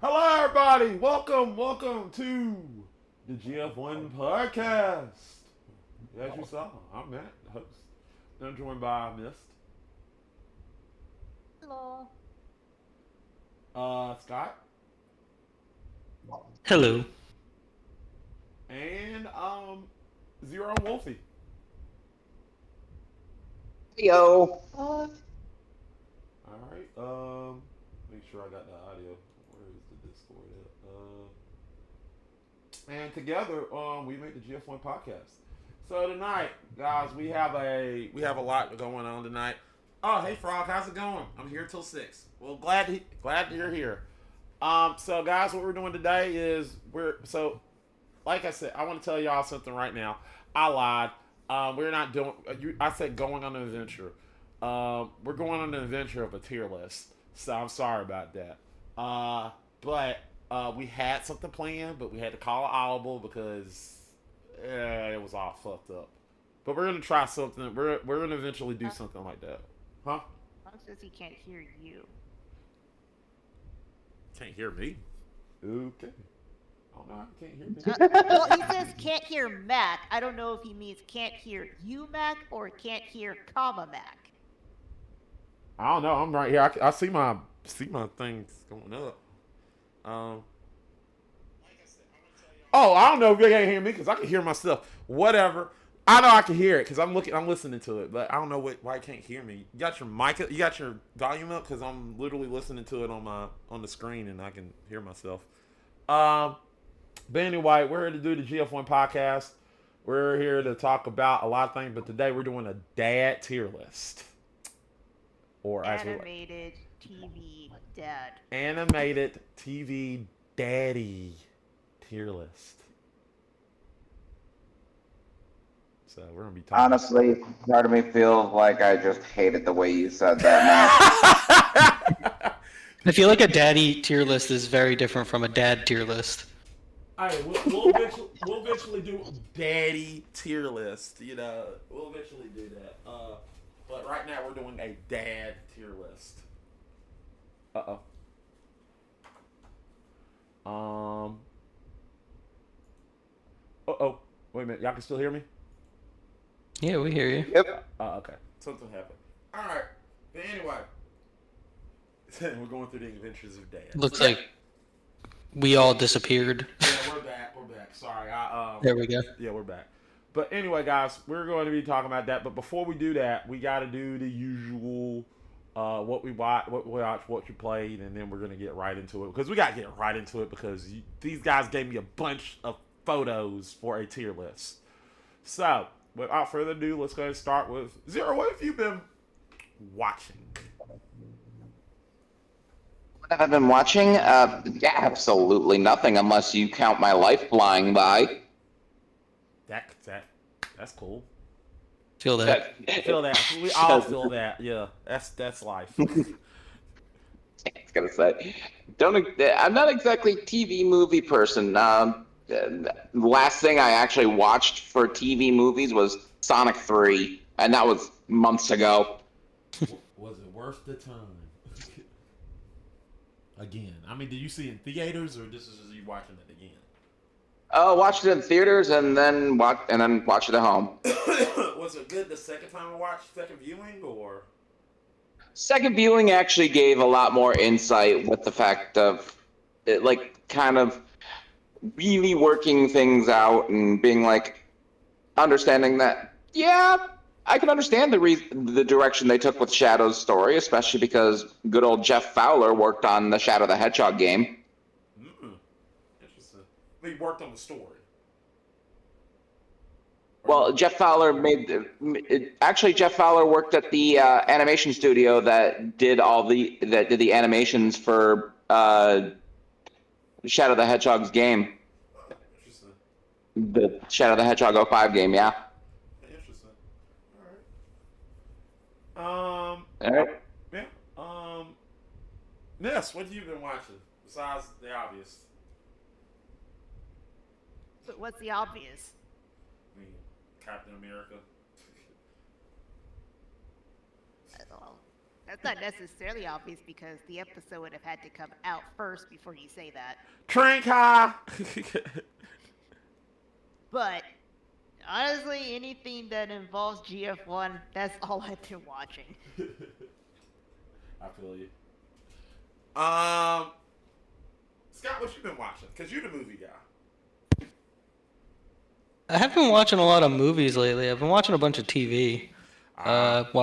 Hello, everybody. Welcome to the GF1 podcast. As you saw, I'm Matt, the host. I'm joined by Mist, Hello. Scott, Hello. and Zero Wolfie. Yo. All right. Make sure I got the audio. Where is the Discord at? And together, we make the GF1 podcast. So tonight, guys, we have a lot going on tonight. Oh, hey Frog, how's it going? I'm here till 6. Well, glad you're here. So guys, what we're doing today is like I said, I want to tell y'all something right now. I lied. We're not doing. I said going on an adventure. We're going on an adventure of a tier list. So I'm sorry about that. But we had something planned, but we had to call an audible because it was all fucked up. But we're gonna try something. We're gonna eventually do something like that. Huh? Mom says he can't hear you. Can't hear me. Okay. Oh no, I can't hear me. Well, he says can't hear Mac. I don't know if he means can't hear you, Mac, or can't hear comma Mac. I don't know. I'm right here. I see my things going up. Oh, I don't know if you can't hear me because I can hear myself. Whatever. I know I can hear it because I'm listening to it, but I don't know why you can't hear me. You got your mic, you got your volume up because I'm literally listening to it on the screen and I can hear myself. But anyway, we're here to do the GF1 podcast. We're here to talk about a lot of things, but today we're doing a dad tier list. Or Animated TV dad. Animated TV daddy tier list. So we're gonna be talking. Honestly, part of me feels like I just hated the way you said that. I feel like a daddy tier list is very different from a dad tier list. Alright, we'll eventually do daddy tier list. You know, we'll eventually do that. But right now we're doing a dad tier list. Uh oh. Wait a minute. Y'all can still hear me? Yeah, we hear you. Yep. Okay. Something happened. All right. But anyway, we're going through the adventures of Dad. Looks like we all disappeared. Yeah, we're back. We're back. Sorry. There we go. Yeah, we're back. But anyway, guys, we're going to be talking about that. But before we do that, we got to do the usual what we watch, what you played, and then we're going to get right into it. Because we got to get right into it because these guys gave me a bunch of photos for a tier list. So, without further ado, let's go ahead and start with Zero. What have you been watching? What have I been watching? Yeah, absolutely nothing unless you count my life flying by. That's cool. Feel that. Feel that. We all feel that. Yeah, that's life. I was gonna say, I'm not exactly TV movie person. The last thing I actually watched for TV movies was Sonic 3, and that was months ago. Was it worth the time? Again, I mean, did you see it in theaters or this is just you watching it again? Watched it in theaters and then watched it at home. Was it good the second time I watched, second viewing, or? Second viewing actually gave a lot more insight with the fact of it, like, kind of really working things out and being like, understanding that, yeah, I can understand the direction they took with Shadow's story, especially because good old Jeff Fowler worked on the Shadow the Hedgehog game. Interesting. He worked on the story. Well, Jeff Fowler Jeff Fowler worked at the animation studio that did the animations for Shadow the Hedgehog's game. Interesting. The Shadow the Hedgehog 05 game, yeah. Interesting. All right. Yeah. Ness, what have you been watching besides the obvious? But what's the obvious? I mean, Captain America. Well, that's not necessarily obvious because the episode would have had to come out first before you say that. Drink high. But honestly, anything that involves GF1, that's all I've been watching. I feel you. Scott, what you been watching? Cause you're the movie guy. I have been watching a lot of movies lately. I've been watching a bunch of TV. Caught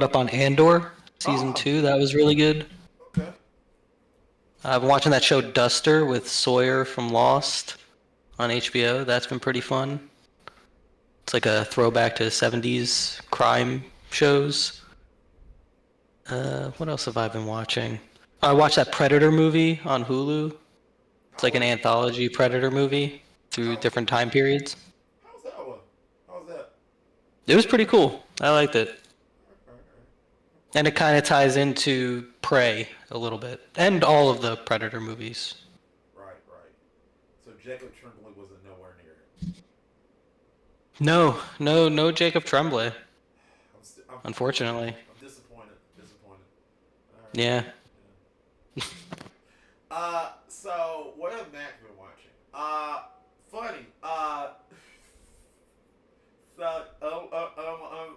up on Andor season 2. That was really good. Okay. I've been watching that show Duster with Sawyer from Lost on HBO. That's been pretty fun. It's like a throwback to 70s crime shows. What else have I been watching? I watched that Predator movie on Hulu. It's like an anthology Predator movie through different time periods. How's that one? How's that? It was pretty cool. I liked it. And it kind of ties into Prey a little bit. And all of the Predator movies. Right. So Jacob Tremblay wasn't nowhere near it. No Jacob Tremblay. Unfortunately. I'm disappointed. All right. Yeah. So what have Mac been watching? Funny.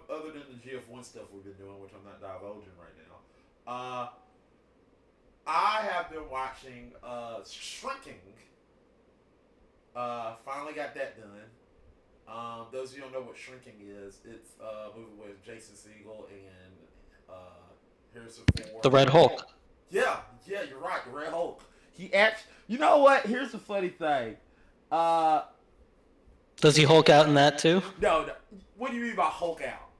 Other than the GF1 stuff we've been doing, which I'm not divulging right now, I have been watching Shrinking. Finally got that done. Those of you who don't know what Shrinking is, it's a movie with Jason Segel and Harrison Ford. The Red Hulk. Yeah, you're right. The Red Hulk. You know what? Here's the funny thing. Does he Hulk out in that too? No. What do you mean by Hulk out?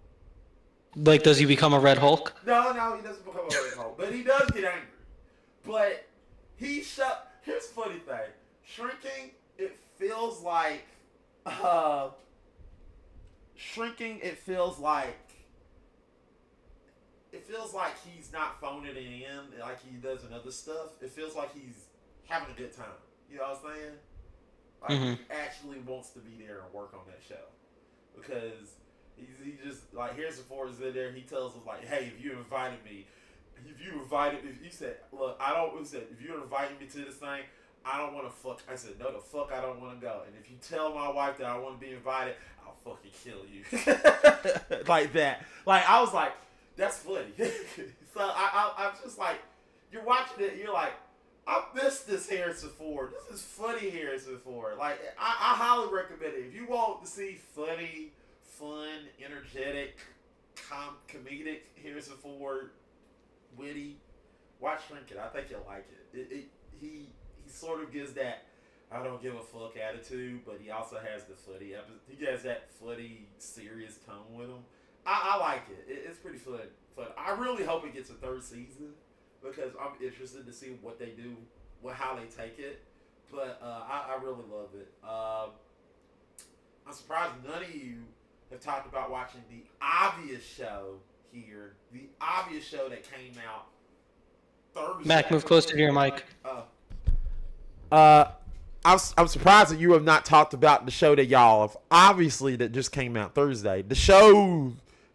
Like, does he become a Red Hulk? No, he doesn't become a Red Hulk, but he does get angry. But here's the funny thing. Shrinking, it feels like he's not phoning it in like he does in other stuff. It feels like he's having a good time. You know what I'm saying? Like he actually wants to be there and work on that show. Because He just like Harrison Ford is in there. He tells us like, hey, if you said, look, I don't. He said, if you're inviting me to this thing, I don't want to fuck. I said, no, the fuck, I don't want to go. And if you tell my wife that I want to be invited, I'll fucking kill you. Like that. Like I was like, that's funny. So I'm just like, you're watching it, you're like, I missed this Harrison Ford. This is funny Harrison Ford. Like I highly recommend it if you want to see funny, fun, energetic, comedic Harrison Ford, witty. Watch Shrinking. I think you'll like it. He sort of gives that I don't give a fuck attitude, but he also has the funny. He has that funny, serious tone with him. I like it. It's pretty fun. I really hope it gets a third season because I'm interested to see what they do, how they take it. But I really love it. I'm surprised none of you have talked about watching the obvious show here. The obvious show that came out Thursday. Mac, move closer to your mic. I'm surprised that you have not talked about the show that y'all have obviously that just came out Thursday. The show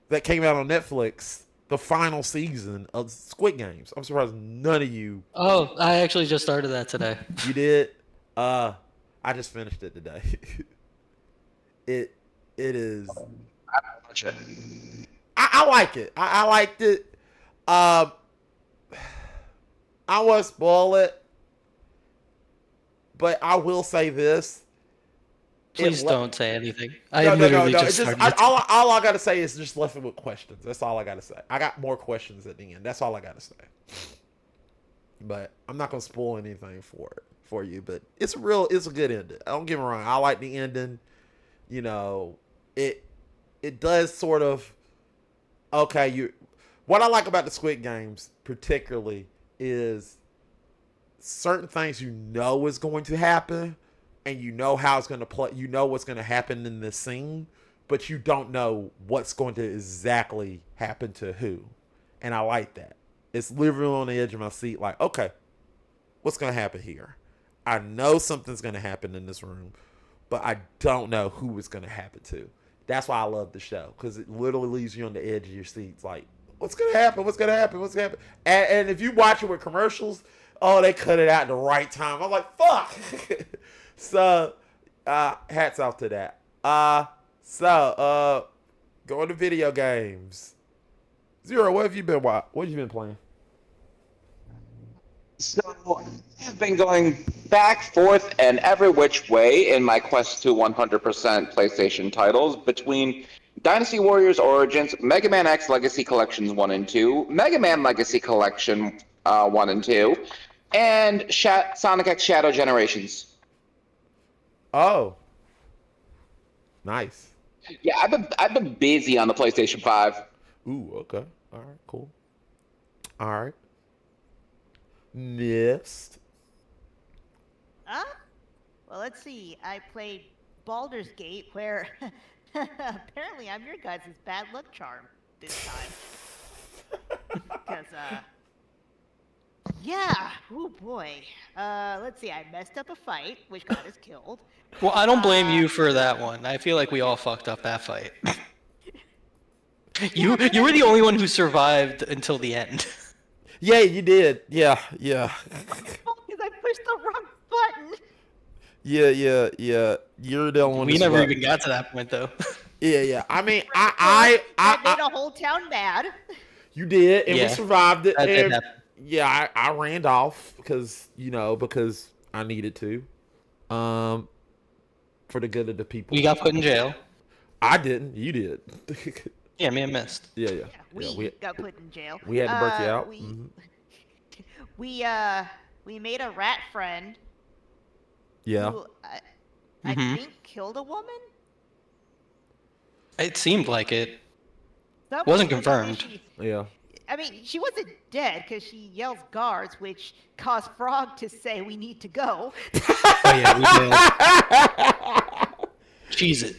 that came out on Netflix, the final season of Squid Games. I'm surprised none of you. Oh, I actually just started that today. You did? I just finished it today. It is. I like it. I liked it. I won't spoil it, but I will say this. Please don't say anything. I literally just started. All I gotta say is just left it with questions. That's all I gotta say. I got more questions at the end. That's all I gotta say. But I'm not gonna spoil anything for you. But it's a good ending. Don't get me wrong. I like the ending. You know, it does sort of. Okay, what I like about the Squid Games particularly is certain things you know is going to happen. And you know how it's going to play. You know what's going to happen in this scene, but you don't know what's going to exactly happen to who. And I like that. It's literally on the edge of my seat. Like, okay, what's going to happen here? I know something's going to happen in this room, but I don't know who it's going to happen to. That's why I love the show, because it literally leaves you on the edge of your seats. Like, what's going to happen? What's going to happen? What's going to happen? And if you watch it with commercials, oh, they cut it out at the right time. I'm like, fuck. So, hats off to that. Going to video games. Zero, what have you been playing? So, I've been going back, forth, and every which way in my quest to 100% PlayStation titles between Dynasty Warriors Origins, Mega Man X Legacy Collections 1 and 2, Mega Man Legacy Collection 1 and 2, and Sonic X Shadow Generations. Oh, nice. Yeah, I've been busy on the PlayStation 5. Ooh, okay. All right, cool. All right. Missed. Well, let's see. I played Baldur's Gate, where apparently I'm your guys' bad luck charm this time. Because, yeah, oh boy. Let's see, I messed up a fight, which got us killed. Well, I don't blame you for that one. I feel like we all fucked up that fight. You were the only one who survived until the end. Yeah, you did. Yeah. Because I pushed the wrong button. Yeah. You're the only one. We never even got to that point, though. Yeah. I mean, I made a whole town mad. You did, and we survived it. That did happen. Yeah, I ran off because I needed to, for the good of the people. We got put in jail. I didn't. You did. Yeah, me and missed. Yeah. We got put in jail. We had to break you out. We made a rat friend. Yeah. Who, I think killed a woman. It seemed like it. That Wasn't confirmed. Yeah. I mean, she wasn't dead because she yells guards, which caused Frog to say we need to go. Oh yeah, we did. Cheese it.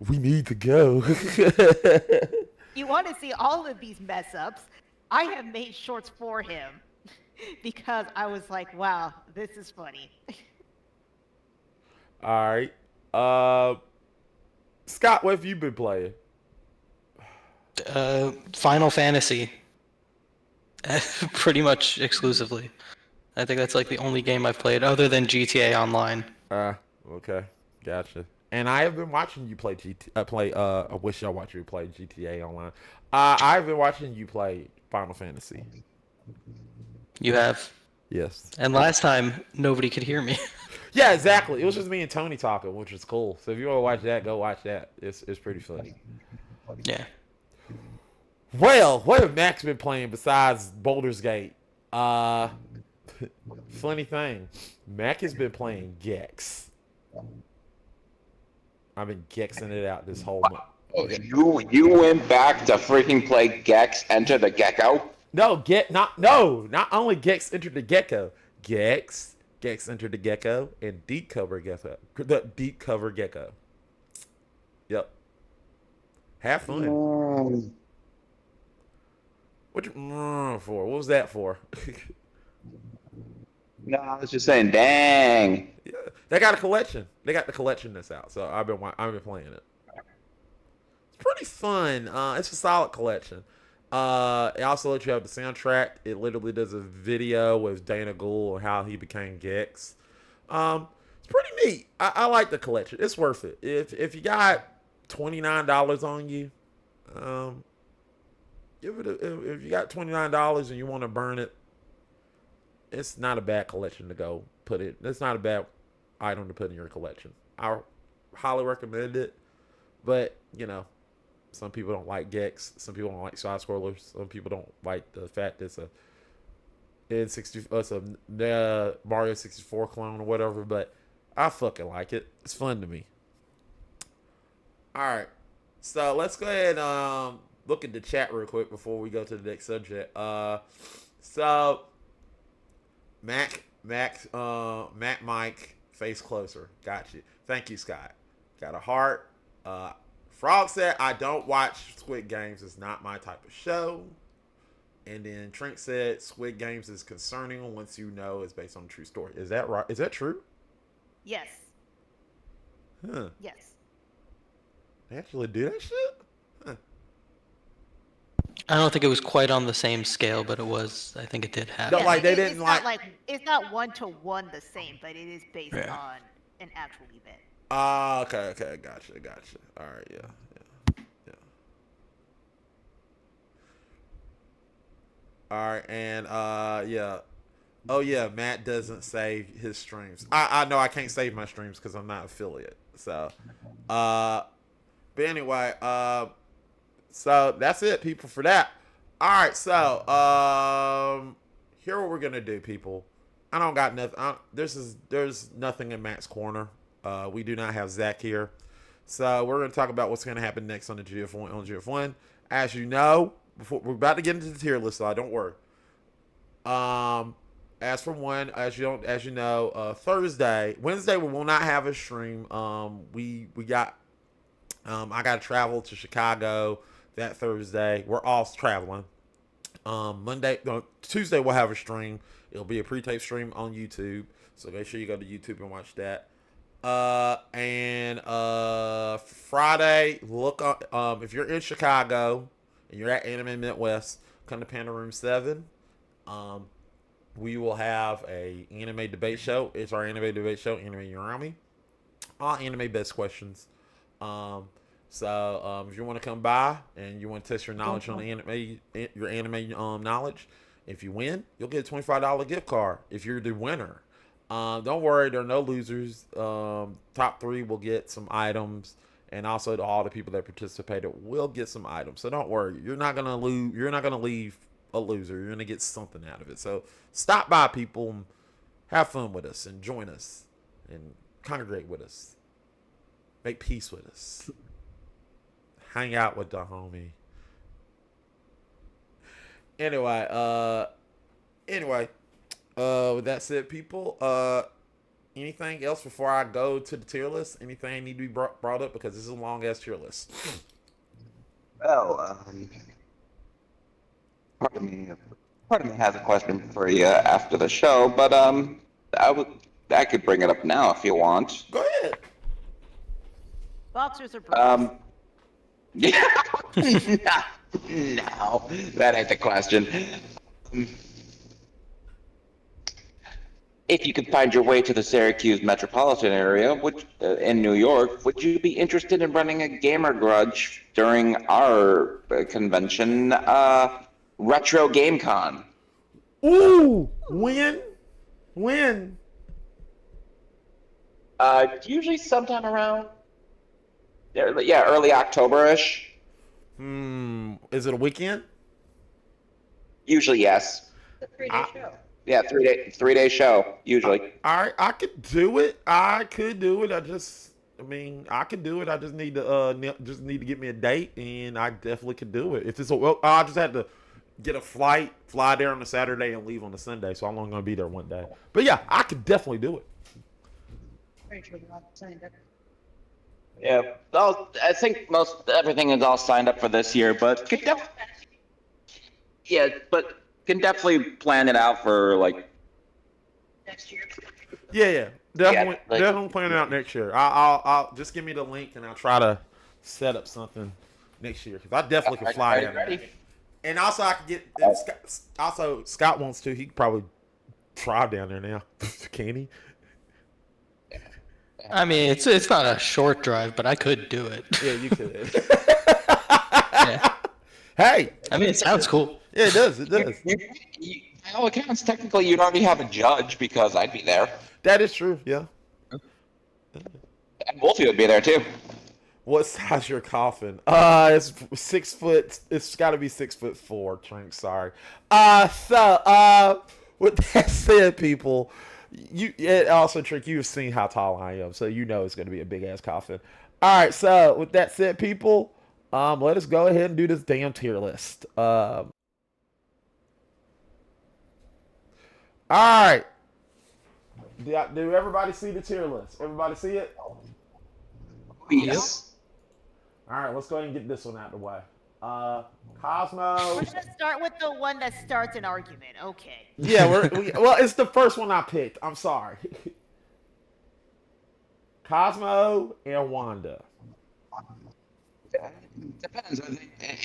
We need to go. You want to see all of these mess ups? I have made shorts for him because I was like, wow, this is funny. All right. Scott, what have you been playing? Final Fantasy. Pretty much exclusively. I think that's like the only game I've played other than GTA Online. Okay, gotcha. And I have been watching you play I wish I watched you play GTA Online. I've been watching you play Final Fantasy. You have. Yes. And last time, nobody could hear me. Yeah, exactly. It was just me and Tony talking, which was cool. So if you want to watch that, go watch that. It's pretty funny. Yeah. Well, what have Max been playing besides Baldur's Gate? Funny thing, Mac has been playing Gex. I've been Gexing it out this whole month. You went back to freaking play Gex Enter the Gecko? Not only Gex Enter the Gecko. Gex Enter the Gecko, and Deep Cover Gecko. The Deep Cover Gecko. Yep. Have fun. What you for? What was that for? No, I was just saying, dang. Yeah, they got a collection. They got the collection that's out, so I've been playing it. It's pretty fun. It's a solid collection. It also lets you have the soundtrack. It literally does a video with Dana Gould and how he became Gex. It's pretty neat. I like the collection. It's worth it. If you got $29 on you, give it. If you got $29 and you want to burn it, it's not a bad collection to go put it. It's not a bad item to put in your collection. I highly recommend it, but some people don't like Gex. Some people don't like side scrollers. Some people don't like the fact it's a Mario 64 clone or whatever. But I fucking like it. It's fun to me. All right, so let's go ahead and look at the chat real quick before we go to the next subject. So Mac Mike face closer. Got you. Thank you, Scott. Got a heart. Frog said, I don't watch Squid Games. It's not my type of show. And then Trent said, Squid Games is concerning once you know it's based on a true story. Is that right? Is that true? Yes. Huh. Yes. They actually do that shit? Huh. I don't think it was quite on the same scale, but it was. I think it did happen. No, like they didn't it's like. Not it's not 1-to-1 the same, but it is based Yeah. on an actual event. Okay, gotcha. All right, yeah. All right, and yeah. Oh yeah, Matt doesn't save his streams. I know I can't save my streams because I'm not affiliate. So, but anyway, so that's it, people, for that. All right, so here what we're gonna do, people. I don't got nothing. There's nothing in Matt's corner. We do not have Zach here. So we're going to talk about what's going to happen next on the GF1. As you know, before we're about to get into the tier list, so don't worry. As you know, Wednesday we will not have a stream. We got I got to travel to Chicago that Thursday. We're all traveling. Tuesday we'll have a stream. It'll be a pre-tape stream on YouTube. So make sure you go to YouTube and watch that. And Friday, look up, if you're in Chicago and you're at Anime Midwest, come to Panda Room 7. We will have a anime debate show. It's our anime debate show, Anime Urami. All anime best questions. So if you want to come by and you want to test your knowledge on anime knowledge, if you win, you'll get a $25 gift card if you're the winner. Don't worry, there are no losers. Top 3 will get some items, and also all the people that participated will get some items. So don't worry, you're not gonna lose. You're not gonna leave a loser. You're gonna get something out of it. So stop by, people, and have fun with us, and join us, and congregate with us. Make peace with us. Hang out with the homie. Anyway. With that said, people, anything else before I go to the tier list? Anything need to be brought up? Because this is a long-ass tier list. Well, part of me has a question for you after the show, but I could bring it up now if you want. Go ahead. Boxers or bras? Yeah. No, that ain't the question. If you could find your way to the Syracuse metropolitan area, in New York, would you be interested in running a gamer grudge during our convention, Retro Game Con? Ooh, when? When? Usually sometime around, early October-ish. Is it a weekend? Usually, yes. It's a 3-day show. Yeah, 3-day show, usually. I could do it. I could do it. I could do it. I just need to get me a date, and I definitely could do it. If it's I just had to get a flight, fly there on a Saturday, and leave on a Sunday. So I'm only going to be there one day. But yeah, I could definitely do it. Pretty sure they're all signed up. Yeah, I think everything is all signed up for this year, but can definitely plan it out for like Next year. Yeah. Definitely, like- definitely plan it out next year. I'll just give me the link, and I'll try to set up something next year, because I definitely can fly down there. And also, I could get. Scott wants to. He could probably drive down there now. Can he? I mean, it's not a short drive, but I could do it. Yeah, you could. Yeah. Hey, I mean, it sounds cool. yeah, it does. It does. By all accounts, technically, you'd already have a judge because I'd be there, That is true. Yeah. and Wolfie would be there too. What size your coffin? It's 6 foot. It's got to be 6'4". Trink, sorry. With that said, people, also Trink, you've seen how tall I am, so you know it's going to be a big ass coffin. All right. So with that said, people, let us go ahead and do this damn tier list. All right. Do everybody see the tier list? Everybody see it? Yes. All right, let's go ahead and get this one out of the way. Cosmo. We're gonna start with the one that starts an argument. Okay. Yeah, well, it's the first one I picked. I'm sorry. Cosmo and Wanda. Depends.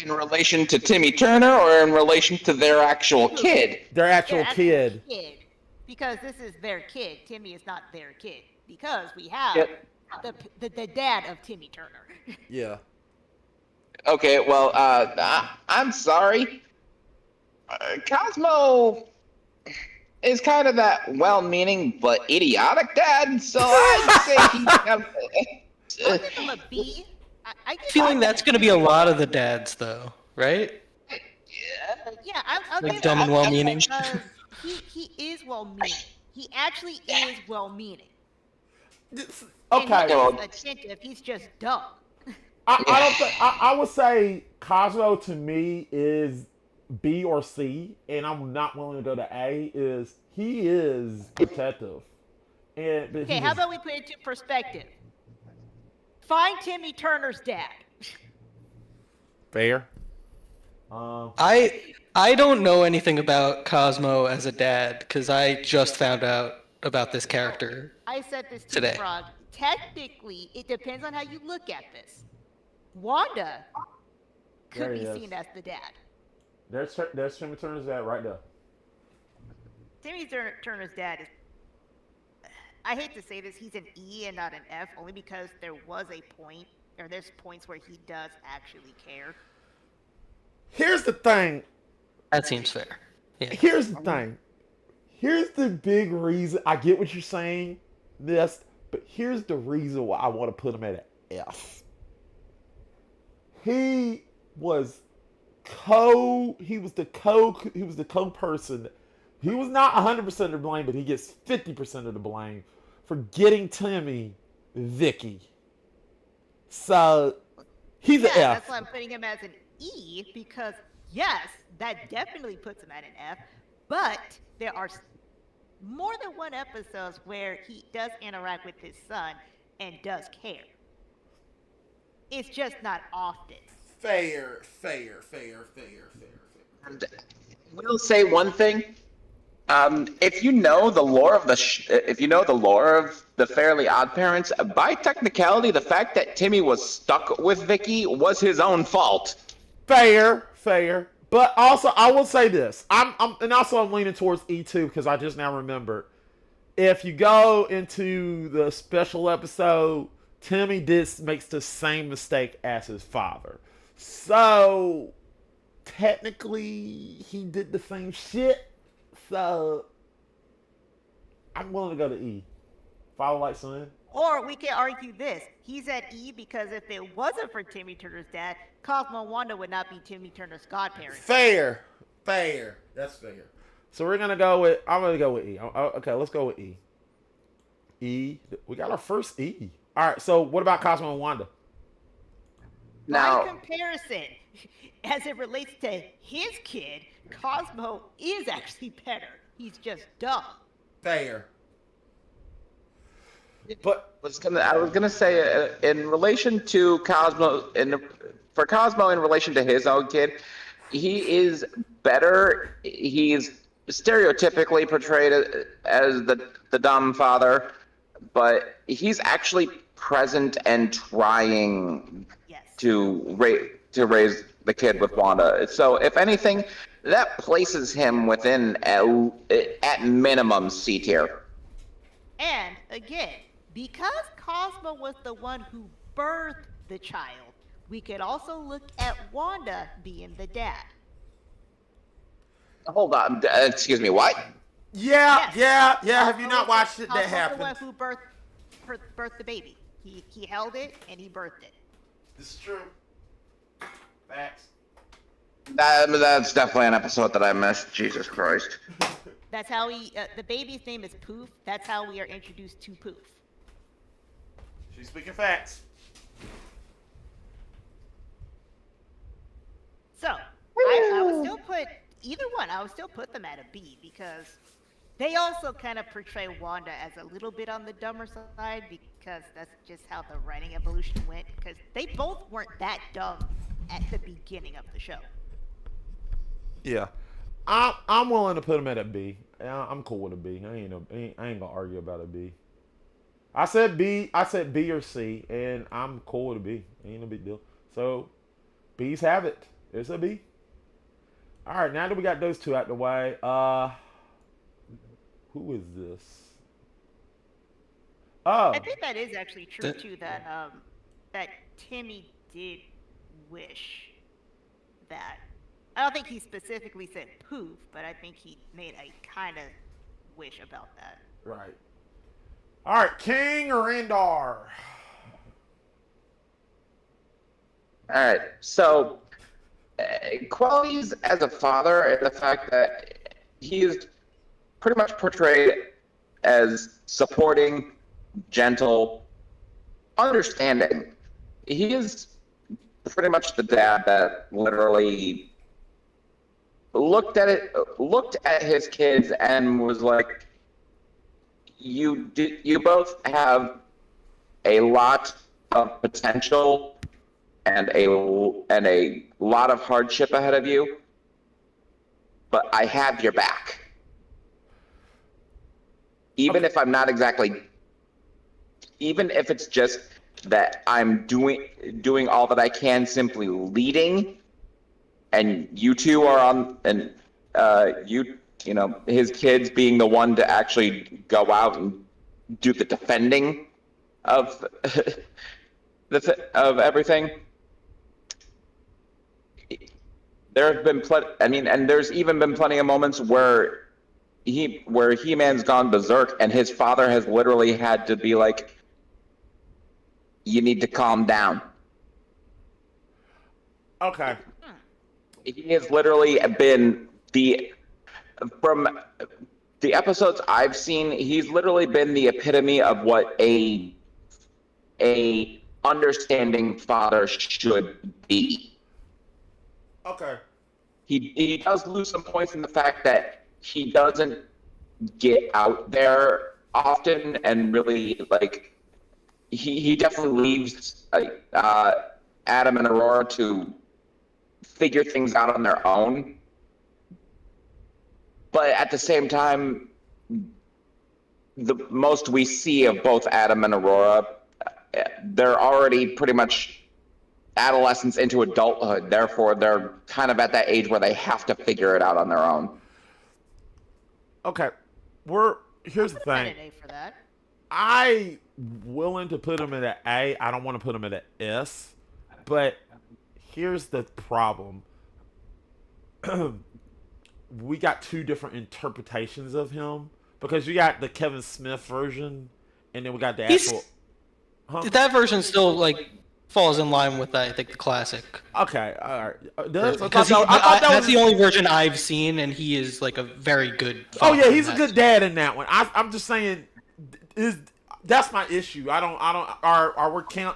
In relation to Timmy Turner or in relation to their actual kid? Their actual Yeah, kid. Because this is their kid. Timmy is not their kid. Because we have Yep. the dad of Timmy Turner. Yeah. Okay, well, I'm sorry. Cosmo is kind of that well-meaning but idiotic dad, so I'd say I'll give him a B. I give Feeling him that's going to be a lot of the dads, though, right? Yeah, I'll Like give dumb him and a well-meaning? because he is well-meaning. He actually is well-meaning. Okay. And he's attentive. He's just dumb. I don't think I would say Cosmo to me is B or C, and I'm not willing to go to A. He is protective. Okay, how about we put it into perspective? Find Timmy Turner's dad. fair? I don't know anything about Cosmo as a dad because I just found out about this character. I said this to Today. Frog. Technically, it depends on how you look at this. Wanda There could he be is. seen as the dad. There's Timmy Turner's dad right there. Timmy Turner's dad is. I hate to say this, he's an E and not an F, only because there's points where he does actually care. Here's the thing. That seems fair. Yeah. Here's the thing. Here's the big reason. I get what you're saying, but here's the reason why I want to put him at an F. He was the co-person. He was not 100% to blame, but he gets 50% of the blame for getting Timmy Vicky. So he's an Yeah, F. that's why I'm putting him as an E, because yes, that definitely puts him at an F, but there are more than one episodes where he does interact with his son and does care. It's just not often. Fair. We'll say one thing. If you know the lore of if you know the lore of the Fairly Odd Parents, by technicality, the fact that Timmy was stuck with Vicky was his own fault. Fair. But also, I will say this. I'm leaning towards E2 because I just now remembered. If you go into the special episode, Timmy makes the same mistake as his father. So technically, he did the same shit. So I'm willing to go to E. Father like son. Or we can argue this. He's at E because if it wasn't for Timmy Turner's dad, Cosmo and Wanda would not be Timmy Turner's godparents. Fair. That's fair. So I'm gonna go with E. Okay, let's go with E. E. We got our first E. All right. So what about Cosmo and Wanda? Now, By comparison, as it relates to his kid, Cosmo is actually better. He's just dumb. Fair. But I was gonna say in relation to Cosmo, for Cosmo in relation to his own kid, he is better. He's stereotypically portrayed as the dumb father, but he's actually present and trying Yes. to raise the kid with Wanda. So if anything, that places him within at minimum C tier. And again, because Cosmo was the one who birthed the child, we could also look at Wanda being the dad. Hold on, excuse me, what? yeah. Have you Cosmo not was watched it? That Cosmo's happened. the one who birthed the baby. He held it and he birthed it. This is true. Facts. That's definitely an episode that I missed. Jesus Christ. That's how the baby's name is Poof. That's how we are introduced to Poof. She's speaking facts. So, I would still put either one. I would still put them at a B because they also kind of portray Wanda as a little bit on the dumber side because that's just how the writing evolution went. Because they both weren't that dumb at the beginning of the show. Yeah. I'm willing to put him at a B. I'm cool with a B. I ain't gonna argue about a B. I said B or C, and I'm cool with a B. Ain't no big deal. So, B's have it. It's a B. All right, now that we got those two out the way, who is this? Oh, I think that is actually true too. That Timmy did wish that. I don't think he specifically said Poof, but I think he made a kind of wish about that. right. All right, King or Endar? All right, so qualities as a father and the fact that he is pretty much portrayed as supporting, gentle, understanding. He is pretty much the dad that literally looked at his kids and was like, you both have a lot of potential and a lot of hardship ahead of you, but I have your back. Even if I'm not exactly, even if it's just that I'm doing all that I can, simply leading, and you two are on, and you know, his kids being the one to actually go out and do the defending of of everything. There have been and there's even been plenty of moments where He-Man's gone berserk, and his father has literally had to be like, "You need to calm down." Okay. He has literally been from the episodes I've seen, he's literally been the epitome of what a understanding father should be. Okay. He does lose some points in the fact that he doesn't get out there often, and really, like, he definitely leaves Adam and Aurora to figure things out on their own. but at the same time, the most we see of both Adam and Aurora, they're already pretty much adolescents into adulthood. Therefore, they're kind of at that age where they have to figure it out on their own. Okay, here's the At thing. an A for that. I willing to put him at an A. I don't want to put him at an S. But here's the problem. We got two different interpretations of him because you got the Kevin Smith version, and then we got the actual. Huh? That version still like falls in line with I think the classic. Okay, all right. Because that's the only version I've seen, and he is like a very good. Oh father yeah, in he's a that. good dad in that one. I'm just saying, that's my issue.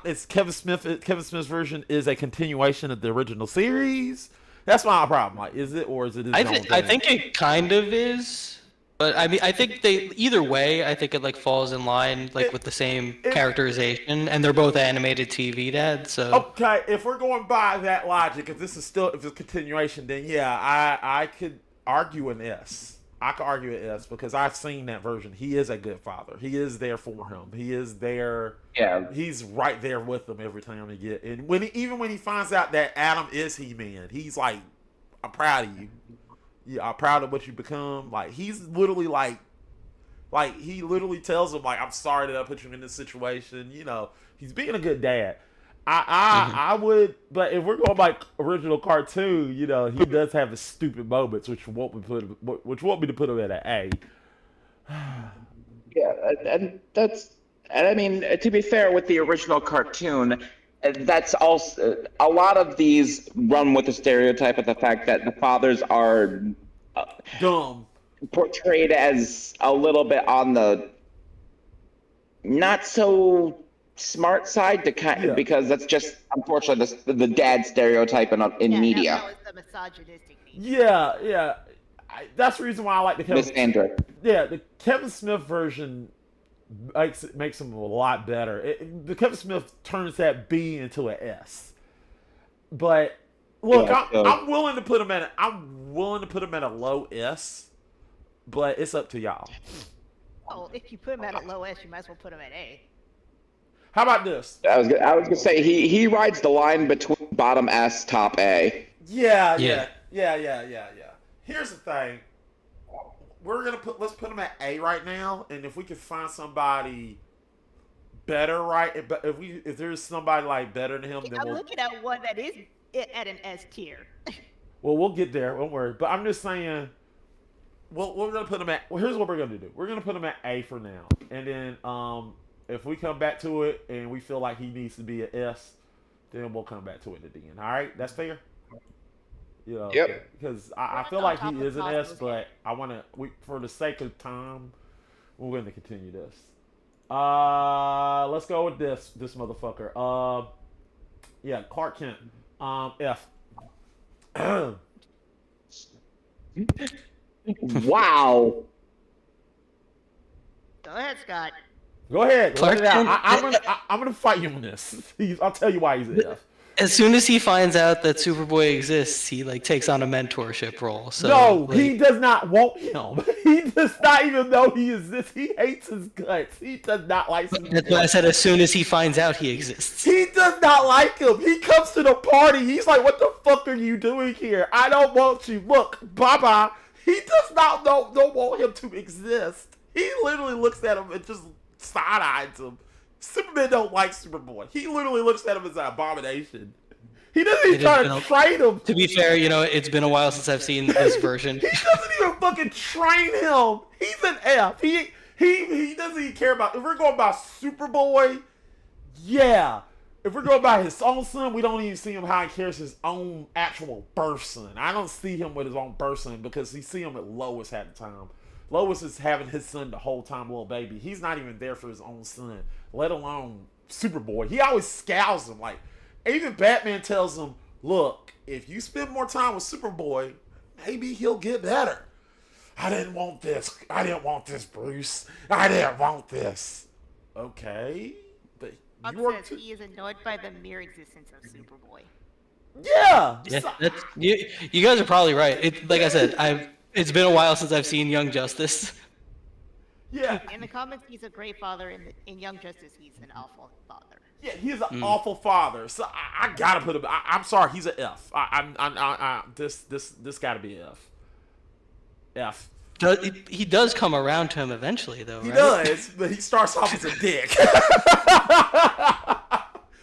Is Kevin Smith's version is a continuation of the original series. That's my problem. Like, is it or is it his own thing? I think it kind of is, but I mean, I think they either way. I think it like falls in line like with the same characterization, and they're both animated TV dads. So Okay, if we're going by that logic, if it's a continuation, then yeah, I could argue an S. I could argue an S because I've seen that version. He is a good father. He is there for him. He is there. Yeah. He's right there with him every time he get. And even when he finds out that Adam is He-Man, he's like, "I'm proud of you. Yeah, I'm proud of what you become." Like he's literally like he literally tells him like, "I'm sorry that I put you in this situation." You know, he's being a good dad. I would, but if we're going by original cartoon, you know, he does have his stupid moments, which won't me to put him at an A. Yeah, and I mean, to be fair with the original cartoon, that's also a lot of these run with the stereotype of the fact that the fathers are Dumb. portrayed as a little bit on the not so smart side because that's just unfortunately the dad stereotype in media. That was the misogynistic nature. Yeah. That's the reason why I like the Miss Andra. the Kevin Smith version makes him a lot better. The Kevin Smith turns that B into an S. But look, I'm willing to put him at a low S, but it's up to y'all. Oh, if you put him at a low S, you might as well put him at A. How about this? I was gonna say he rides the line between bottom S, top A. Yeah. Here's the thing. Let's put him at A right now, and if we can find somebody better, right? But if there's somebody like better than him, then I'm looking at one that is at an S tier. Well, we'll get there. Don't worry. But I'm just saying. Well, we're gonna put him at. Well, here's what we're gonna do. We're gonna put him at A for now, and then if we come back to it and we feel like he needs to be an S, then we'll come back to it at the end. All right, that's fair. You know, Yep. because I feel like he is an S, but I want to. For the sake of time, we're going to continue this. Let's go with this motherfucker. Yeah, Clark Kent. F. Wow. Go ahead, Scott. Go ahead. Clark Let it out. Kent- I'm gonna fight you on this. I'll tell you why he's an F. as soon as he finds out that Superboy exists, he like takes on a mentorship role. So No, like, he does not want him. He does not even know he exists. He hates his guts. He does not like Superboy. That's why I said as soon as he finds out he exists. He does not like him. He comes to the party. He's like, "What the fuck are you doing here? I don't want you. Look, bye-bye." He does not don't want him to exist. He literally looks at him and just side-eyes him. Superman don't like Superboy. He literally looks at him as an abomination. He doesn't even try to train him. To be fair, you know, it's been a while since I've seen this version. He doesn't even fucking train him. He's an F. He doesn't even care about. If we're going by Superboy, yeah. If we're going by his own son, we don't even see him how he cares his own actual birth son. I don't see him with his own birth son because he see him with Lois at the time. Lois is having his son the whole time, little baby. He's not even there for his own son, let alone Superboy. He always scours him. Like, even Batman tells him, "Look, if you spend more time with Superboy, maybe he'll get better." I didn't want this. I didn't want this, Bruce. I didn't want this. Okay. But you were Says he is annoyed by the mere existence of Superboy. Yeah. Yeah, you guys are probably right. It, like I said, It's been a while since I've seen Young Justice. Yeah, In the comics, he's a great father. In Young Justice, he's an awful father. yeah, he's an awful father. So I gotta put him. I'm sorry, he's an F. This gotta be an F. F. He does come around to him eventually, though, He right? does, but he starts off as a dick.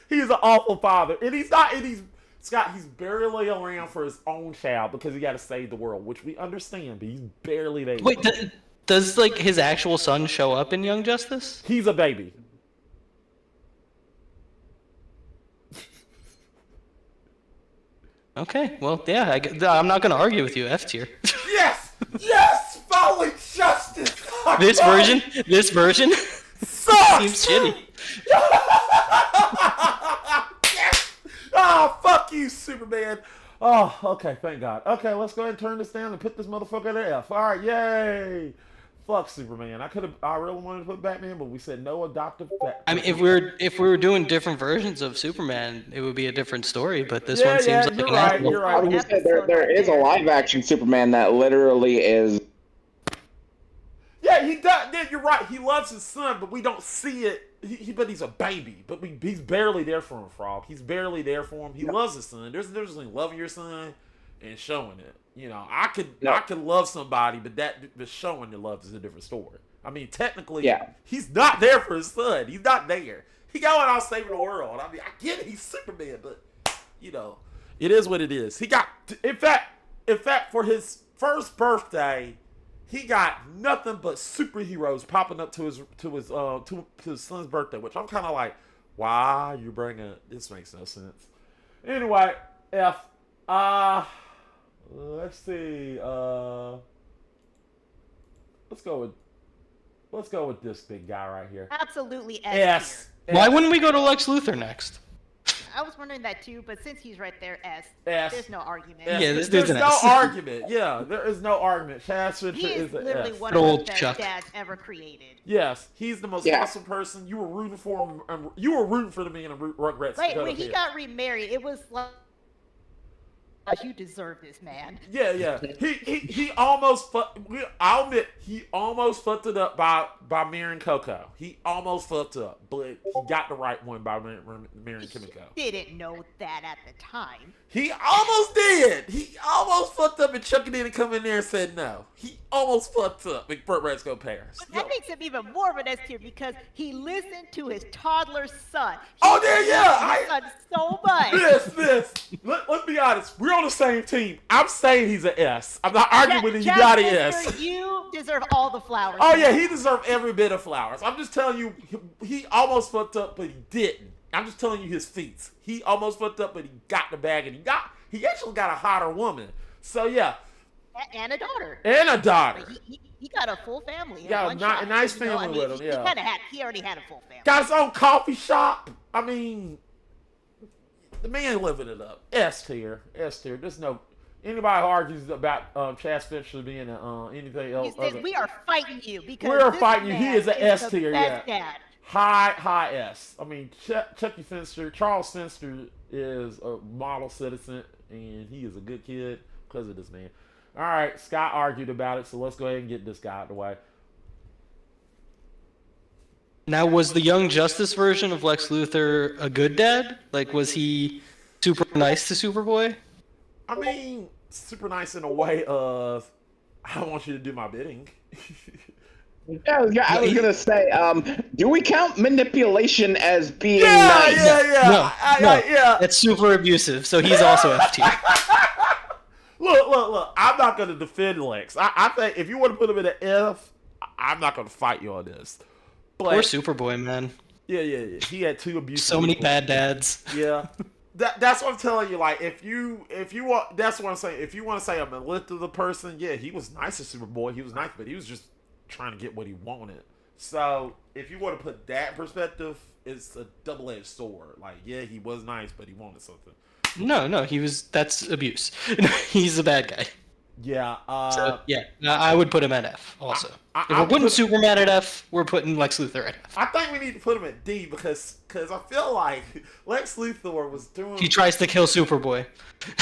He's an awful father, and he's not. And Scott. He's barely around for his own child because he got to save the world, which we understand. But he's barely there. Wait, does like his actual son show up in Young Justice? He's a baby. Okay, well, yeah, I'm not gonna argue with you. F tier. Yes, yes, finally justice. This version sucks. seems shitty. Yes. Oh, fuck you, Superman. Oh, okay, thank God. Okay, let's go ahead and turn this down and put this motherfucker at an F. All right, yay. Fuck Superman. I really wanted to put Batman, but we said no adoptive. I mean, if we were doing different versions of Superman, it would be a different story. But this one seems like you're an right. apple. You're I was right. gonna say there is a live action Superman that literally is. Yeah, he does. Yeah, you're right. He loves his son, but we don't see it. But he's a baby. But he's barely there for him, Frog. He's barely there for him. He loves his son. There's a difference between loving your son and showing it. You know, I could love somebody, but showing the love is a different story. I mean, technically, he's not there for his son. He's not there. He going out saving the world. I mean, I get it. He's Superman, but you know, it is what it is. He got, in fact, for his first birthday, he got nothing but superheroes popping up to his son's birthday, which I'm kind of like, why you bringing this? Makes no sense. Anyway, F. Let's see. Let's go with this big guy right here. Absolutely S. Why wouldn't we go to Lex Luthor next? I was wondering that too, but since he's right there, S. S. There's no argument. S. Yeah, this There's dude's an no S. argument. Yeah, there is no argument. Chad Switcher He is is an literally S. one Good of old the best Chuck. dads ever created. Yes, he's the most awesome person. You were rooting for him. You were rooting for the man in Rugrats. Right, when he got remarried, it was like, you deserve this, man. Yeah. He almost. I'll admit, he almost fucked it up by marrying Coco. He almost fucked up, but he got the right one by marrying Kimiko. He didn't know that at the time. He almost did. He almost fucked up and Chuck it in and come in there and said no. He almost fucked up. McBurt Rats go Paris. But that makes him even more of an S tier because he listened to his toddler son. Oh, there, yeah. His son so much. Let's be honest. We're on the same team. I'm saying he's an S. I'm not arguing with him. You got an S. You deserve all the flowers. Oh, yeah. He deserved every bit of flowers. I'm just telling you, he almost fucked up, but he didn't. I'm just telling you his feats. He almost fucked up, but he got the bag, and he actually got a hotter woman. So, yeah. And a daughter. And a daughter. He got a full family. Yeah, a nice family with him, yeah. He already had a full family. Got his own coffee shop. I mean, the man living it up. S tier. There's no anybody who argues about Chad Spencer being anything else. He said, we are fighting you because We're this fighting you. He man is an S the tier. best Yeah. dad. High S. I mean, Chucky Finster, Charles Finster is a model citizen, and he is a good kid because of this man. All right, Scott argued about it, so let's go ahead and get this guy out of the way. Now, was the Young Justice version of Lex Luthor a good dad? Like, was he super nice to Superboy? I mean, super nice in a way of, I want you to do my bidding. Yeah, I was gonna say, do we count manipulation as being Yeah, nice? yeah. That's super abusive, so he's also F tier. Look. I'm not going to defend Lex. I think if you want to put him in an F, I'm not going to fight you on this. But, Poor Superboy, man. Yeah. He had two abusive. So many bad dads. Yeah. That's what I'm telling you. Like, if you want, that's what I'm saying. If you want to say I'm a lift of the person, yeah, he was nice to Superboy. He was nice, but he was just trying to get what he wanted. So if you want to put that in perspective, it's a double-edged sword. Like, yeah, he was nice, but he wanted something. No, that's abuse. He's a bad guy. Yeah. I would put him at F also. If we're putting Superman at F, we're putting Lex Luthor at F. I think we need to put him at D because I feel like Lex Luthor was doing. He tries to kill Superboy.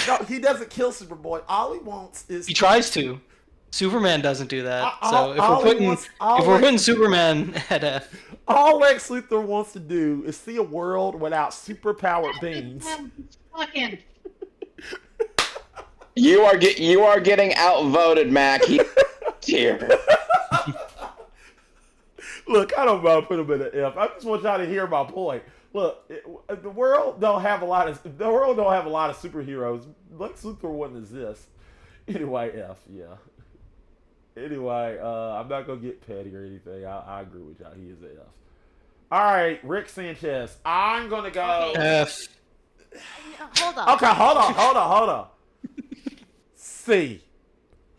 No, he doesn't kill Superboy. All he wants is. He tries to. Superman doesn't do that. All- So if all we're he putting wants- all if we're he- putting Superman at F, All Lex Luthor wants to do is see a world without superpowered beings. Fucking. You are getting outvoted, Mac. Here. Look, I don't want to put him in an F. I just want y'all to hear my point. Look, the world don't have a lot of superheroes. Lex Luthor wouldn't exist. Anyway, F, yeah. Anyway, I'm not gonna get petty or anything. I agree with y'all. He is an F. All right, Rick Sanchez. I'm gonna go. Okay. F. Hold on. Okay, hold on. C.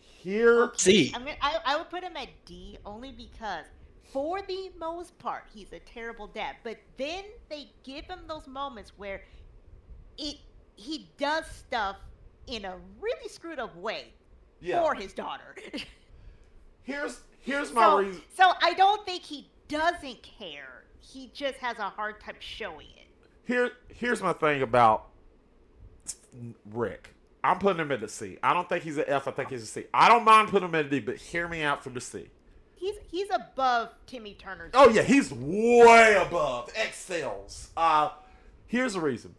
Here. C. I would put him at D only because, for the most part, he's a terrible dad. But then they give him those moments where he does stuff in a really screwed up way Yeah. for his daughter. Here's my reason. So I don't think he doesn't care. He just has a hard time showing it. Here's my thing about Rick. I'm putting him in the C. I don't think he's an F. I think he's a C. I don't mind putting him in a D, but hear me out for the C. He's above Timmy Turner's. Oh yeah, he's way above. Excels. Here's the reason.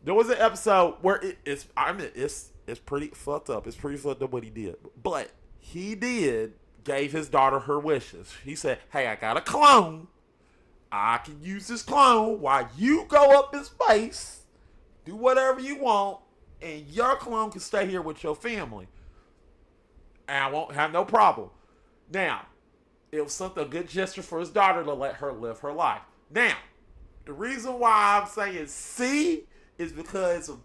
There was an episode where it's pretty fucked up. It's pretty fucked up what he did. But he gave his daughter her wishes. He said, "Hey, I got a clone. I can use this clone while you go up in space, do whatever you want, and your clone can stay here with your family. And I won't have no problem." Now, it was a good gesture for his daughter to let her live her life. Now, the reason why I'm saying C is because of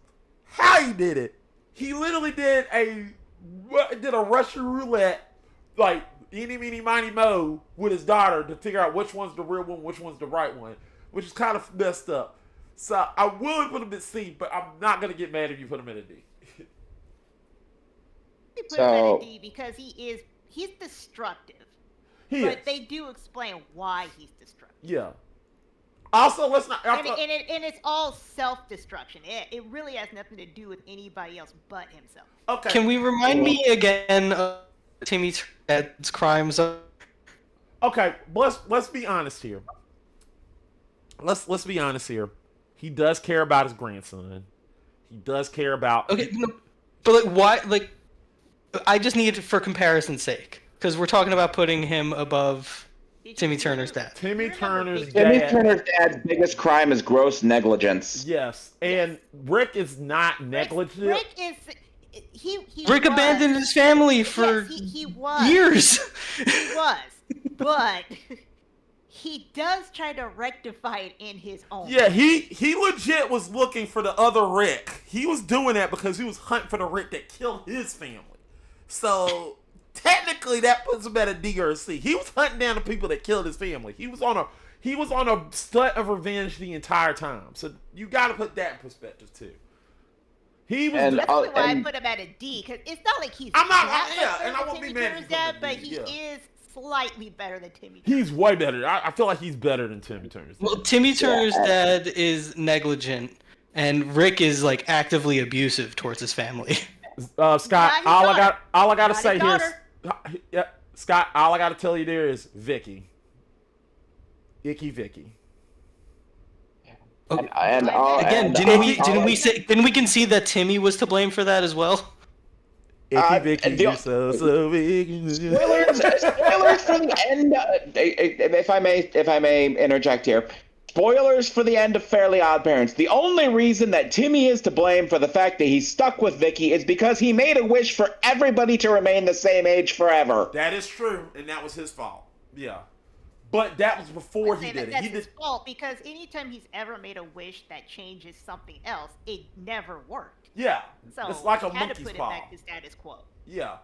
how he did it. He literally did a Russian roulette, like eeny, meeny, miny, mo, with his daughter to figure out which one's the real one, which one's the right one, which is kind of messed up. So I will put him at C, but I'm not gonna get mad if you put him in a D. They put him at a D because he's destructive. But they do explain why he's destructive. Yeah. Also, let's not. And it's all self-destruction. It really has nothing to do with anybody else but himself. Okay. Can we remind me again of Timmy Turner's crimes? Okay, let's be honest here. Let's be honest here. He does care about his grandson. He does care about. Okay, no, but like why? Like, I just need it for comparison's sake, because we're talking about putting him above Timmy Turner's dad. Timmy Turner's Timmy dad. Turner's dad's biggest crime is gross negligence. Yes, and Rick is not negligent. Rick is he Rick was. abandoned his family for Yes, he was. years. He was, but he does try to rectify it in his own. Yeah, he legit was looking for the other Rick. He was doing that because he was hunting for the Rick that killed his family. So technically, that puts him at a D or a C. He was hunting down the people that killed his family. He was on a stunt of revenge the entire time. So you got to put that in perspective too. He was. And That's why I put him at a D, because it's not like he's I'm not- that yeah, much better and I than won't be Timmy mad if Turner's you put him dad, at but D, he yeah. is slightly better than Timmy Turner. He's way better. I feel like he's better than Timmy Turner's dad. Well, Timmy Turner's dad is negligent, and Rick is like actively abusive towards his family. Scott, Not his all daughter. I gotta Not say his here is, daughter. yeah, Scott, all I gotta tell you there is Vicky. Icky Vicky. And Again, didn't we concede that Timmy was to blame for that as well? Icky Vicky, and the- you're so big. Spoilers for the end. If I may interject here. Spoilers for the end of Fairly Odd Parents. The only reason that Timmy is to blame for the fact that he's stuck with Vicky is because he made a wish for everybody to remain the same age forever. That is true, and that was his fault. Yeah, but that was before I'm he saying did that it. that's He his did. fault, because anytime he's ever made a wish that changes something else, it never worked. Yeah, So it's like a he had to monkey's put it paw. back to status quo. Yeah,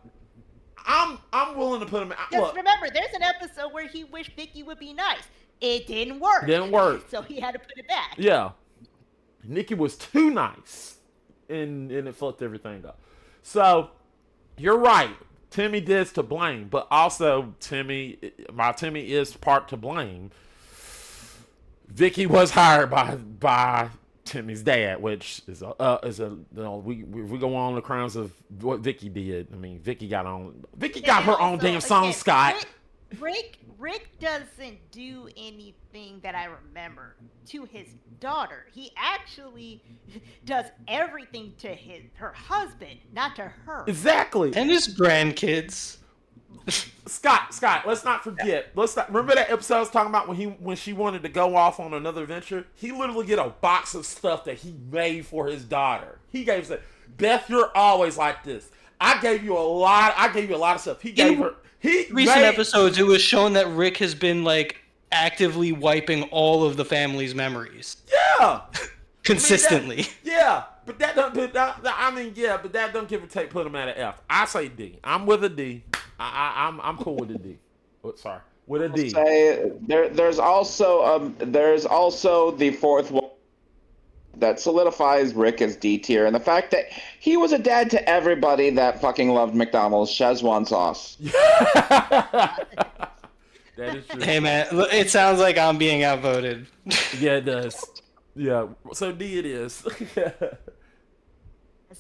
I'm willing to put him. Just Look, remember, there's an episode where he wished Vicky would be nice. It didn't work. Didn't work. So he had to put it back. yeah, Nikki was too nice, and it fucked everything up. So you're right. Timmy is to blame, but also Timmy is part to blame. Vicky was hired by Timmy's dad, which is we go on the crimes of what Vicky did. I mean, Vicky got her own Also, damn song, again, Scott. Rick doesn't do anything that I remember to his daughter. He actually does everything to her husband, not to her. Exactly. And his grandkids. Scott, let's not forget. Remember that episode I was talking about when she wanted to go off on another venture? He literally get a box of stuff that he made for his daughter. He gave her, Beth, you're always like this. I gave you a lot of stuff. He gave her Recent episodes, it was shown that Rick has been like actively wiping all of the family's memories. Yeah. Consistently. But that don't but that don't give or take put him at an F. I say D. I'm with a D. I'm cool with a D. Oh, sorry. With a D. Say there's also the fourth one that solidifies Rick as D tier, and the fact that he was a dad to everybody that fucking loved McDonald's Szechuan sauce. That is true. Hey man, it sounds like I'm being outvoted. Yeah, it does. Yeah. So D it is.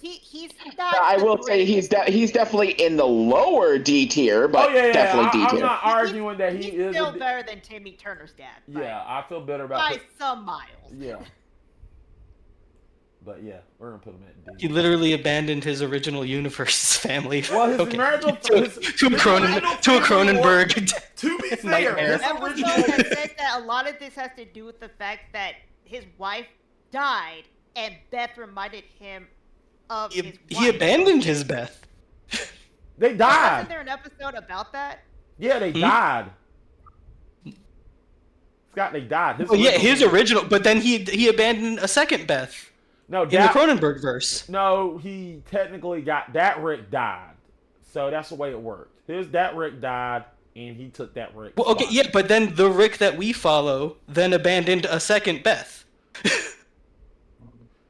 He's not. I will say he's definitely in the lower D tier, but definitely D I'm tier. not arguing that he He's is still better than Timmy Turner's dad. Yeah, I feel better about by that. some miles. Yeah. But yeah, we're gonna put him at D. He literally abandoned his original universe's family. Well, his Okay. marital to a Cronenberg. To be fair, Nightmare. his Episode original. that says that a lot of this has to do with the fact that his wife died, and Beth reminded him of his wife. He abandoned his Beth. They died. Wasn't there an episode about that? Yeah, they died. Scott, they died. His original, but then he abandoned a second Beth No, in the Cronenberg verse. No, he technically got that Rick died. So that's the way it worked. That Rick died, and he took that Rick. Well, okay, spot. yeah, but then the Rick that we follow then abandoned a second Beth.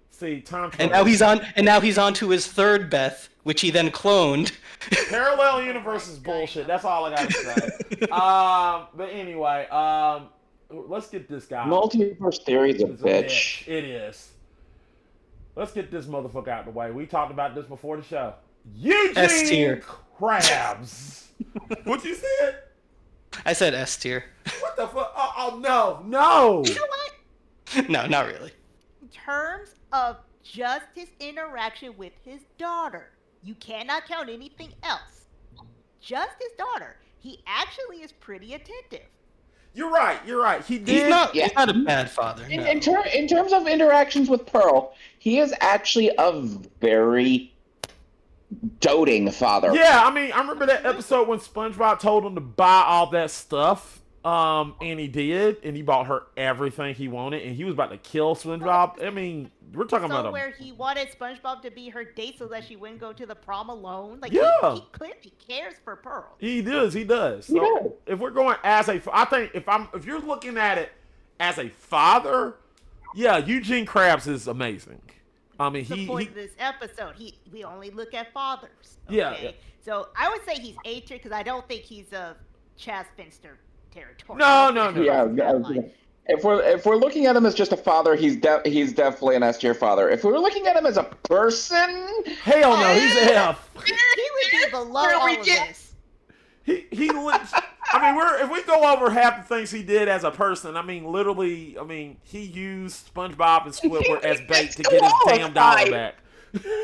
See, time And travel. now he's on to his third Beth, which he then cloned. Parallel universe is bullshit. That's all I gotta say. But anyway, let's get this guy. Multiverse theory's a It's bitch. It is. Let's get this motherfucker out of the way. We talked about this before the show. Eugene S tier. Krabs. What you said? I said S tier. What the fuck? Oh no. You know what? No, not really. In terms of just his interaction with his daughter, you cannot count anything else. Just his daughter. He actually is pretty attentive. You're right. He did. He's not a bad father. No. In terms of interactions with Pearl, he is actually a very doting father. Yeah, I mean, I remember that episode when SpongeBob told him to buy all that stuff, and he did, and he bought her everything he wanted, and he was about to kill SpongeBob. I mean, we're talking about So where he wanted SpongeBob to be her date so that she wouldn't go to the prom alone. Like Yeah. he clearly cares for Pearl. He does. So Yeah. if we're going I think if you're looking at it as a father, yeah, Eugene Krabs is amazing. I mean, The point of this episode, we only look at fathers. Okay? Yeah. So I would say he's A tier because I don't think he's a Chaz Finster territory. No. Yeah, if we're looking at him as just a father, he's definitely an S tier father. If we were looking at him as a person, Hell no, he's an F. He would be below all of this. He looks. I mean, if we go over half the things he did as a person, I mean, literally, he used SpongeBob and Squidward as bait to get his damn dollar back.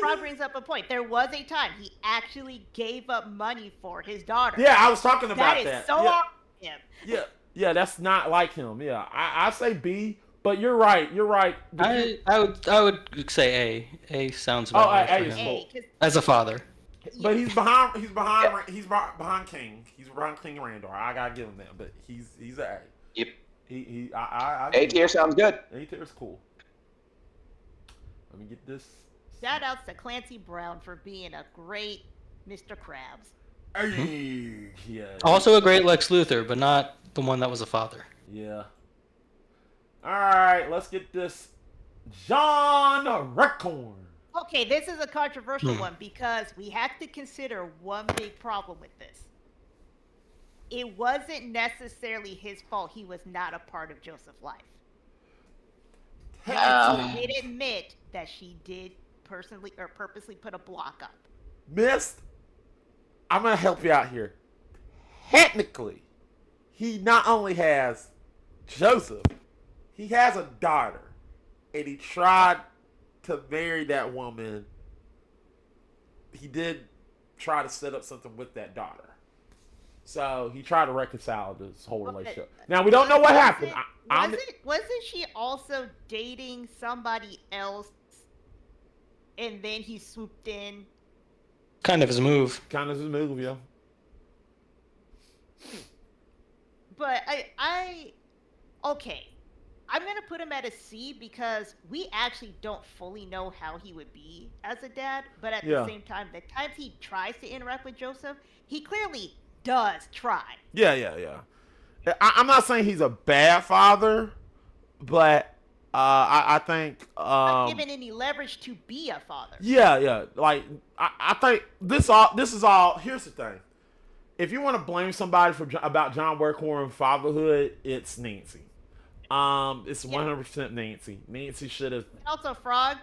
Rob brings up a point. There was a time he actually gave up money for his daughter. Yeah, I was talking about That that. is so yeah. hard for him. Yeah, that's not like him. Yeah, I say B, but you're right. I would say A. A sounds about right A for is him. cool. 'Cause Oh, As a father. But he's behind King. He's behind King Randor. I gotta give him that. But he's an A. Yep. I A tier sounds good. A tier is cool. Let me get this. Shout outs to Clancy Brown for being a great Mr. Krabs. Yeah. Also a great Lex Luthor, but not the one that was a father. Yeah. All right, let's get this. John Reckhorn. Okay, this is a controversial one because we have to consider one big problem with this. It wasn't necessarily his fault he was not a part of Joseph's life. Nancy did admit that she did personally or purposely put a block up. Mist, I'm gonna help you out here. Technically, he not only has Joseph, he has a daughter, and he tried to marry that woman. He did try to set up something with that daughter. So he tried to reconcile this whole relationship. Now we don't know what happened. Wasn't she also dating somebody else, and then he swooped in? Kind of his move. Kind of his move, yeah. But okay, I'm gonna put him at a C because we actually don't fully know how he would be as a dad. But at Yeah. the same time, the times he tries to interact with Joseph, he clearly does try. Yeah. I'm not saying he's a bad father, but I think Not given any leverage to be a father. yeah. Like I think this is all. Here's the thing: if you want to blame somebody about John Workhorn fatherhood, it's Nancy. It's 100% Nancy. Nancy should have. Also, Frog.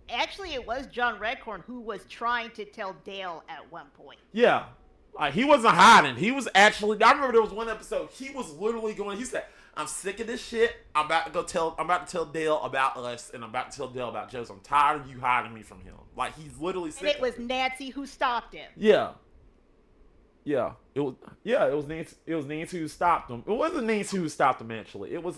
Actually, it was John Redcorn who was trying to tell Dale at one point. Yeah. Like, he wasn't hiding. He was actually. I remember there was one episode. He was literally going. He said, "I'm sick of this shit. I'm about to tell Dale about us, and I'm about to tell Dale about Joseph. I'm tired of you hiding me from him." Like, he's literally sick. And it was Nancy who stopped him. Yeah. It was Nancy. It was Nancy who stopped him. It wasn't Nancy who stopped him actually. It was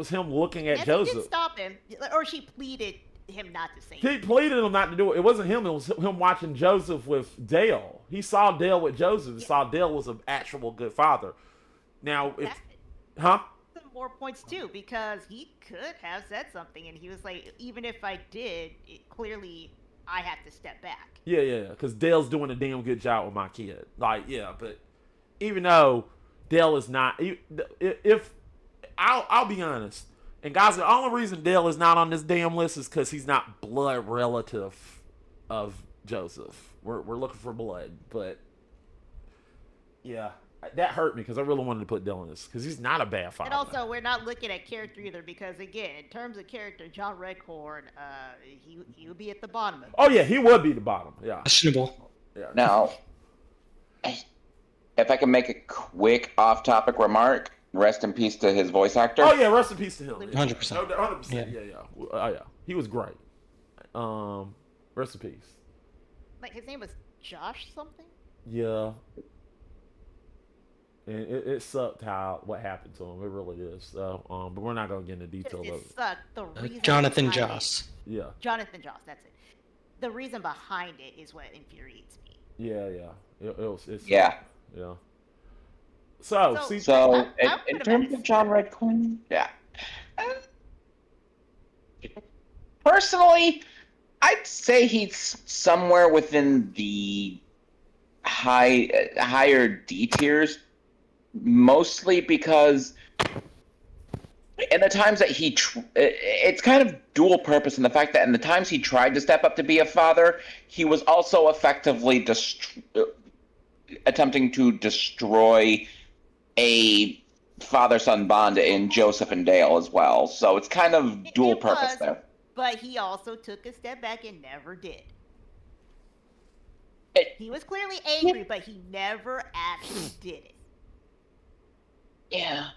him looking at Nancy Joseph. didn't stop him, or she pleaded him not to say He pleaded him not to do it. It wasn't him. It was him watching Joseph with Dale. He saw Dale with Joseph. He saw Dale was an actual good father. Now, Some more points too, because he could have said something, and he was like, "Even if I did, clearly I have to step back." Yeah. Because Dale's doing a damn good job with my kid. Like, yeah, but even though Dale is not, if I'll be honest, and guys, the only reason Dale is not on this damn list is because he's not blood relative of Joseph. We're looking for blood, but yeah, that hurt me because I really wanted to put Dale on this because he's not a bad father. And also, we're not looking at character either, because again, in terms of character, John Redcorn, he would be at the bottom of it. Oh yeah, he would be the bottom. Yeah. Questionable. Yeah. Now, if I can make a quick off-topic remark, rest in peace to his voice actor. Oh yeah, rest in peace to him. 100%. No, 100%. Yeah. He was great. Rest in peace. Like, his name was Josh something? Yeah. And it sucked what happened to him. It really is. So, but we're not gonna get into detail of It it. sucked. The reason Jonathan behind Joss. Yeah. Jonathan Joss, that's it. The reason behind it is what infuriates me. Yeah. It's Yeah. Yeah. So So- see, So, I would in put him terms at a of John Redcorn, yeah. Personally, I'd say he's somewhere within the higher D tiers, mostly because in the times that it's kind of dual purpose in the fact that in the times he tried to step up to be a father, he was also effectively attempting to destroy a father-son bond in Joseph and Dale as well. So it's kind of dual It purpose was, there. But he also took a step back and never did. He was clearly angry, but he never actually did it. Yeah.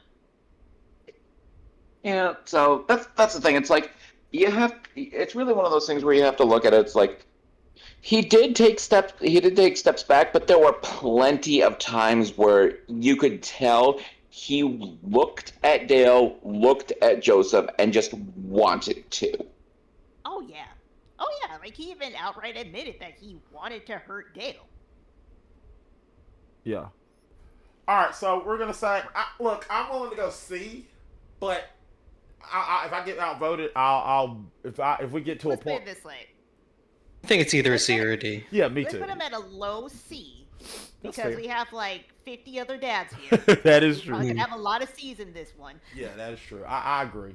Yeah, so that's the thing. It's like it's really one of those things where you have to look at it. It's like he did take steps back, but there were plenty of times where you could tell he looked at Dale, looked at Joseph, and just wanted to. Oh yeah. Like, he even outright admitted that he wanted to hurt Dale. yeah. All right, so we're gonna say, look, I'm willing to go C, but if I get outvoted, if we get to Let's a put point, it this way. I think it's either a C or a D. yeah, me Let's too. put him at a low C, That's because fair. we have like 50 other dads here. That is We're true. gonna have a lot of C's in this one. Yeah, that is true. I agree.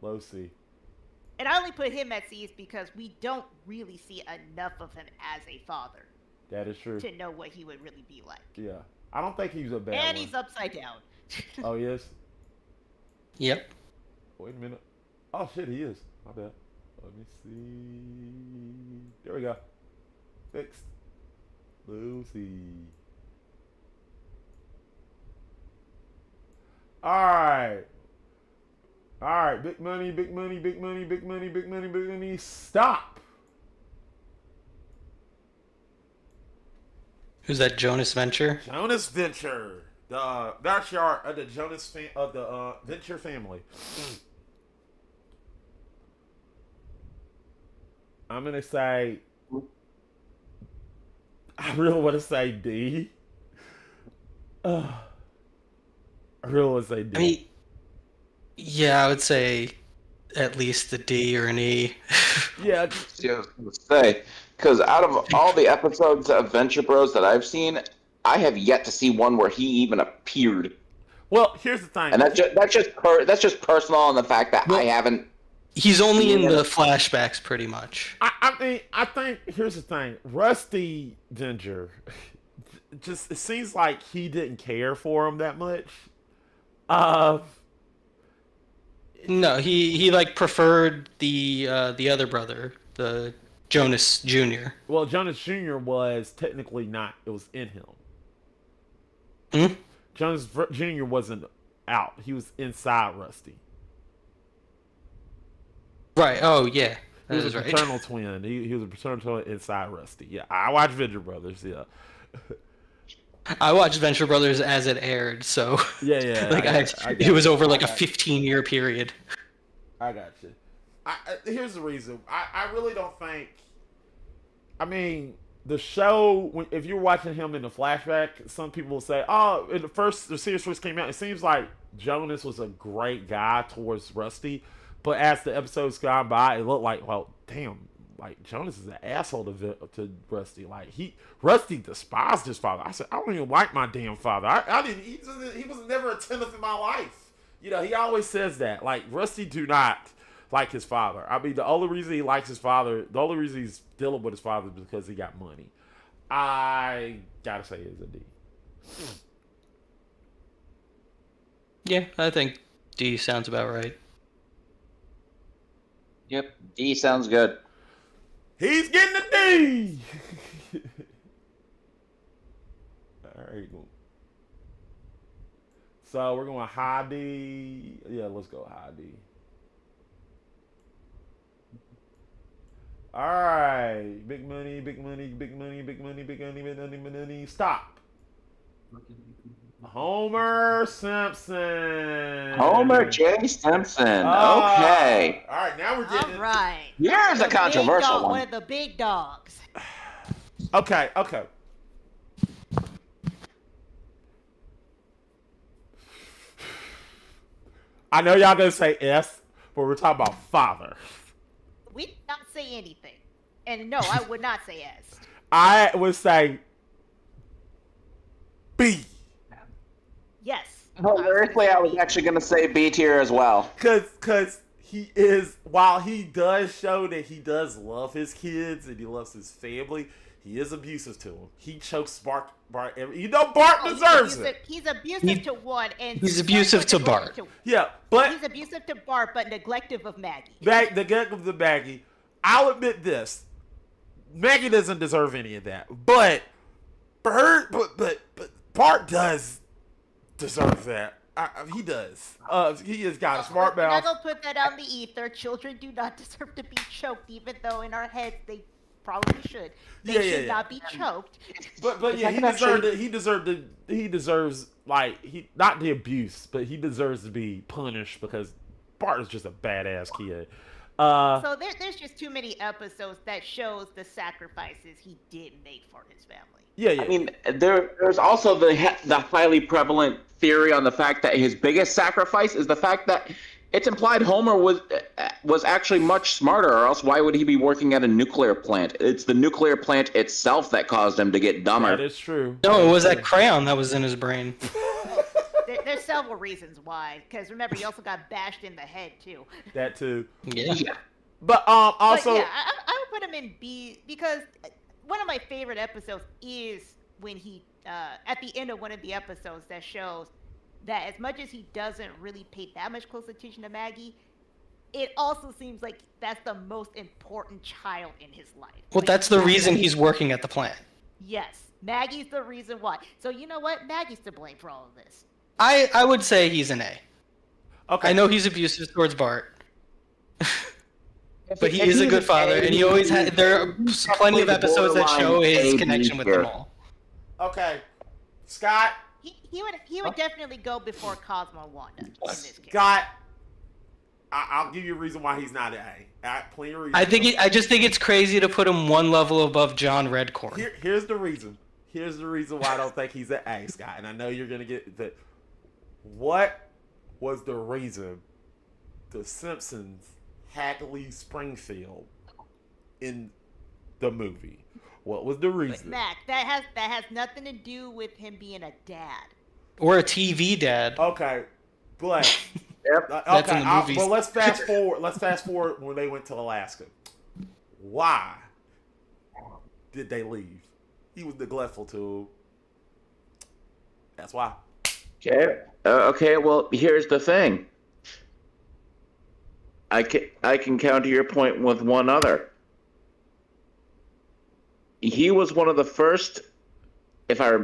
Low C. And I only put him at C's because we don't really see enough of him as a father That is true. to know what he would really be like. Yeah, I don't think he's a bad And one. he's upside down. Oh yes. Yep. Wait a minute. Oh shit, he is. My bad. Let me see. There we go. Fixed. Lucy. Alright. Alright. Big money, big money, big money, big money, big money, big money. Stop. Who's that? Jonas Venture? Jonas Venture. The matriarch of the Venture family. I'm gonna say. I really want to say D. I really want to say D. I mean, yeah, I would say at least a D or an E. Yeah. See, I was going to say, because out of all the episodes of Venture Bros that I've seen, I have yet to see one where he even appeared. Well, here's the thing. And that's just personal on the fact that I haven't. He's only in Yeah. the flashbacks, pretty much. I think here's the thing. Rusty Ginger, just it seems like he didn't care for him that much. No, he like preferred the other brother, the Jonas Jr. Well, Jonas Jr. was technically not. It was in him. Hmm? Jonas Jr. wasn't out. He was inside Rusty. Right. Oh yeah, He that was is a right. paternal twin. He was a paternal twin inside Rusty. Yeah, I watched Venture Brothers. Yeah. I watched Venture Brothers as it aired, so Yeah. like it was over like a 15-year period. I got you. Here's the reason. I really don't think. I mean, the show. If you're watching him in the flashback, some people will say, "Oh, in the series first came out, it seems like Jonas was a great guy towards Rusty." But as the episodes gone by, it looked like, well, damn, like Jonas is an asshole to Rusty. Like Rusty despised his father. I said, I don't even like my damn father. I didn't. He was never attentive in my life. You know, he always says that. Like Rusty do not like his father. I mean, the only reason he likes his father, the only reason he's dealing with his father is because he got money. I gotta say, it's a D. Yeah, I think D sounds about right. Yep, D sounds good. He's getting a D. All right. So we're going high D. Yeah, let's go high D. All right. Big money, big money, big money, big money, big money, big money, big money. Stop. Homer Simpson. Homer J. Simpson. Ah, Okay. All right, now we're All getting. right. Here's a The big controversial dog, one. One of the big dogs. Okay. I know y'all gonna say S, but we're talking about father. We did not say anything. And no, I would not say S. I would say B. Yes. Hilariously, I was actually going to say B tier as well. Cause he is, while he does show that he does love his kids and he loves his family, he is abusive to him. He chokes Bart Bart deserves it. He's abusive to one and He's abusive to Bart. Yeah, but He's abusive to Bart, but neglective of Maggie. the gag of the Maggie, I'll admit this. Maggie doesn't deserve any of that. But Bart does deserve that. He does. He has got a smart We're mouth. not gonna put that on the ether. Children do not deserve to be choked, even though in our heads they probably should. They should not be choked. But yeah, he deserves like not the abuse, but he deserves to be punished because Bart is just a badass kid. So there's just too many episodes that shows the sacrifices he did make for his family. Yeah. I mean, there's also the highly prevalent theory on the fact that his biggest sacrifice is the fact that it's implied Homer was actually much smarter, or else why would he be working at a nuclear plant? It's the nuclear plant itself that caused him to get dumber. That is true. No, it was that crayon that was in his brain. There's several reasons why. Because remember, he also got bashed in the head too. That too. Yeah. But also But yeah, I would put him in B because one of my favorite episodes is when he at the end of one of the episodes that shows that as much as he doesn't really pay that much close attention to Maggie, it also seems like that's the most important child in his life. Well, Like, that's the reason he's working at the plant. Yes, Maggie's the reason why. So you know what? Maggie's to blame for all of this. I would say he's an A. Okay. I know he's abusive towards Bart, but he If is a he's good an father, A, and he always had. There are he's plenty of definitely episodes that show borderline his A, connection with B them here. all. Okay. Scott. He would definitely go before Cosmo and Wanda in this case. Scott. I'll give you a reason why he's not an A. Plenty of reasons. I just think it's crazy to put him one level above John Redcorn. Here's the reason. Here's the reason why I don't think he's an A, Scott. And I know you're gonna get that. What was the reason the Simpsons had to leave Springfield in the movie? What was the But reason? Mac, that has nothing to do with him being a dad. Or a TV dad. Okay, but Yep. That's in the movies. well, let's fast forward. Let's fast forward when they went to Alaska. Why did they leave? He was neglectful too. That's why. Okay. Okay. Well, here's the thing. I can counter your point with one other. He was one of the first, if I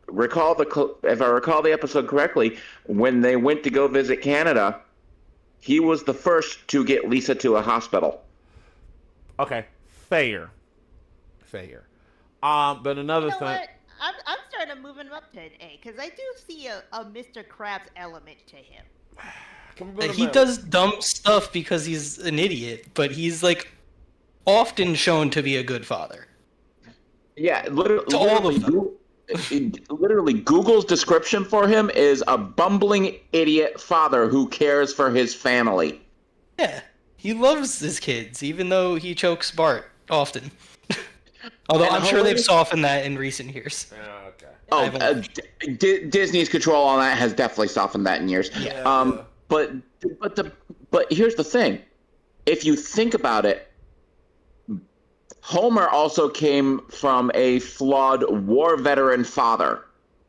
recall the episode correctly, when they went to go visit Canada, he was the first to get Lisa to a hospital. Okay, fair. But another You know thing. what? I'm starting to move him up to an A because I do see a Mr. Krabs element to him. Can we go to He the- does dumb stuff because he's an idiot, but he's like often shown to be a good father. Yeah, To all of them. literally, Google's description for him is a bumbling idiot father who cares for his family. Yeah, he loves his kids, even though he chokes Bart often. Although And I'm sure they've hilarious- softened that in recent years. Yeah, okay. Oh, haven't- Disney's control on that has definitely softened that in years. Yeah. But here's the thing: if you think about it, Homer also came from a flawed war veteran father.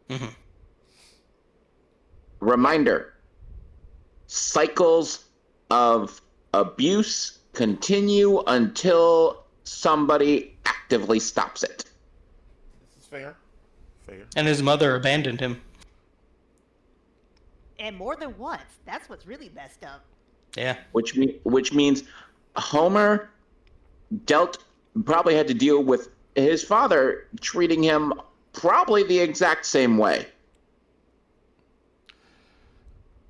Mhm. Reminder: cycles of abuse continue until somebody actively stops it. This is fair. And his mother abandoned him. And more than once. That's what's really messed up. Yeah. Which means Homer probably had to deal with his father treating him probably the exact same way.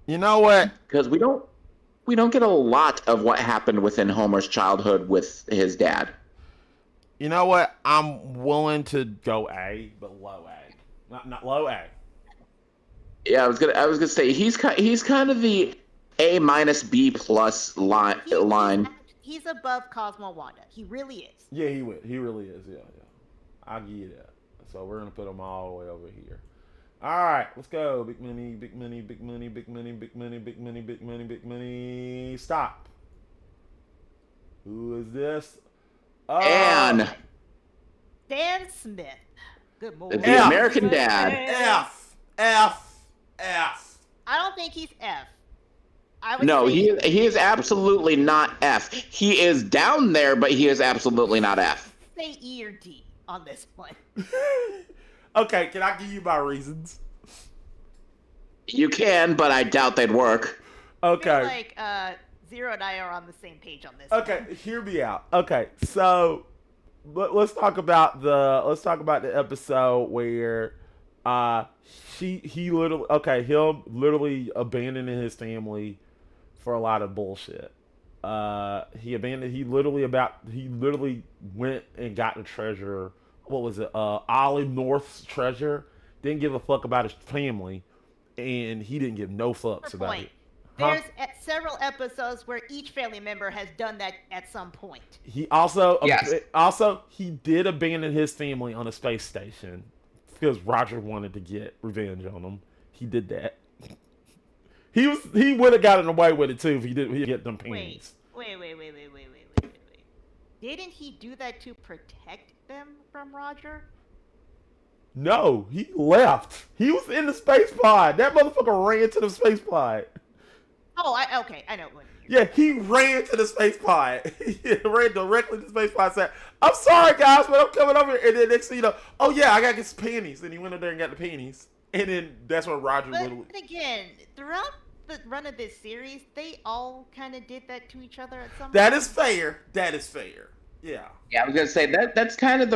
You know what? Because we don't get a lot of what happened within Homer's childhood with his dad. You know what? I'm willing to go A, but low A. Not low A. Yeah, I was gonna say he's kind of the A minus B plus line. He's above Cosmo Wanda. He really is. Yeah, he would. He really is. Yeah. I'll give you that. So we're gonna put him all the way over here. All right, let's go. Big money, big money, big money, big money, big money, big money, big money, big money. Stop. Who is this? Oh, And Dan Smith. Good movie. the F. American Dad. F. I don't think he's F. I would No, say he is absolutely not F. He is down there, but he is absolutely not F. say E or D on this one. Okay, can I give you my reasons? You can, but I doubt they'd work. I feel Okay. like Zero and I are on the same page on this. Okay, hear me out. Okay, so let's talk about the episode where him literally abandoning his family for a lot of bullshit. He literally went and got the treasure. What was it? Ollie North's treasure. Didn't give a fuck about his family, and he didn't give no fucks Fair about point. it. Huh? There's several episodes where each family member has done that at some point. He also Yes. he did abandon his family on a space station because Roger wanted to get revenge on him. He did that. He would have gotten away with it too if he didn't get them pants. Wait. Didn't he do that to protect them from Roger? No, he left. He was in the space pod. That motherfucker ran to the space pod. Oh, okay, I know what you mean. Yeah, he ran to the space pod. He ran directly to the space pod and said, I'm sorry, guys, but I'm coming over here. And then next thing you know, oh, yeah, I got to get some panties. And he went in there and got the panties. And then that's when Roger But literally... again, throughout the run of this series, they all kind of did that to each other at some That point. is fair. That is fair. Yeah. Yeah, I was gonna say that's kind of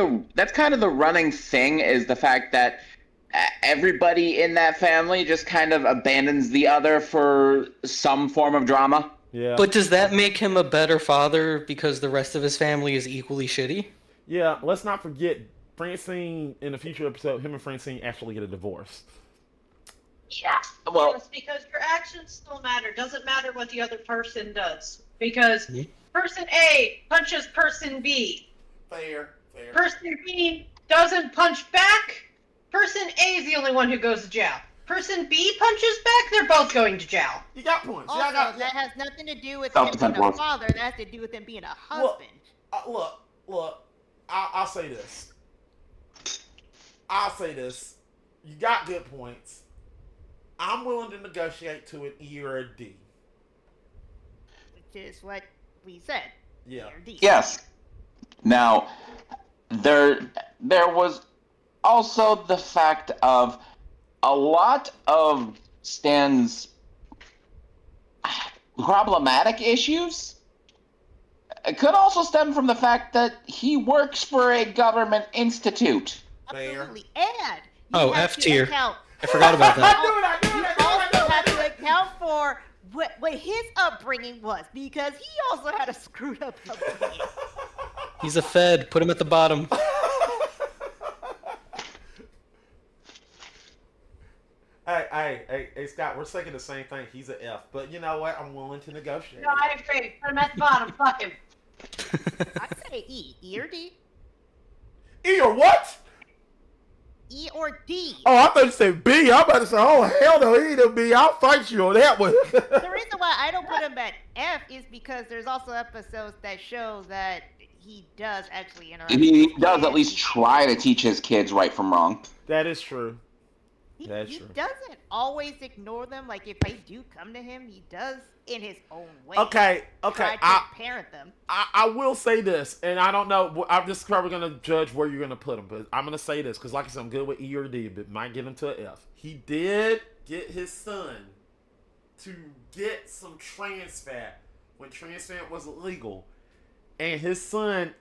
the running thing, is the fact that everybody in that family just kind of abandons the other for some form of drama. Yeah. But does that make him a better father because the rest of his family is equally shitty? Yeah, let's not forget, Francine, in a future episode, him and Francine actually get a divorce. Yeah. Well- Yes, because your actions still matter. Doesn't matter what the other person does. Because person A punches person B. Fair. Person B doesn't punch back. Person A is the only one who goes to jail. Person B punches back. They're both going to jail. You got points. Also, Yeah, I got, that has nothing to do with him Self-defense being a laws. father. That has to do with him being a husband. Look. I'll say this. You got good points. I'm willing to negotiate to an E or a D. Which is what we said. Yeah. Or D. Yes. Now, there was also the fact of a lot of Stan's problematic issues. It could also stem from the fact that he works for a government institute. Fair. Absolutely. And Oh, you have F to tier. account- I forgot about that. You also have to account for what his upbringing was, because he also had a screwed up upbringing. He's a Fed. Put him at the bottom. Hey, Scott, we're saying the same thing. He's an F, but you know what? I'm willing to negotiate. No, I agree. Put him at the bottom. Fuck him. I'd say E. E or D. E or what? E or D. Oh, I thought you said B. I'm about to say, oh, hell no, he ain't a B. I'll fight you on that one. The reason why I don't put him at F is because there's also episodes that show that he does actually interact. He with does kids. at least try to teach his kids right from wrong. That is true. He That's true. doesn't always ignore them. Like, if they do come to him, he does in his own way. Okay. Try to I, parent them. I will say this, and I don't know. I'm just probably going to judge where you're going to put him, but I'm going to say this because, like I said, I'm good with E or D, but might get him to an F. He did get his son to get some trans fat when trans fat was illegal, and his son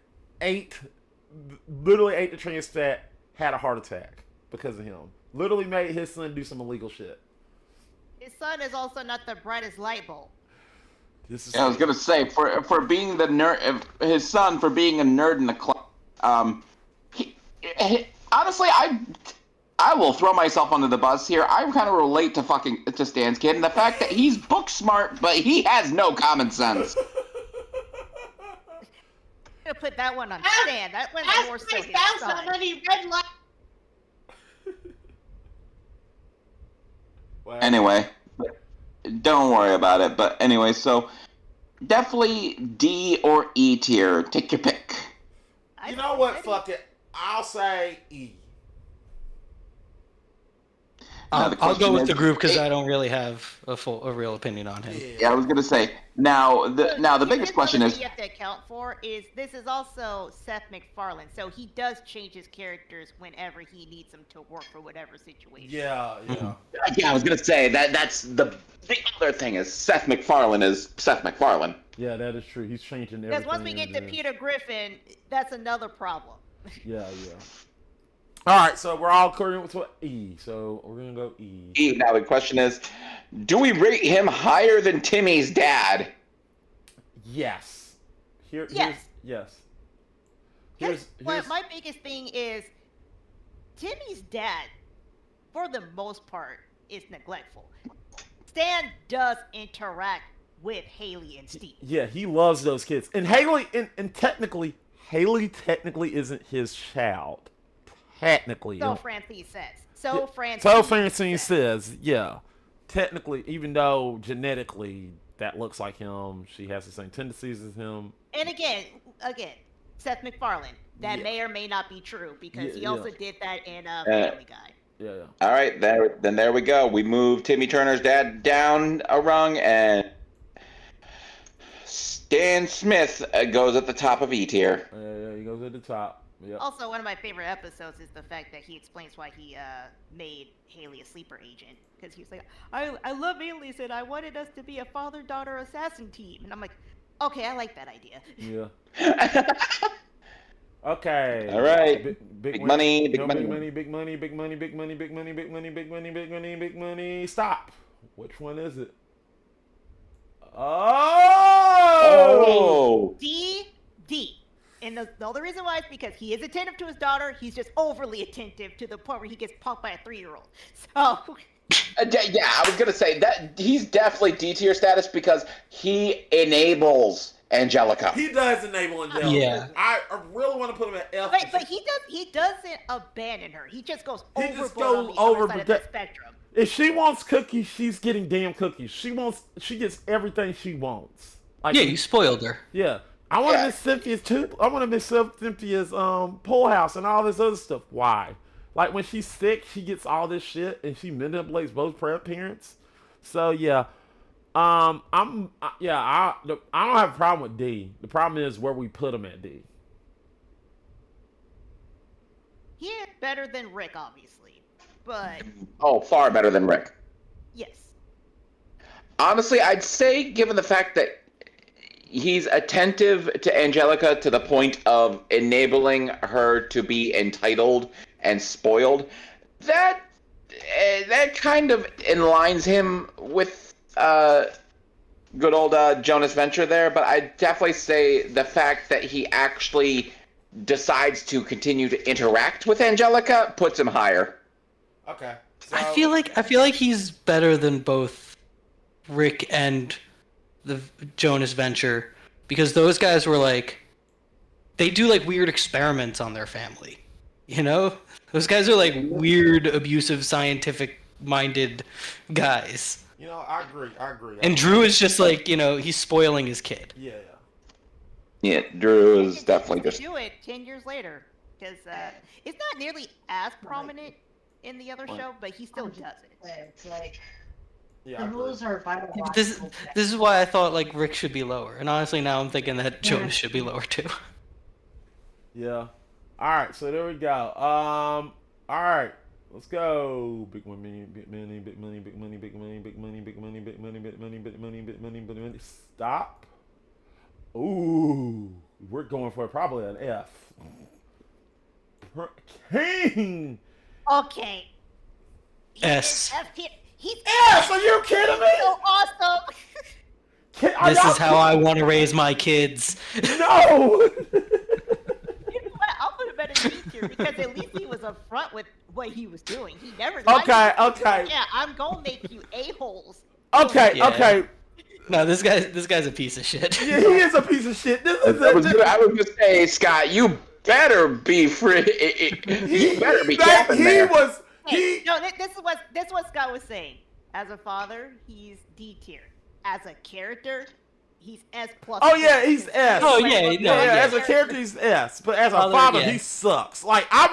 literally ate the trans fat, had a heart attack because of him. Literally made his son do some illegal shit. His son is also not the brightest light bulb. This is Yeah, I was gonna say for being the nerd, his son for being a nerd in the class. Honestly, I will throw myself under the bus here. I kind of relate to Stan's kid, and the fact that he's book smart, but he has no common sense. I'm gonna put that one on Stan. That one's more Ask so my his spouse son. how many red lights. Well, Anyway, don't worry about it. But anyway, so definitely D or E tier. Take your pick. I you know what? think Fuck it. I'll say E. Now, the I'll go question with is- the group because I don't really have a real opinion on him. Yeah, I was gonna say. Now the biggest question thing is. you have to account for is this is also Seth MacFarlane, so he does change his characters whenever he needs them to work for whatever situation. Yeah. Yeah, I was gonna say that's the other thing is Seth MacFarlane is Seth MacFarlane. Yeah, that is true. He's changing everything. Because once we get to Peter Griffin, that's another problem. Yeah. All right, so we're all current with what E. So we're gonna go E. Now the question is, do we rate him higher than Timmy's dad? Yes. Yes. Yes. My biggest thing is Timmy's dad, for the most part, is neglectful. Stan does interact with Haley and Steve. Yeah, he loves those kids, and Haley, and technically, Haley isn't his child. Technically, So Francine says. So Francine says, yeah. Technically, even though genetically that looks like him, she has the same tendencies as him. And again, Seth MacFarlane. That Yeah. may or may not be true because he Yeah. also did that in Family Guy. Yeah. All right, there we go. We moved Timmy Turner's dad down a rung, and Stan Smith goes at the top of E tier. Yeah, he goes at the top. Yep. Also, one of my favorite episodes is the fact that he explains why he made Haley a sleeper agent. Because he was like, I love aliens and I wanted us to be a father-daughter assassin team. And I'm like, okay, I like that idea. Yeah. Okay. All right. Big money, big no, money. big money, big money, big money, big money, big money, big money, big money, big money, big money. Stop. Which one is it? Oh! D. And the only reason why is because he is attentive to his daughter. He's just overly attentive to the point where he gets punked by a 3-year-old. So. Yeah, I was gonna say that he's definitely D tier status because he enables Angelica. He does enable Angelica. Yeah. I really want to put him at F. But he doesn't abandon her. He just goes He overboard just goes on the other side of the overboard. spectrum. If she wants cookies, she's getting damn cookies. She gets everything she wants. Like, Yeah, you spoiled her. yeah. I want to Yeah. miss Cynthia's too. I want to miss Cynthia's pool house and all this other stuff. Why? Like when she's sick, she gets all this shit and she manipulates both parents. So yeah, I don't have a problem with D. The problem is where we put him at D. He is better than Rick, obviously, but Oh, far better than Rick. yes. Honestly, I'd say, given the fact that he's attentive to Angelica to the point of enabling her to be entitled and spoiled, that kind of aligns him with good old Jonas Venture there. But I'd definitely say the fact that he actually decides to continue to interact with Angelica puts him higher. Okay. I feel like he's better than both Rick and the Jonas Venture because those guys were like they do like weird experiments on their family. You know? Those guys are like weird, abusive, scientific minded guys. You know, I agree. And Drew is just like, he's spoiling his kid. Yeah. Yeah, Drew And is he definitely continues just. to do it 10 years later because it's not nearly as prominent in the other show, but he still does it. It's like Yeah. I the agree. rules are vital. This is why I thought like Rick should be lower. And honestly now I'm thinking that Jonas should be lower too. Yeah. All right, so there we go. All right, let's go. Big money, big money, big money, big money, big money, big money, big money, big money, big money, big money, big money, big money. Stop. Ooh, we're going for probably an F. King. Okay. S. He's F? Are you kidding me? so awesome. This is how I want to raise my kids. No. You know what? I'll put him at a D tier because at least he was upfront with what he was doing. He never. lied to you. Okay. Yeah, I'm gonna make you a-holes. Okay. Yeah. Okay. No, this guy's a piece of shit. Yeah, he is a piece of shit. This is I was gonna say, Scott, you better be free. You better be capping there. Hey, no, this is what Scott was saying. As a father, he's D tier. As a character, he's S plus. Oh yeah, he's S. Oh, yeah, no, yeah. yeah. As a character, he's S. But as a Father, father, yeah. he sucks. Like I'm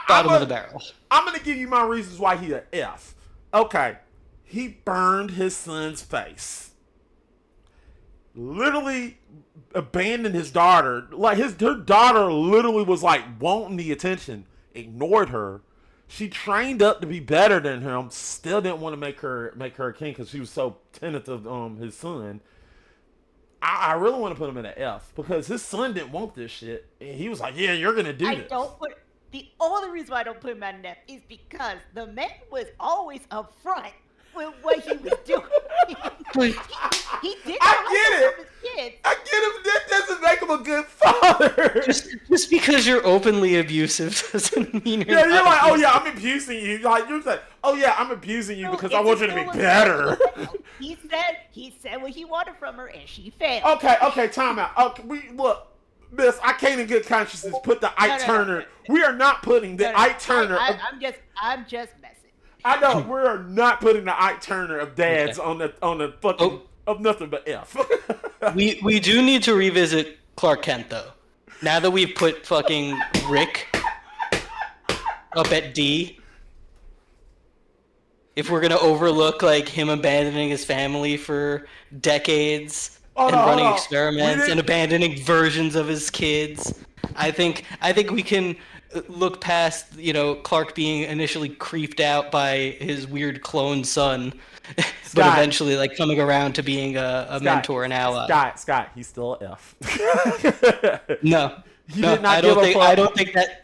Bottom of the barrel. I'm gonna give you my reasons why he's an F. Okay, he burned his son's face. Literally abandoned his daughter. Like her daughter literally was like wanting the attention, ignored her. She trained up to be better than him. Still didn't want to make her a king because she was so tentative his son. I really want to put him in an F because his son didn't want this shit. And he was like, "Yeah, you're gonna do this." The only reason why I don't put him at an F is because the man was always upfront with what he was doing. he did I not get help it. his kids. I get him. That doesn't make him a good father. Just because you're openly abusive doesn't mean you're Yeah, not you're like, oh abusive. yeah, I'm abusing you. Like you're like, oh yeah, I'm abusing you No, because it I want just you to be was- better. He said what he wanted from her, and she failed. Okay, time out. Okay, Miss, I can't in good conscience put the Ike No. Turner. We are not putting the No, Ike Turner. I'm just messing. I know we are not putting the Ike Turner of dads Okay. on the fucking of nothing but F. We do need to revisit Clark Kent though. Now that we've put fucking Rick up at D, if we're gonna overlook like him abandoning his family for decades Oh, and no, running hold on. We experiments didn't- and abandoning versions of his kids. I think we can look past, Clark being initially creeped out by his weird clone son, but Scott. eventually like coming around to being a mentor and ally. Scott, he's still an F. No. He No, did not I give don't a think. fuck.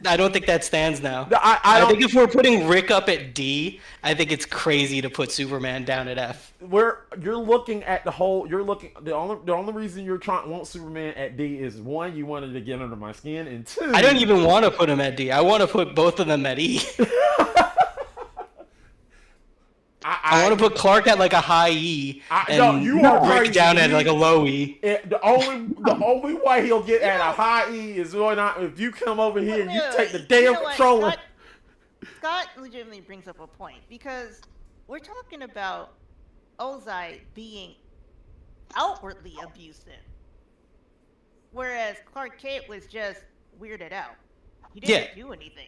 I don't think that stands now. No, I I don't. think if we're putting Rick up at D, I think it's crazy to put Superman down at F. You're looking at the whole. You're looking. The only reason you're want Superman at D is one, you wanted to get under my skin, and two, I don't even want to put him at D. I want to put both of them at E. I want to put Clark at like a high E and you are Rick crazy. down at like a low E. The only way he'll get at a high E is if you come over here and you take the damn know what, controller. Scott legitimately brings up a point because we're talking about Ozai being outwardly abusive, whereas Clark Kent was just weirded out. He didn't do anything.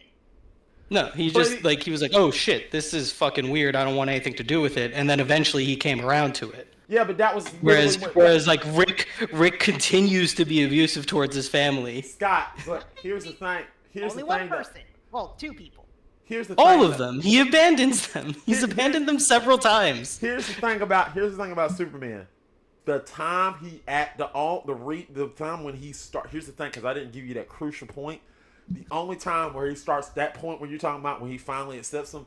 No, he was like, oh shit, this is fucking weird. I don't want anything to do with it. And then eventually he came around to it. Yeah, but that was Whereas like Rick continues to be abusive towards his family. Scott. But here's the thing. Only one person. Well, two people. Here's the thing. All of them. He abandons them. He's abandoned them several times. Here's the thing about Superman. The time he the time when he start. Here's the thing, because I didn't give you that crucial point. The only time where he starts that point where you're talking about when he finally accepts him,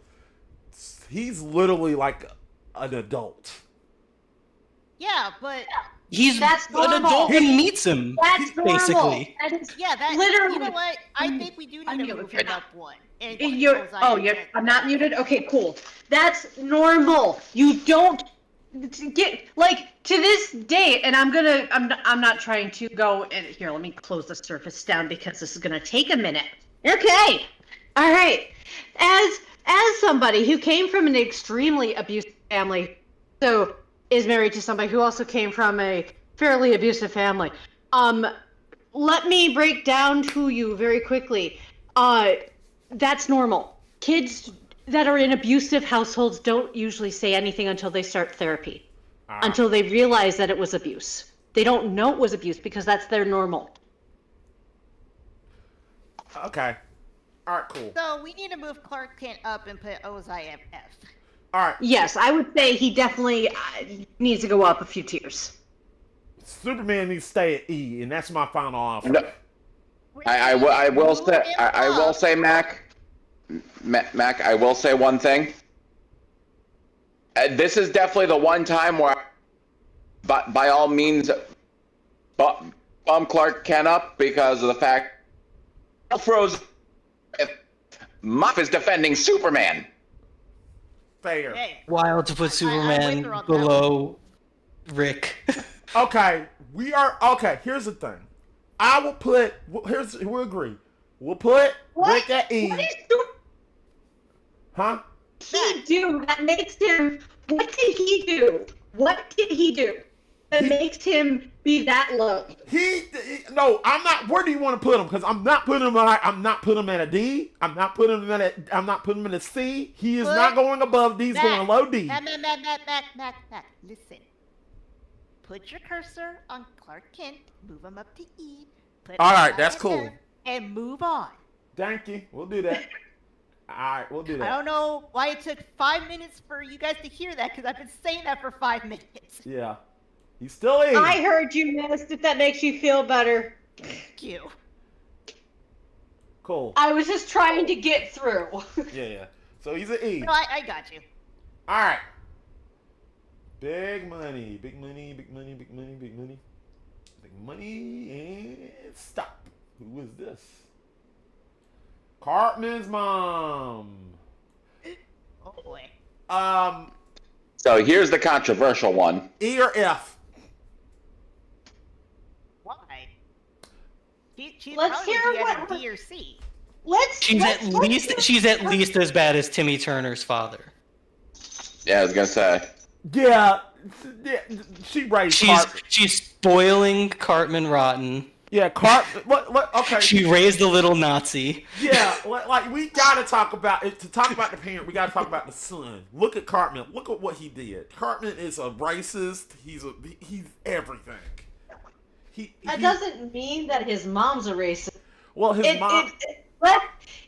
he's literally like an adult. Yeah, but That's an normal. adult when he meets him. That's normal. basically. That is that literally. You know what? I think we do need to move him up one. And I'm not muted. Okay, cool. That's normal. You don't get to this day, and I'm not trying to go and here. Let me close the surface down because this is gonna take a minute. Okay, all right. As somebody who came from an extremely abusive family, so is married to somebody who also came from a fairly abusive family. Let me break down to you very quickly. That's normal. Kids that are in abusive households don't usually say anything until they start therapy, until they realize that it was abuse. They don't know it was abuse because that's their normal. Okay. All right, cool. So we need to move Clark Kent up and put Ozai at F. All right. Yes, I would say he definitely needs to go up a few tiers. Superman needs to stay at E, and that's my final offer. No, I will say, Mac, I will say one thing. This is definitely the one time where, by all means, bump Clark Kent up because of the fact Frozen Muff is defending Superman. Fair. Hey, Wild to put with Superman her on that below Rick. Okay, here's the thing. I will put. We'll agree. We'll put Rick at E. What Huh? did he do that makes him? What did he do? What did he do that makes him be that low? No, I'm not. Where do you want to put him? Because I'm not putting him at a D. I'm not putting him at a C. He is not going above D. He's going low D. Mac. Listen. Put your cursor on Clark Kent. Move him up to E. All right, that's cool. And move on. Thank you. We'll do that. All right, we'll do I that. don't know why it took 5 minutes for you guys to hear that, because I've been saying that for 5 minutes. Yeah. He's still E. I heard you, missed. If that makes you feel better. Thank you. Cool. I was just trying to get through. Yeah. So he's an E. No, I got you. All right. Big money, big money, big money, big money, big money. Big money, and stop. Who is this? Cartman's mom. Oh boy. So here's the controversial one. E or F? Why? She's Let's probably hear be what at a D or C. She's at least as bad as Timmy Turner's father. Yeah, I was gonna say. Yeah, she raised Cartman. She's spoiling Cartman rotten. Yeah, What? Okay. She raised a little Nazi. Yeah, like we gotta talk about it. To talk about the parent, we gotta talk about the son. Look at Cartman. Look at what he did. Cartman is a racist. He's everything. That doesn't mean that his mom's a racist. Well, his mom.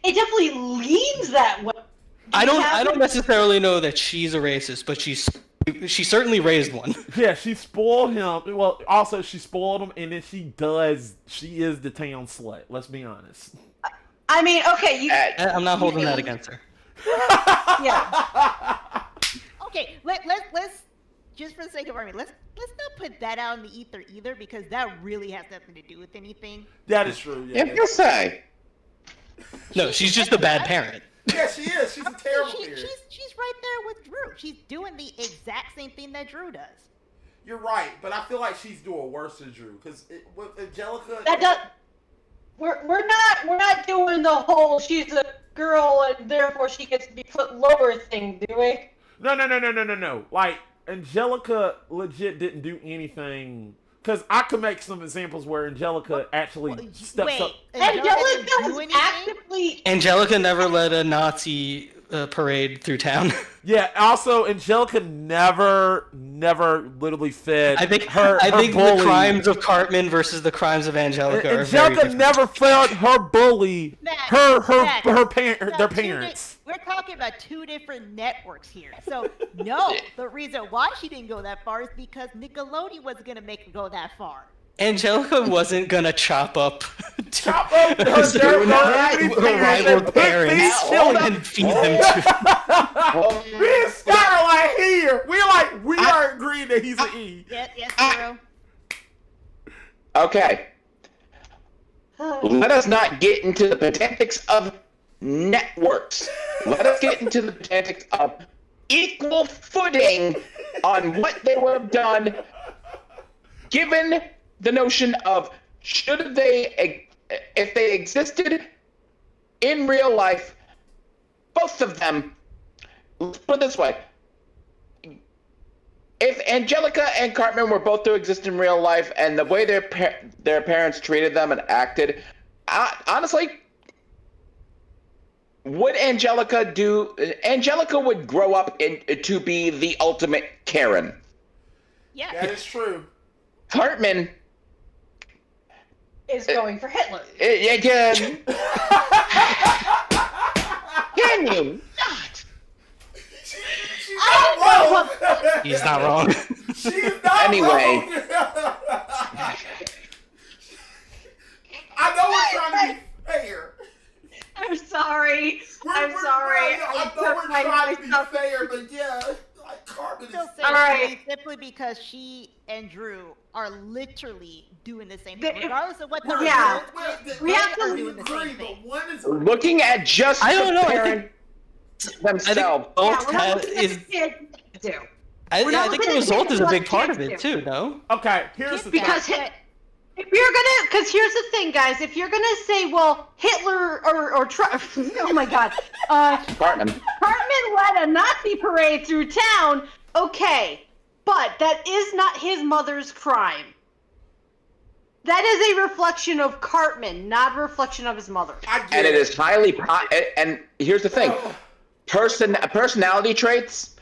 It definitely leans that way. I don't necessarily know that she's a racist, but she certainly raised one. Yeah, she spoiled him. Well, also she spoiled him, and then she is the town slut. Let's be honest. I mean, okay, I'm not holding that against her. Yeah. Okay, let's just for the sake of argument, let's not put that out in the ether either, because that really has nothing to do with anything. That is true. Yeah, If you say. No, she's just a bad parent. yeah, she is. She's a terrible parent. She's right there with Drew. She's doing the exact same thing that Drew does. You're right, but I feel like she's doing worse than Drew because with Angelica. That does. We're not doing the whole she's a girl and therefore she gets to be put lower thing, do we? No. Like Angelica legit didn't do anything. Because I could make some examples where Angelica actually steps up. Angelica was actively. Angelica never led a Nazi parade through town. Yeah. Also, Angelica never literally fed. I think bully. the crimes of Cartman versus the crimes of Angelica are very Angelica different. never fed her bully. Matt, Their no, parents. We're talking about two different networks here. So no, the reason why she didn't go that far is because Nickelodeon was gonna make her go that far. Angelica wasn't gonna chop up her rival parents and feed them to. Me and Scott are like here. We are agreeing that he's an E. Yes, Zero. Okay. Let us not get into the pedantics of networks. Let us get into the pedantics of equal footing on what they would have done given the notion of should they, if they existed in real life, both of them, let's put it this way, if Angelica and Cartman were both to exist in real life and the way their parents treated them and acted, honestly, would Angelica do? Angelica would grow up to be the ultimate Karen. Yeah. That is true. Cartman Is going for Hitler. Can you not? He's not wrong. She's not Anyway. wrong. I know we're trying to be fair. I'm sorry. I'm sorry. I know we're trying to be fair, but yeah, like Cartman Still is. say All right. simply because she and Drew are literally doing the same The- thing, regardless of what their Yeah. result is. We have they to are doing the agree, same thing. but one is. Looking at just I don't the know, I parent themselves. both Yeah, we're not have, looking at is. the kid do. I We're not think the looking at result kids, is a what big part kids of it do. too. No. Okay, here's the Because thing. if you're gonna, because here's the thing, guys. If you're gonna say, well, Hitler or Trump, oh my God, Cartman. Cartman led a Nazi parade through town. Okay, but that is not his mother's crime. That is a reflection of Cartman, not a reflection of his mother. I get And it is highly and here's the thing. Personality traits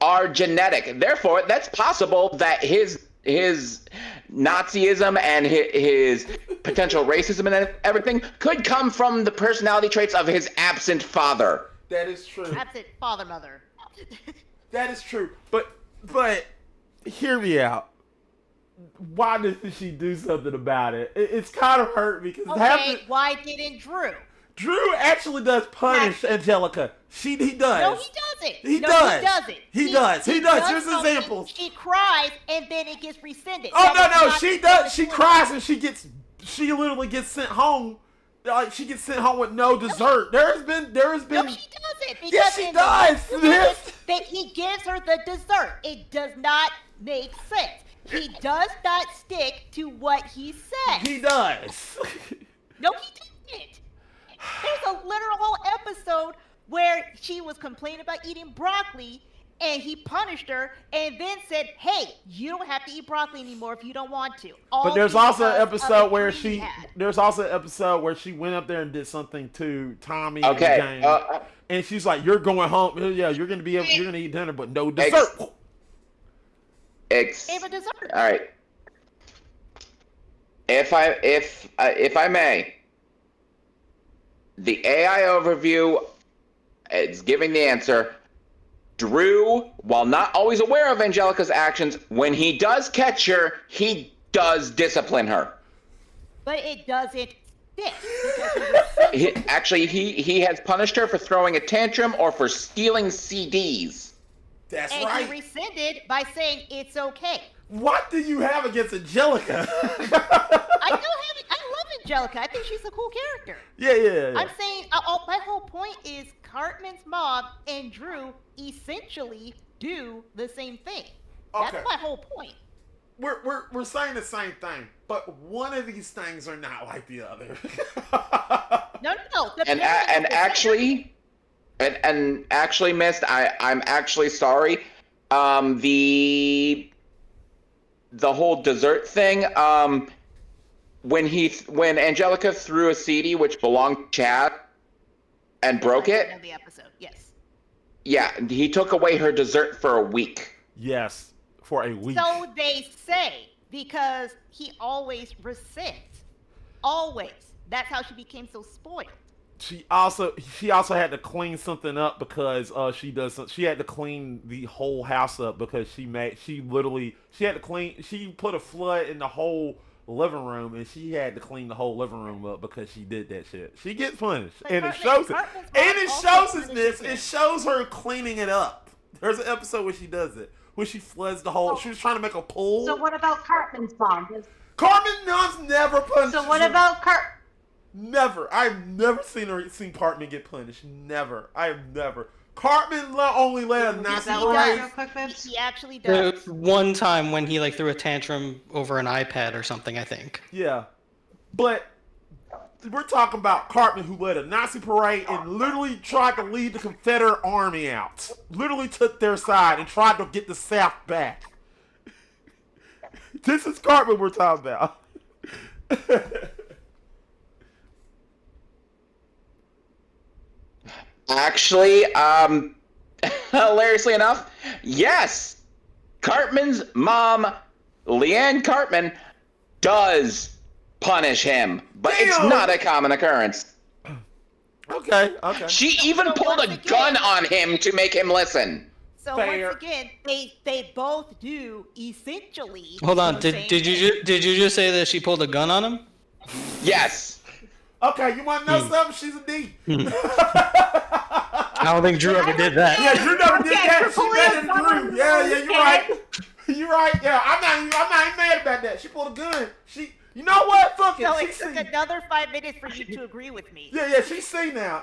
are genetic. Therefore, that's possible that his Nazism and his potential racism and everything could come from the personality traits of his absent father. That is true. Absent father, mother. That is true. But hear me out. Why doesn't she do something about it? It's kind of hurt because Okay, why didn't Drew? Drew actually does punish Angelica. He does. No, he doesn't. He no, does. He doesn't. He does. Here's something, examples. She cries and then it gets rescinded. Oh That is no, not she the does. She point. cries and she literally gets sent home. Like she gets sent home with no dessert. There has been. No, she doesn't. Because Yes, she in does. the Yes. that he gives her the dessert. It does not make sense. He does not stick to what he said. He does. No, he didn't. There's a literal whole episode where she was complaining about eating broccoli, and he punished her, and then said, "Hey, you don't have to eat broccoli anymore if you don't want to." But there's also an episode where she she went up there and did something to Tommy Okay. and Jane, and she's like, "You're going home. Yeah, you're gonna eat dinner, but no dessert." gave a dessert. All right. if I may, the AI overview is giving the answer. Drew, while not always aware of Angelica's actions, when he does catch her, he does discipline her. But it doesn't stick. He has punished her for throwing a tantrum or for stealing CDs. That's And right. he rescinded by saying it's okay. What do you have against Angelica? I love Angelica. I think she's a cool character. Yeah. I'm saying my whole point is Cartman's mom and Drew essentially do the same thing. Okay. That's my whole point. We're saying the same thing, but one of these things are not like the other. No. And actually, Mist, I'm actually sorry. The whole dessert thing. When Angelica threw a CD which belonged to Chad and broke it. Of the episode, yes. Yeah, he took away her dessert for a week. Yes, for a week. So they say, because he always resents. Always. That's how she became so spoiled. She also had to clean something up because she had to clean the whole house up because she put a flood in the whole living room and she had to clean the whole living room up because she did that shit. She gets punished, But and it Cartman's shows it. mom And it also shows punishes this. him. It shows her cleaning it up. There's an episode where she does it, where she floods the whole. She was trying to make a pool. So what about Cartman's mom? Carmen Nunn's never punished. So what about Never. I've never seen Cartman get punished. Never. I have never. Cartman only let a Nazi real parade. quick, He actually does. One time when he threw a tantrum over an iPad or something, I think. Yeah. But we're talking about Cartman who led a Nazi parade and literally tried to lead the Confederate army out. Literally took their side and tried to get the South back. This is Cartman we're talking about. Actually, hilariously enough, yes, Cartman's mom, Leanne Cartman, does punish him, but it's Damn. not a common occurrence. Okay. She even pulled a gun on him to make him listen. So Fair. once again, they both do essentially. Hold on, the did same you just say that she pulled a gun on him? Yes. Okay, you want to know something? She's a D. I don't think Drew ever did that. Yeah, Drew never did Okay, that. for She pulling better a than gun Drew. on Yeah, you, you're right. You're right. Yeah, I'm not even mad about that. She pulled a gun. You know what? Fuck it. So She it took see. another 5 minutes for you to agree with me. Yeah, she see now.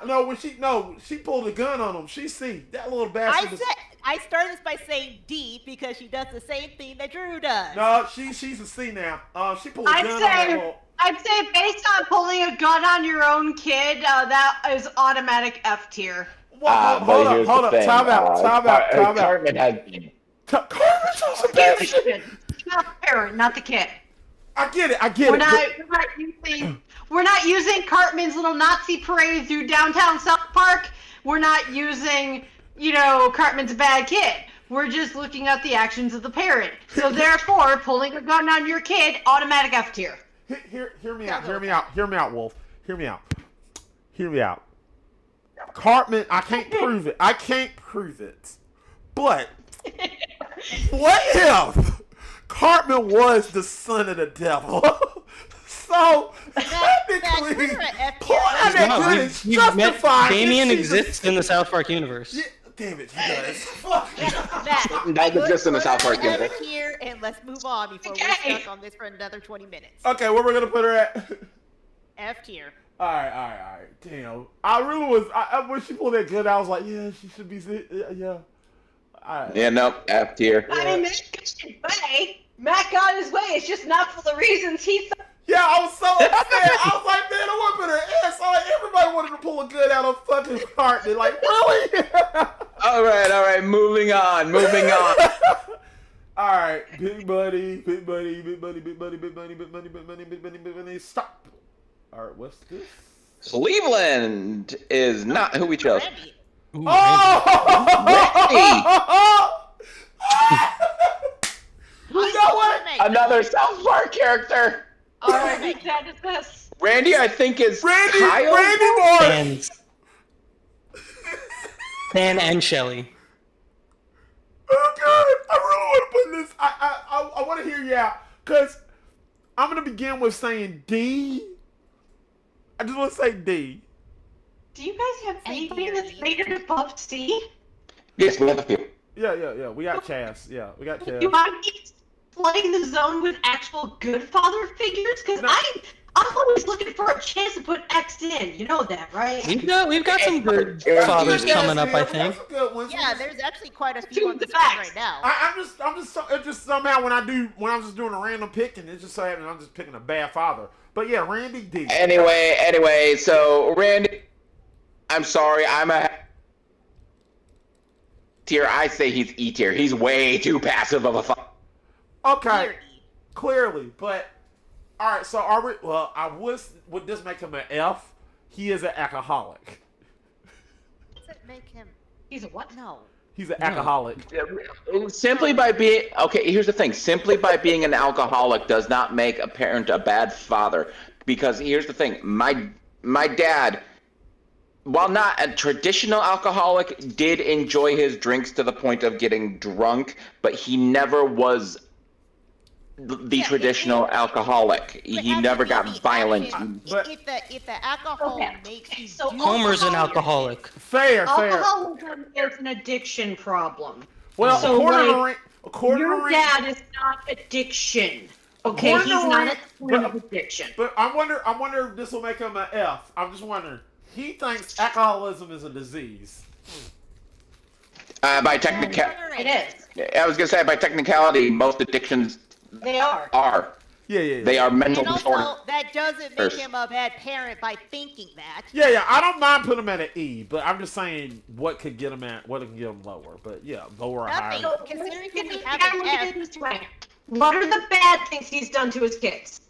She pulled a gun on him. She see that little bastard. I started this by saying D because she does the same thing that Drew does. No, she's a C now. She pulled a gun on that little. I'd say based on pulling a gun on your own kid, that is automatic F tier. Well, hold up. Time out. Cartman has. Cartman's also a Not the parent, not the kid. I get it. We're not using Cartman's little Nazi parade through downtown South Park. We're not using, Cartman's a bad kid. We're just looking at the actions of the parent. So therefore, pulling a gun on your kid, automatic F tier. Hear me out, Wolf. Hear me out. Cartman, I can't prove it. But what if Cartman was the son of the devil? So technically, we're at F pulling out that gun is justified. Damien if she's a- exists in the South Park universe. Yeah, damn it, he does. Fuck. Matt, That exists in the put South Park her universe. here and let's move on before Okay. we're stuck on this for another 20 minutes. Okay, where we're gonna put her at? F tier. All right. Damn. I really was. When she pulled that gun, I was like, yeah, she should be. Yeah. All right. Yeah, nope, F tier. I mean, Matt got his way. Matt got his way. It's just not for the reasons he thought. Yeah, I was so upset. I was like, man, I want to put her ass on. Everybody wanted to pull a gun out of fucking heart. They're like, really? All right, moving on. All right, big buddy, stop. All right, what's this? Cleveland is not who we chose. Randy. Ooh, You know what? Another South Park character. R.I.P. Genesis. Randy, I think is Randy Kyle. Marsh. Stan and Shelly. Oh God, I really want to put this. I want to hear you out because I'm gonna begin with saying D. I just want to say D. Do you guys have anybody that's rated above C? Yes, we have a few. Yeah. We got Chaz. Yeah, we got Chaz. You want me flooding the zone with actual good father figures? Because No. I'm always looking for a chance to put X in. You know that, right? We've got some good Yeah, fathers Yeah, coming up, yeah, I we got think. some good ones. Yeah, there's actually quite a few Two on the the screen facts. right now. I'm just somehow when I'm just doing a random pick and it's just so happening I'm just picking a bad father. But yeah, Randy D. Anyway, so Randy, I'm sorry, I'm a tier. I say he's E tier. He's way too passive of a father. Okay, Dear E. clearly, but all right. So are we? Well, would this make him an F? He is an alcoholic. Does it make him? He's a what? No. He's an alcoholic. Simply by being here's the thing. Simply by being an alcoholic does not make a parent a bad father. Because here's the thing. My dad, while not a traditional alcoholic, did enjoy his drinks to the point of getting drunk, but he never was the Yeah, traditional alcoholic. But He never got absolutely, violent. action- But- if the alcohol Okay, makes you so do Homer's an alcohol- alcoholic. Fair. Alcoholism is an addiction problem. Well, So, according to Your Randy, dad is not addiction. Okay, According he's to not Randy- a twin of addiction. but I wonder if this will make him an F. I'm just wondering. He thinks alcoholism is a disease. By technical, It is. I was gonna say by technicality, most addictions They are. are. Yeah. They are mental And disorders. also, that doesn't make him a bad parent by thinking that. Yeah. I don't mind putting him at an E, but I'm just saying what could get him lower. But yeah, lower or Nothing. higher. Considering Look we at have an F, it this way. What are the bad things he's done to his kids?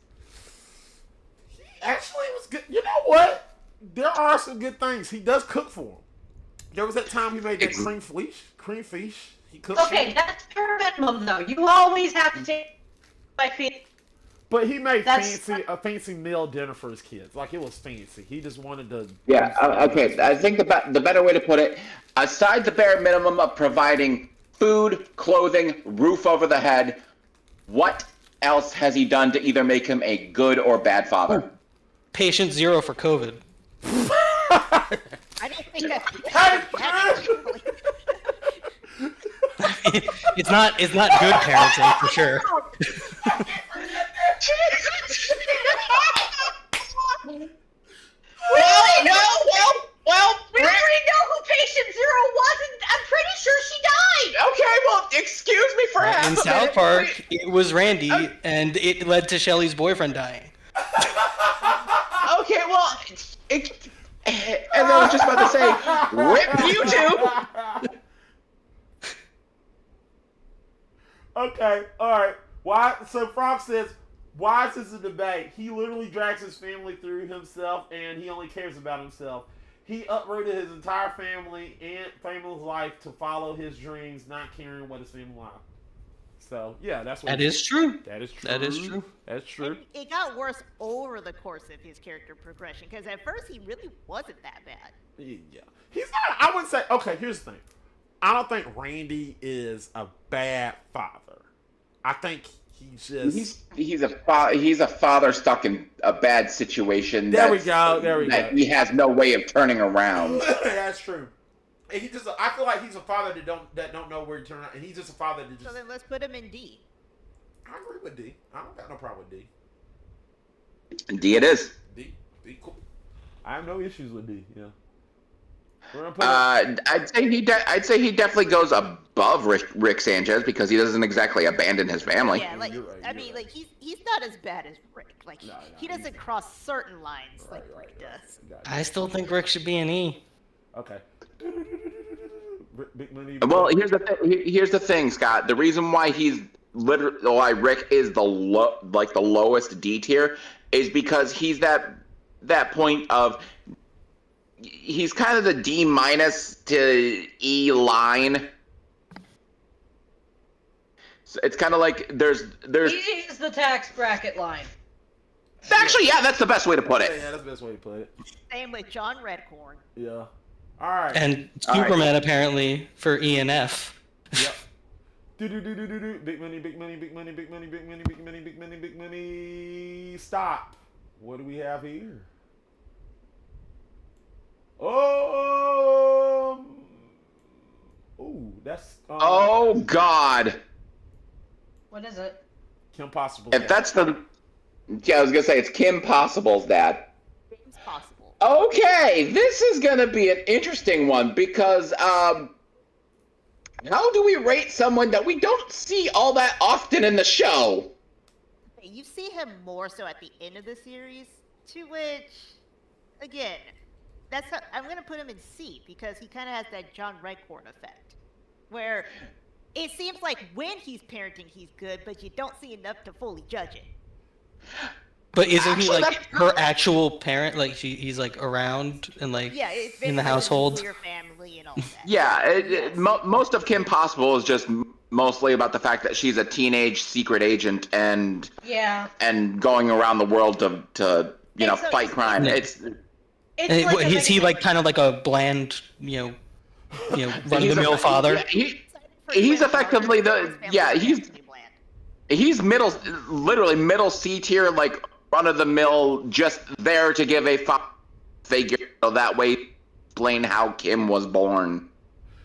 Actually, it was good. You know what? There are some good things. He does cook for him. There was that time he made that cream fish. He cooked. for Okay, him. that's bare minimum though. You always have to take my feet. But he made That's- a fancy meal dinner for his kids. Like it was fancy. He just wanted to. Yeah, okay. I think the better way to put it, aside the bare minimum of providing food, clothing, roof over the head, what else has he done to either make him a good or bad father? Patient zero for COVID. I didn't think It's not good parenting for sure. Well, We already know who patient zero was, and I'm pretty sure she died. okay, well, excuse me for half In a South minute. Park, it was Randy, and it led to Shelly's boyfriend dying. Okay, well, and I was just about to say, rip you two. Okay, all right. Why? So Frog says, why is this a debate? He literally drags his family through himself, and he only cares about himself. He uprooted his entire family and family's life to follow his dreams, not caring what his family life. So yeah, that's what. That is true. That is true. That is true. That's true. And it got worse over the course of his character progression because at first he really wasn't that bad. Yeah, he's not. I wouldn't say. Okay, here's the thing. I don't think Randy is a bad father. I think he's just. He's a father stuck in a bad situation. There we go. that he has no way of turning around. That's true. And he just. I feel like he's a father that don't know where to turn out, and he's just a father that just. So then let's put him in D. I agree with D. I don't got no problem with D. D it is. D cool. I have no issues with D. Yeah. We're gonna put I'd say he definitely goes above Rick Sanchez because he doesn't exactly abandon his family. Yeah, like You're right, I you're mean, right. like he's not as bad as Rick. Like No, he he's- doesn't cross certain lines like Rick does. I still think Rick should be an E. Okay. Big money. Well, here's the thing, Scott. The reason why he's why Rick is the lowest D tier is because he's that point of he's kind of the D minus to E line. So it's kind of like there's He is the tax bracket line. Actually, yeah, that's the best way to put Yeah, it. that's the best way to put it. Same with John Redcorn. Yeah. All right. And All right. Superman apparently for ENF. Yep. Do. Big money, big money, big money, big money, big money, big money, big money, big money. Stop. What do we have here? Ooh, that's Oh God! What is it? Kim Possible. If that's the, yeah, I was gonna say it's Kim Possible's dad. It's possible. Okay, this is gonna be an interesting one because how do we rate someone that we don't see all that often in the show? You see him more so at the end of the series, to which, again, I'm gonna put him in C because he kind of has that John Redcorn effect, where it seems like when he's parenting, he's good, but you don't see enough to fully judge it. But isn't he Actually, like that's- her actual parent? Like he's like around and like Yeah, it's in the very household. nuclear family and all that. Yeah, most of Kim Possible is just mostly about the fact that she's a teenage secret agent and Yeah. going around the world to And so fight crime. Yeah. It's It's And like is he like kind of like a bland, run of the mill father? Yeah, he's effectively he's literally middle C tier, like run of the mill, just there to give a figure so that way explain how Kim was born.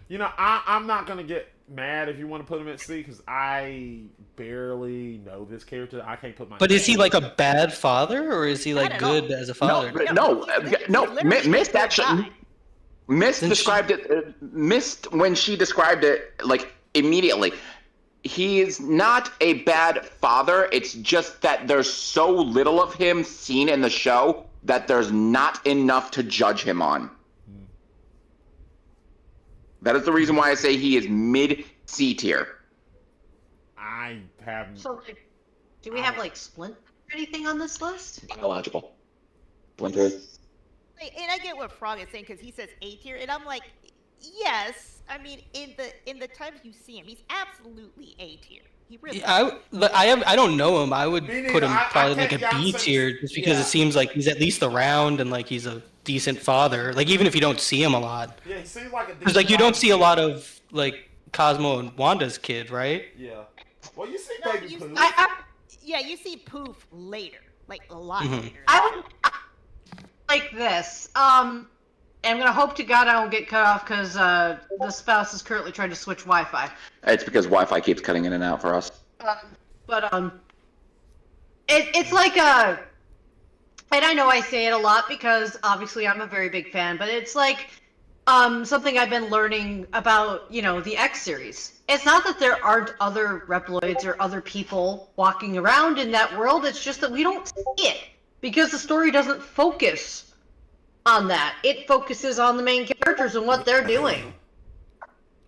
You know, I'm not gonna get mad if you want to put him at C because I barely know this character. I can't put my. But is he like a bad father, or is he Not like at all. good as a father? No, he's literally Mist a good actually. guy. Mist Then described it. Mist, when she described it, like immediately, he is not a bad father. It's just that there's so little of him seen in the show that there's not enough to judge him on. That is the reason why I say he is mid C tier. I have. So, like, do we have like Splint or anything on this list? Biological. Splinter. And I get what Frog is saying because he says A tier, and I'm like, yes. I mean, in the times you see him, he's absolutely A tier. He really. I don't know him. I would Me neither. put him I probably can't like a get B outside- tier, just because yeah. it seems like he's at least around and like he's a decent father. Like even if you don't see him a lot, Yeah, he seems like a. because like you don't see a lot of like Cosmo and Wanda's kid, right? Yeah. Well, you see No, Baby you- Pooh. Yeah, you see Poof later, like a lot Mhm. later. I would like this. I'm gonna hope to God I won't get cut off because the spouse is currently trying to switch Wi-Fi. It's because Wi-Fi keeps cutting in and out for us. It's like a, and I know I say it a lot because obviously I'm a very big fan, but it's like something I've been learning about, the X series. It's not that there aren't other Reploids or other people walking around in that world. It's just that we don't see it because the story doesn't focus on that. It focuses on the main characters and what they're doing.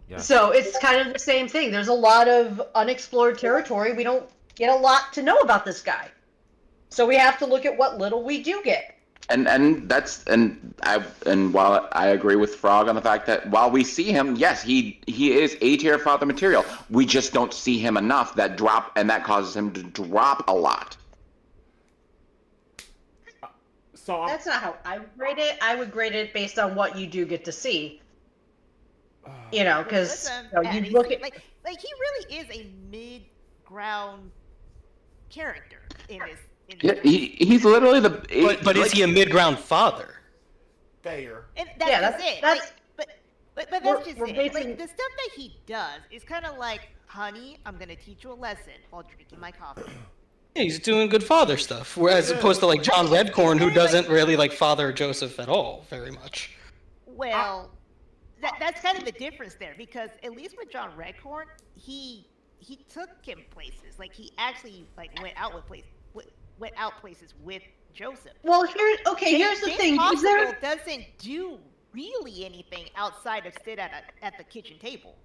Yeah. So it's kind of the same thing. There's a lot of unexplored territory. We don't get a lot to know about this guy. So we have to look at what little we do get. And while I agree with Frog on the fact that while we see him, yes, he is A tier father material. We just don't see him enough that causes him to drop a lot. So That's not how I would grade it. I would grade it based on what you do get to see. Because Listen, you look at like he really is a mid-ground character in this. Yeah, he's literally the. But is he a mid-ground father? fair. And that's Yeah, just that's- it. that's- But that's we're- just we're it. basing- Like the stuff that he does is kind of like, honey, I'm gonna teach you a lesson while drinking my coffee. Yeah, he's doing good father stuff, whereas opposed to like John Redcorn, who doesn't really like father Joseph at all, very much. Well, that's kind of the difference there because at least with John Redcorn, he took him places. Like he actually went out places with Joseph. well, here's the James thing. Is there Hospital doesn't do really anything outside of sit at the kitchen table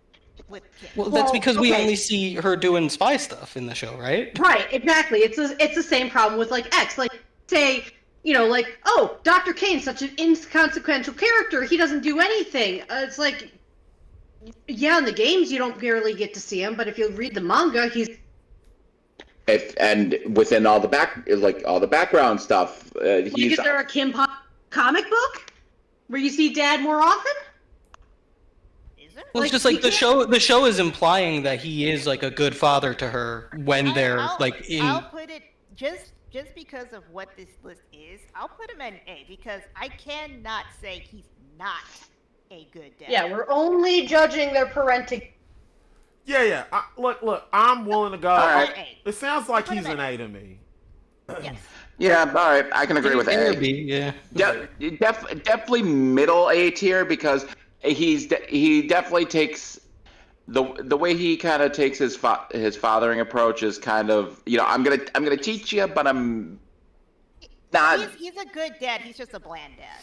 with Kim. Well, that's Well, because we okay. only see her doing spy stuff in the show, right? right? Exactly. It's the same problem with like X. Like say, oh, Dr. Kane's such an inconsequential character. He doesn't do anything. It's like, yeah, in the games you don't barely get to see him, but if you read the manga, he's and within all the background stuff, Is there a Kim comic book where you see Dad more often? Is there? Well, Like, it's just like you the can't- show is implying that he is like a good father to her when they're like in. I'll put it just because of what this list is. I'll put him at an A because I cannot say he's not a good dad. Yeah, we're only judging their parenting. Yeah. Look. I'm willing to go. All right. A. It sounds like Put he's him an at A to me. Yes. Yeah, all right, I can agree with A. Yeah. Definitely middle A tier because he definitely takes the way he kind of takes his fathering approach is kind of, I'm gonna teach you, but I'm not. He's a good dad. He's just a bland dad.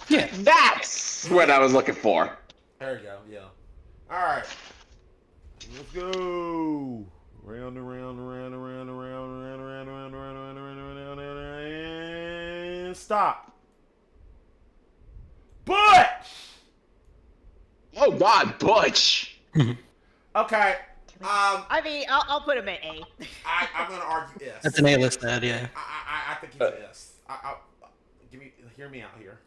Yeah. That's what I was looking for. There you go. Yeah. All right. Let's go. Round and round and round and round and round and round and round and round and round and round and round and stop. Butch. Oh God, Butch. Okay. I mean, I'll put him at A. I'm gonna argue yes. That's an A-list dad, yeah. I think he's an S. Hear me out here.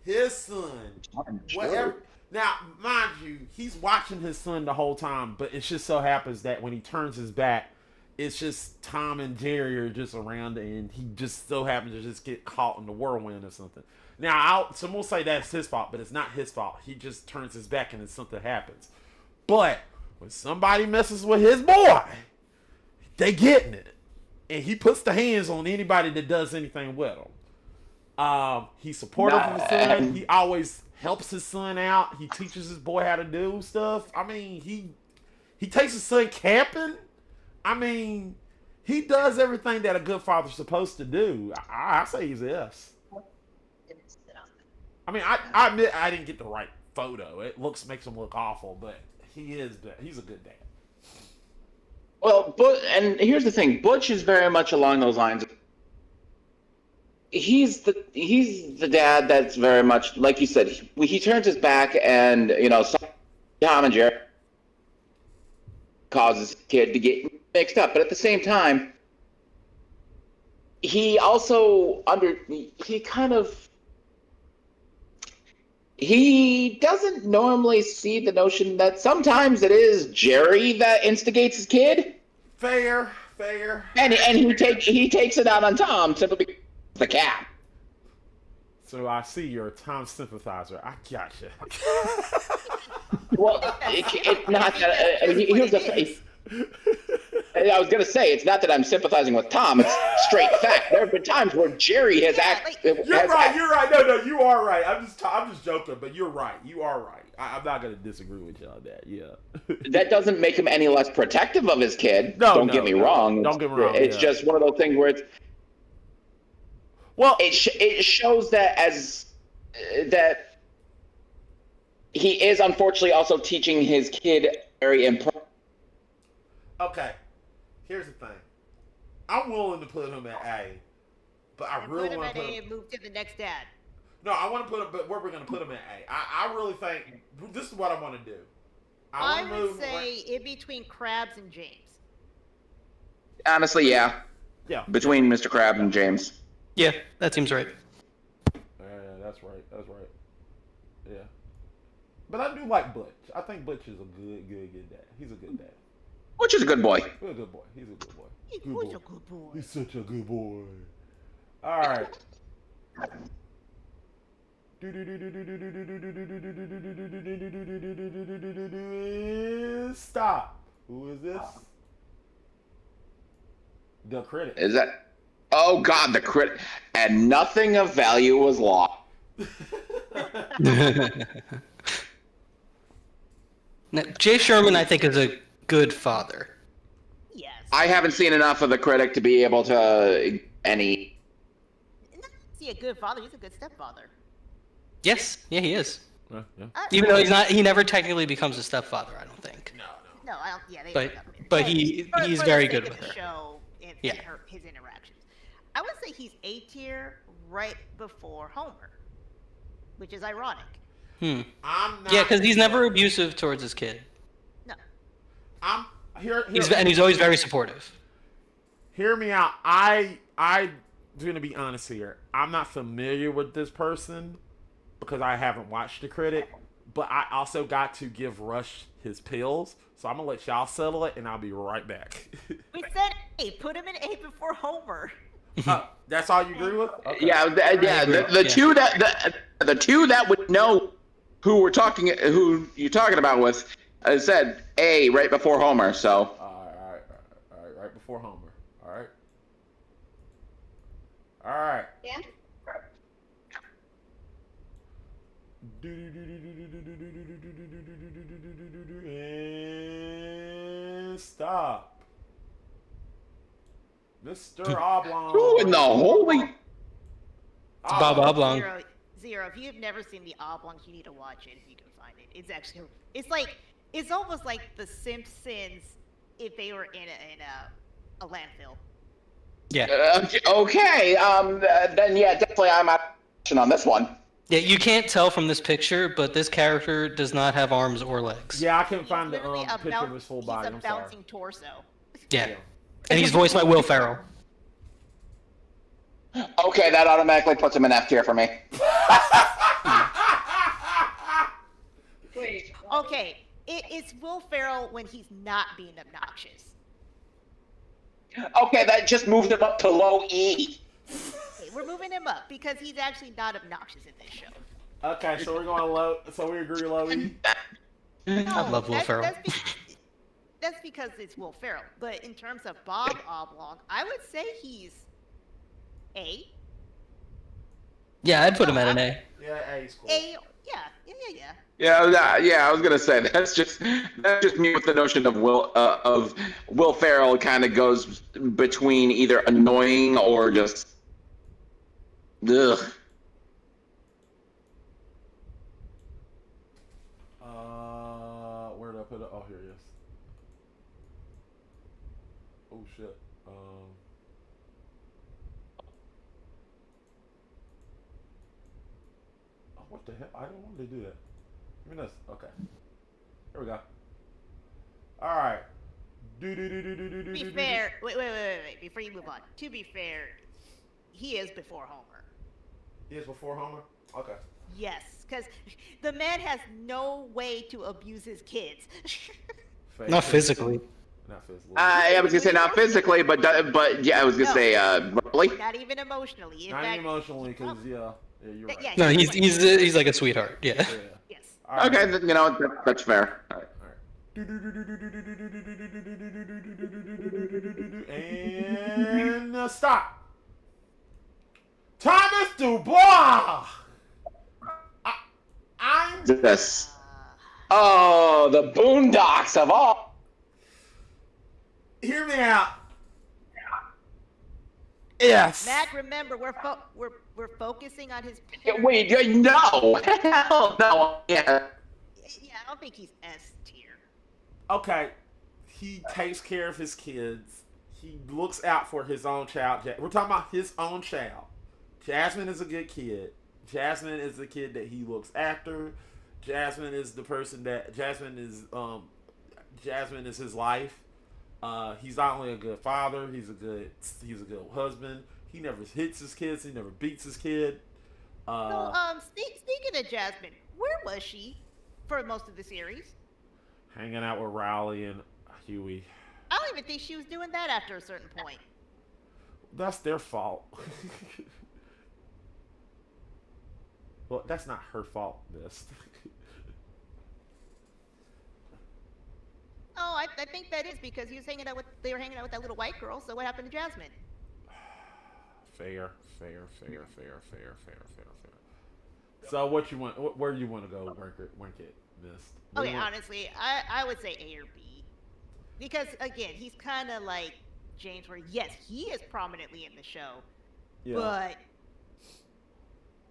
His son, whatever. Now, mind you, he's watching his son the whole time, but it just so happens that when he turns his back, it's just Tom and Jerry are just around, and he just so happens to just get caught in the whirlwind or something. Now, some will say that's his fault, but it's not his fault. He just turns his back and then something happens. But when somebody messes with his boy, they getting it. And he puts the hands on anybody that does anything with him. He's supportive of his son. He always helps his son out. He teaches his boy how to do stuff. I mean, he takes his son camping. I mean, he does everything that a good father's supposed to do. I say he's a S. I mean, I admit I didn't get the right photo. It makes him look awful, but he's a good dad. Well, and here's the thing: Butch is very much along those lines. He's the dad that's very much like you said. He turns his back, and Tom and Jerry causes his kid to get mixed up. But at the same time, he also he doesn't normally see the notion that sometimes it is Jerry that instigates his kid. Fair. And he takes it out on Tom simply because of the cat. So I see you're a Tom sympathizer. I gotcha. Well, it's not that. Here's the thing. I was gonna say it's not that I'm sympathizing with Tom. It's straight fact. There have been times where Jerry has acted. You're right. No, you are right. I'm just joking, but you're right. You are right. I'm not gonna disagree with you on that. Yeah. That doesn't make him any less protective of his kid. No, don't get me wrong. Don't get me wrong. It's just one of those things where it's. Well, it shows that that he is unfortunately also teaching his kid very important. okay. Here's the thing. I'm willing to put him at A, but I really put him want at to put A him. and move to the next dad. No, I want to put him, but where we're gonna put him at A. I really think this is what I want to do. I wanna would move say in between Krabs and James. Honestly, yeah. Yeah. Between Mr. Krabs and James. Yeah, that seems right. Yeah, that's right. Yeah. But I do like Butch. I think Butch is a good dad. He's a good dad. Which is a good boy. He's a good boy. He's a good boy. He's Good such boy. a good boy. He's such a good boy. All right. Stop. Who is this? The critic. Is that? Oh God, the crit. And nothing of value was lost. Now, Jay Sherman, I think, is a good father. Yes. I haven't seen enough of the critic to be able to any. Not he a good father. He's a good stepfather. Yes, yeah, he is. Yeah. Even though he never technically becomes a stepfather, I don't think. No. No, I don't. Yeah, they But- break up. but For he's the very sake good of with the her. Show and Yeah. his interactions. I would say he's A tier right before Homer, which is ironic. I'm not. Yeah, because he's never abusive towards his kid. No. he's always very supportive. Hear me out. I'm gonna be honest here. I'm not familiar with this person because I haven't watched the critic, but I also got to give Rush his pills, so I'm gonna let y'all settle it, and I'll be right back. We said A. Put him in A before Homer. That's all you agree with? Okay. Yeah, the two that would know who you're talking about with said A right before Homer. So All right, right before Homer. All right. Yeah. And stop. Mr. Oblong. who in the holy? It's Bob Oblong. Zero. If you've never seen the Oblongs, you need to watch it if you can find it. It's actually, it's almost like The Simpsons if they were in a landfill. Yeah. Okay. Then yeah, definitely I'm out on this one. Yeah, you can't tell from this picture, but this character does not have arms or legs. Yeah, I couldn't find the Literally a picture of his full body. He's a I'm sorry. bouncing torso. Yeah. And he's voiced by Will Ferrell. Okay, that automatically puts him in F tier for me. Wait. Okay, it's Will Ferrell when he's not being obnoxious. Okay, that just moved him up to low E. Okay, we're moving him up because he's actually not obnoxious in this show. Okay, so we're going low. So we agree low E. I love Will Ferrell. That's because it's Will Ferrell. But in terms of Bob Oblong, I would say he's A. Yeah, I'd put him at an A. Yeah, A's cool. Yeah. Yeah, I was gonna say that's just me with the notion of Will Ferrell kind of goes between either annoying or just ugh. Where did I put it? Oh, here he is. Oh shit. Oh, what the hell? I don't want to do that. Give me this. Okay. Here we go. All right. To be fair, wait. Before you move on, to be fair, he is before Homer. He is before Homer? Okay. Yes, because the man has no way to abuse his kids. Not physically. Not physically. I was gonna say not physically, but yeah, I was gonna say verbally. Not even emotionally. In Not fact, even emotionally, because yeah, you're right. Yeah, No, he's like a sweetheart. Yeah. Yeah. Yes. All right. Okay, you know that's fair. All right. And stop. Thomas Dubois. I'm. This. Oh, the Boondocks of all. Hear me out. Yes. Matt, remember we're focusing on his. Wait, no, hell no. Yeah. Yeah, I don't think he's S tier. Okay. He takes care of his kids. He looks out for his own child. We're talking about his own child. Jasmine is a good kid. Jasmine is the kid that he looks after. Jasmine is the person that Jasmine is his life. He's not only a good father, he's a good husband. He never hits his kids, he never beats his kid. Speaking of Jasmine, where was she for most of the series? Hanging out with Riley and Huey. I don't even think she was doing that after a certain point. That's their fault. Well, that's not her fault, Miss. Oh, I think that is because they were hanging out with that little white girl. So what happened to Jasmine? Fair. So what you want? Where do you want to go? Rank it, Miss. Okay, honestly, I would say A or B, because again, he's kind of like James, where yes, he is prominently in the show, Yeah. but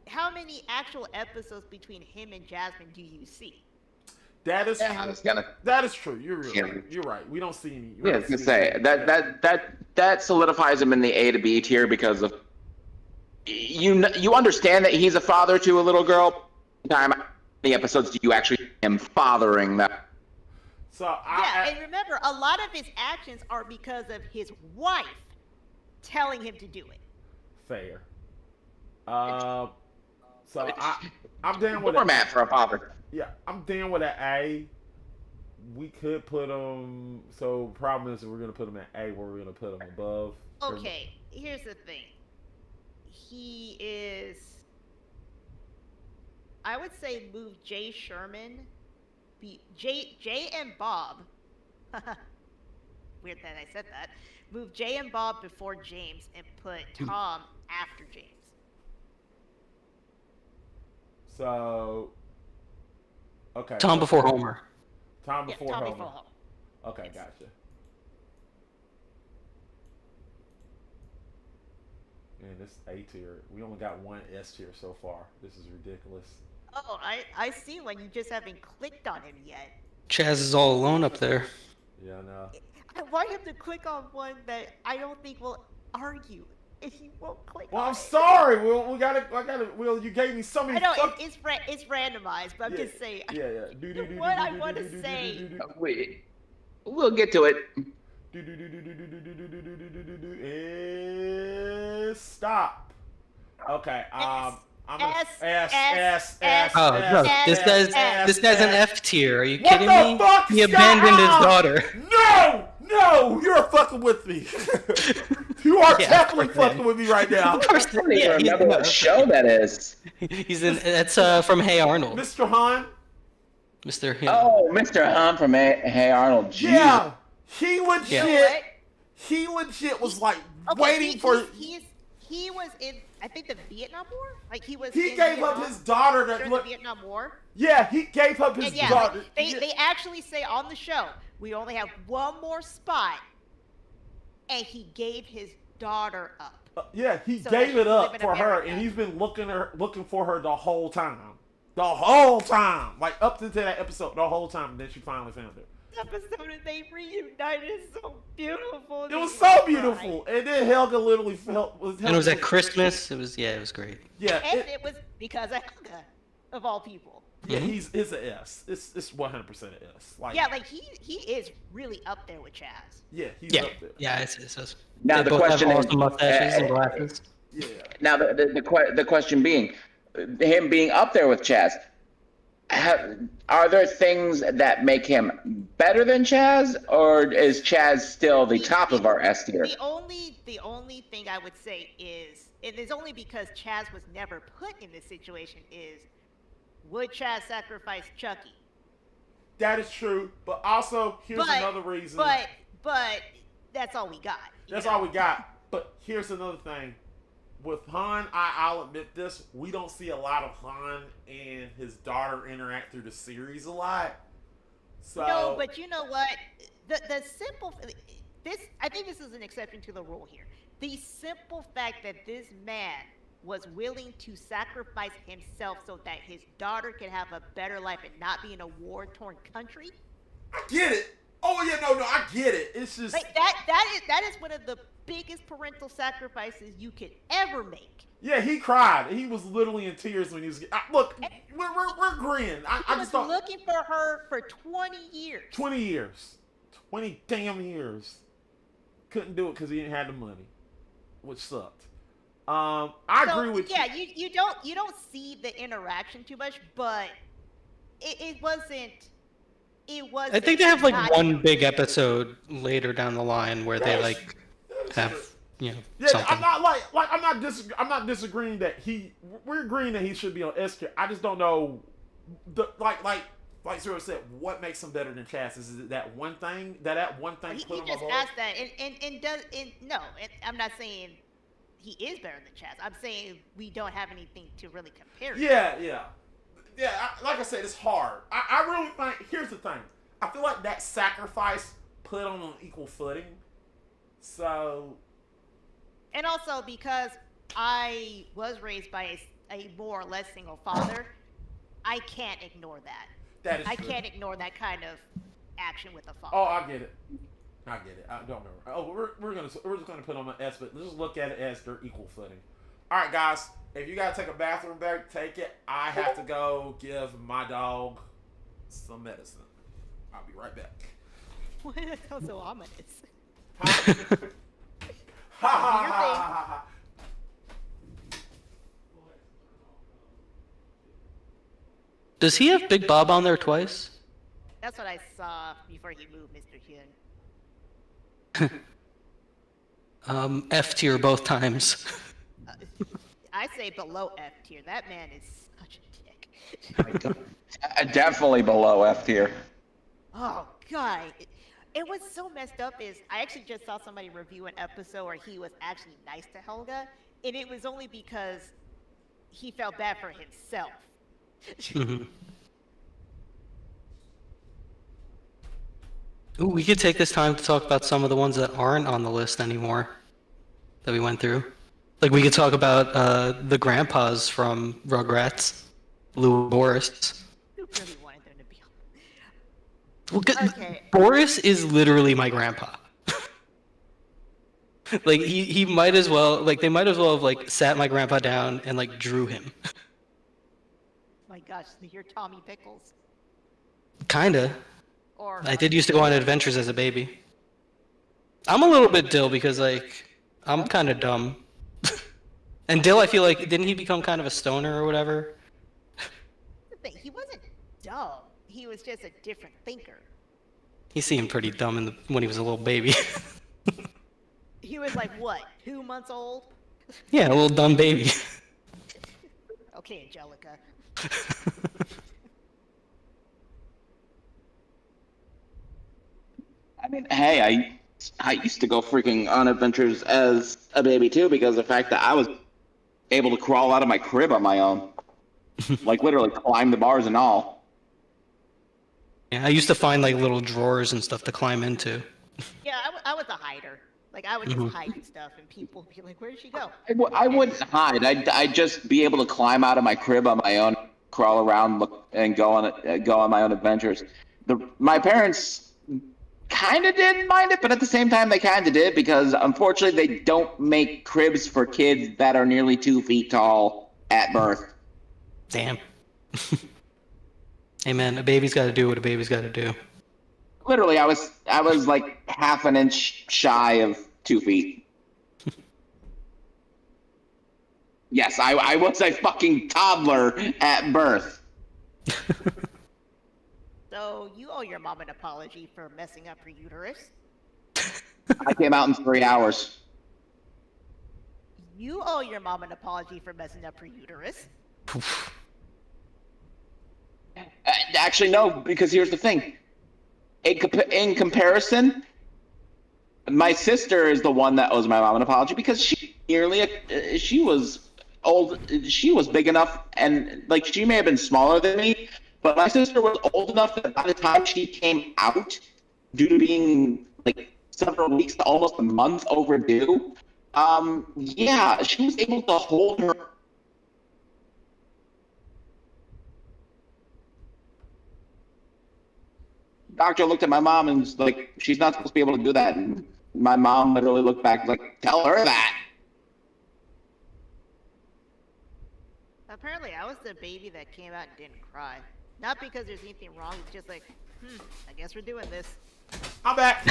how many actual episodes between him and Jasmine do you see? That is Yeah, I was gonna. that is true. You're right. Yeah. You're right. We don't see any. Yeah, I was gonna say that solidifies him in the A to B tier because of you understand that he's a father to a little girl. Time, how many episodes do you actually see him fathering that? So Yeah, and remember, a lot of his actions are because of his wife telling him to do it. fair. So I'm down with Doormat for a father. Yeah, I'm down with an A. We could put him. So problem is we're gonna put him at A, where we're gonna put him above. Okay, here's the thing. He is. I would say move Jay Sherman, Jay and Bob. Weird that I said that. Move Jay and Bob before James and put Tom after James. So. Okay. Tom before Homer. Tom before Tom Homer. before Homer. Okay, Yes. gotcha. Man, this A tier. We only got one S tier so far. This is ridiculous. Oh, I see one. You just haven't clicked on him yet. Chaz is all alone up there. Yeah, I know. I want him to click on one that I don't think will argue if you won't click Well, on I'm it. sorry. I gotta. Will, you gave me so I many. know fuck- it's randomized, but I'm Yeah, just saying. Yeah. What I wanna say- We'll get to it. And stop. Okay. I'm gonna S. Oh no, this guy's an S. F tier. Are you What kidding the me? fuck? He abandoned his Stop! daughter. No, you're fucking with me. You are Yeah, definitely of course, fucking with me right now, Of course, I don't even yeah, remember what show that is. he's in. That's from Hey Arnold, Mr. Han. Mr. Oh, Mr. Hahn from Hey Arnold. Jeez. Yeah, he legit. You know what? He legit was like Okay, waiting for. he was in, I think, the Vietnam War. Like he was. He in gave up Vietnam his daughter. during That the look. Vietnam War. Yeah, he gave up his And yeah, daughter. like, they actually say on the show, we only have one more spot, and he gave his daughter up. Yeah, he So that gave she it could up live in for her, America. and he's been looking for her the whole time. The whole time, like up to that episode, the whole time. And then she finally found her. Episode and they reunited is so beautiful. It was so beautiful, and then Helga literally felt was. And it was at Christmas. It was great. Yeah, And it was because of Helga, of all people. yeah, Mhm. it's an S. It's 100% an S. Like Yeah, like he is really up there with Chaz. yeah, he's Yeah, up there. yeah. It's Now they the both question have is, awesome mustaches and glasses. Yeah. Now the question being, him being up there with Chaz. Are there things that make him better than Chaz, or is Chaz still the top of our S tier? The only thing I would say is, it is only because Chaz was never put in this situation, is would Chaz sacrifice Chucky? That is true, but also here's But- another reason. But that's all we got. That's all we got. But here's another thing. With Han, I'll admit this, we don't see a lot of Han and his daughter interact through the series a lot. So No, but you know what? The simple this I think this is an exception to the rule here. The simple fact that this man was willing to sacrifice himself so that his daughter can have a better life and not be in a war-torn country. I get it. Oh yeah, no, I get it. It's just Like that is one of the biggest parental sacrifices you could ever make. yeah, he cried. He was literally in tears when he was. Look, we're agreeing. I He was just don't. looking for her for 20 years. 20 years, 20 damn years. Couldn't do it because he didn't have the money, which sucked. I So, agree with yeah, you don't see the interaction too much, but it wasn't. It was. I think they have like one big episode later down the line where they like have Yeah, something. I'm not I'm not disagreeing that we're agreeing that he should be on S tier. I just don't know like Zero said, what makes him better than Chaz? Is it that one thing He put him just above? asked that, I'm not saying he is better than Chaz. I'm saying we don't have anything to really compare. Yeah. Like I said, it's hard. I really think. Here's the thing. I feel like that sacrifice put him on equal footing. So And also because I was raised by a more or less single father, I can't ignore that. that is I true. can't ignore that kind of action with a father. Oh, I get it. I don't remember. Oh, we're just gonna put on an S, but let's look at it as they're equal footing. All right, guys. If you gotta take a bathroom break, take it. I have to go give my dog some medicine. I'll be right back. Why that sounds so ominous? Ha ha ha Your ha thing. ha ha. Does he have Big Bob on there twice? That's what I saw before he moved, Mr. Hyun. F tier both times. I say below F tier. That man is such a dick. Definitely below F tier. Oh god, it was so messed up. Is I actually just saw somebody review an episode where he was actually nice to Helga, and it was only because he felt bad for himself. Mhm. Ooh, we could take this time to talk about some of the ones that aren't on the list anymore that we went through. Like we could talk about the grandpas from Rugrats, Lou and Boris. Who really wanted them to be on? Well, Okay. Boris is literally my grandpa. Like he might as well they might as well have like sat my grandpa down and like drew him. My gosh, you're Tommy Pickles. Kinda. Or I did used to go on adventures as a baby. I'm a little bit Dill because like I'm kind of dumb. And Dill, I feel like didn't he become kind of a stoner or whatever? the thing, he wasn't dumb. He was just a different thinker. He seemed pretty dumb when he was a little baby. He was like what, 2 months old? Yeah, a little dumb baby. Okay, Angelica. I mean, hey, I used to go freaking on adventures as a baby too because of the fact that I was able to crawl out of my crib on my own, like literally climb the bars and all. Yeah, I used to find like little drawers and stuff to climb into. Yeah, I was a hider. Like I would just hide stuff, and people would be like, "Where did she go?" I wouldn't hide. I'd just be able to climb out of my crib on my own, crawl around, look, and go on my own adventures. My parents kind of didn't mind it, but at the same time, they kind of did because unfortunately, they don't make cribs for kids that are nearly 2 feet tall at birth. Damn. Hey man, a baby's got to do what a baby's got to do. Literally, I was like half an inch shy of 2 feet. Yes, I was a fucking toddler at birth. So you owe your mom an apology for messing up her uterus. I came out in 3 hours. You owe your mom an apology for messing up her uterus. Actually, no, because here's the thing. In comparison, my sister is the one that owes my mom an apology because she was old. She was big enough, and like she may have been smaller than me, but my sister was old enough that by the time she came out, due to being like several weeks to almost a month overdue, yeah, she was able to hold her. Doctor looked at my mom and was like, she's not supposed to be able to do that. And my mom literally looked back like, tell her that. Apparently, I was the baby that came out and didn't cry. Not because there's anything wrong. It's just like, I guess we're doing this. I'm back.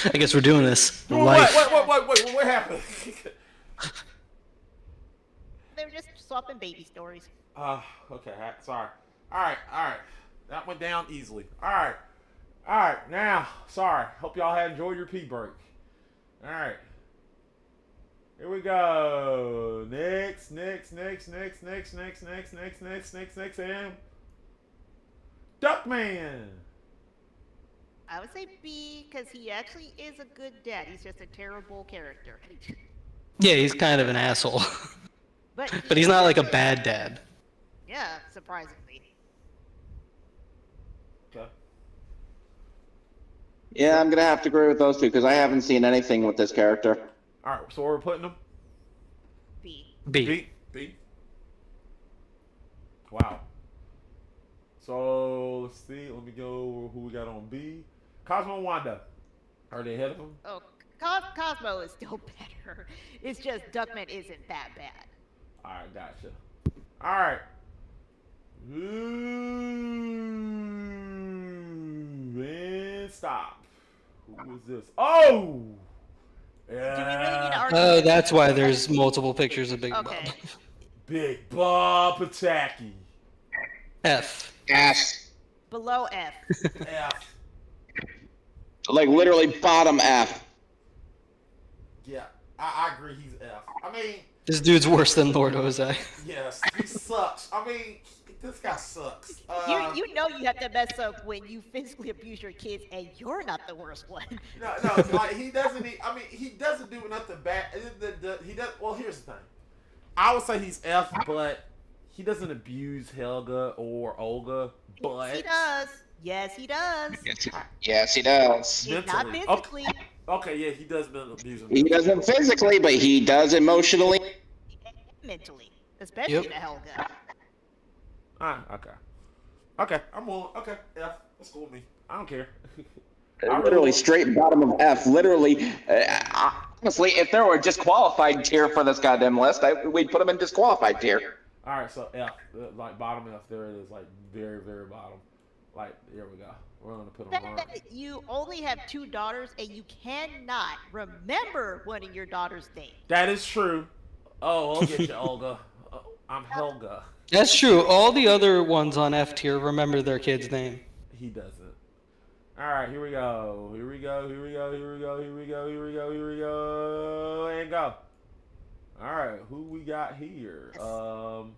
I guess we're doing this. Doing Life. what happened? They were just swapping baby stories. Okay, sorry. All right. That went down easily. All right. Now, sorry. Hope y'all had enjoyed your pee break. All right. Here we go. Next, and Duckman. I would say B because he actually is a good dad. He's just a terrible character. Yeah, he's kind of an asshole. But But he's not like a bad dad. Yeah, surprisingly. Okay. Yeah, I'm going to have to agree with those two because I haven't seen anything with this character. All right. So where we're putting them? B. B. B. Wow. So let's see. Let me go. Who we got on B? Cosmo and Wanda. Are they ahead of him? Oh, Cosmo is still better. It's just Duckman isn't that bad. All right, gotcha. All right. Who is this? Oh! Do we really need to argue? Oh, that's why there's multiple pictures of Big Okay. Bob. Big Bob Pataki. F. F. Below F. F. Like literally bottom F. Yeah, I agree. He's F. I mean, This dude's worse than Lord Ozai. yes, he sucks. I mean, this guy sucks. You know you have to mess up when you physically abuse your kids and you're not the worst one. No, like he doesn't. I mean, he doesn't do nothing bad. He does. Well, here's the thing. I would say he's F, but he doesn't abuse Helga or Olga. But Yes, he does. Yes, he does. Yes, he does. He's not Mentally. physically, Okay, yeah, he does abuse him. He doesn't physically, but he does emotionally. mentally, especially Yep. to Helga. Okay, I'm willing. Okay, F. That's cool with me. I don't care. Literally straight bottom of F. Literally, honestly, if there were a disqualified tier for this goddamn list, we'd put him in disqualified tier. All right, so F, like bottom F. There it is, like very, very bottom. Like here we go. We're gonna put The him on. fact that you only have 2 daughters and you cannot remember one of your daughter's names. That is true. Oh, I'll get you, Olga. I'm Helga. That's true. All the other ones on F tier remember their kid's name. He doesn't. All right, here we go. Here we go. Here we go. Here we go. Here we go. Here we go. Here we go. And go. All right, who we got here?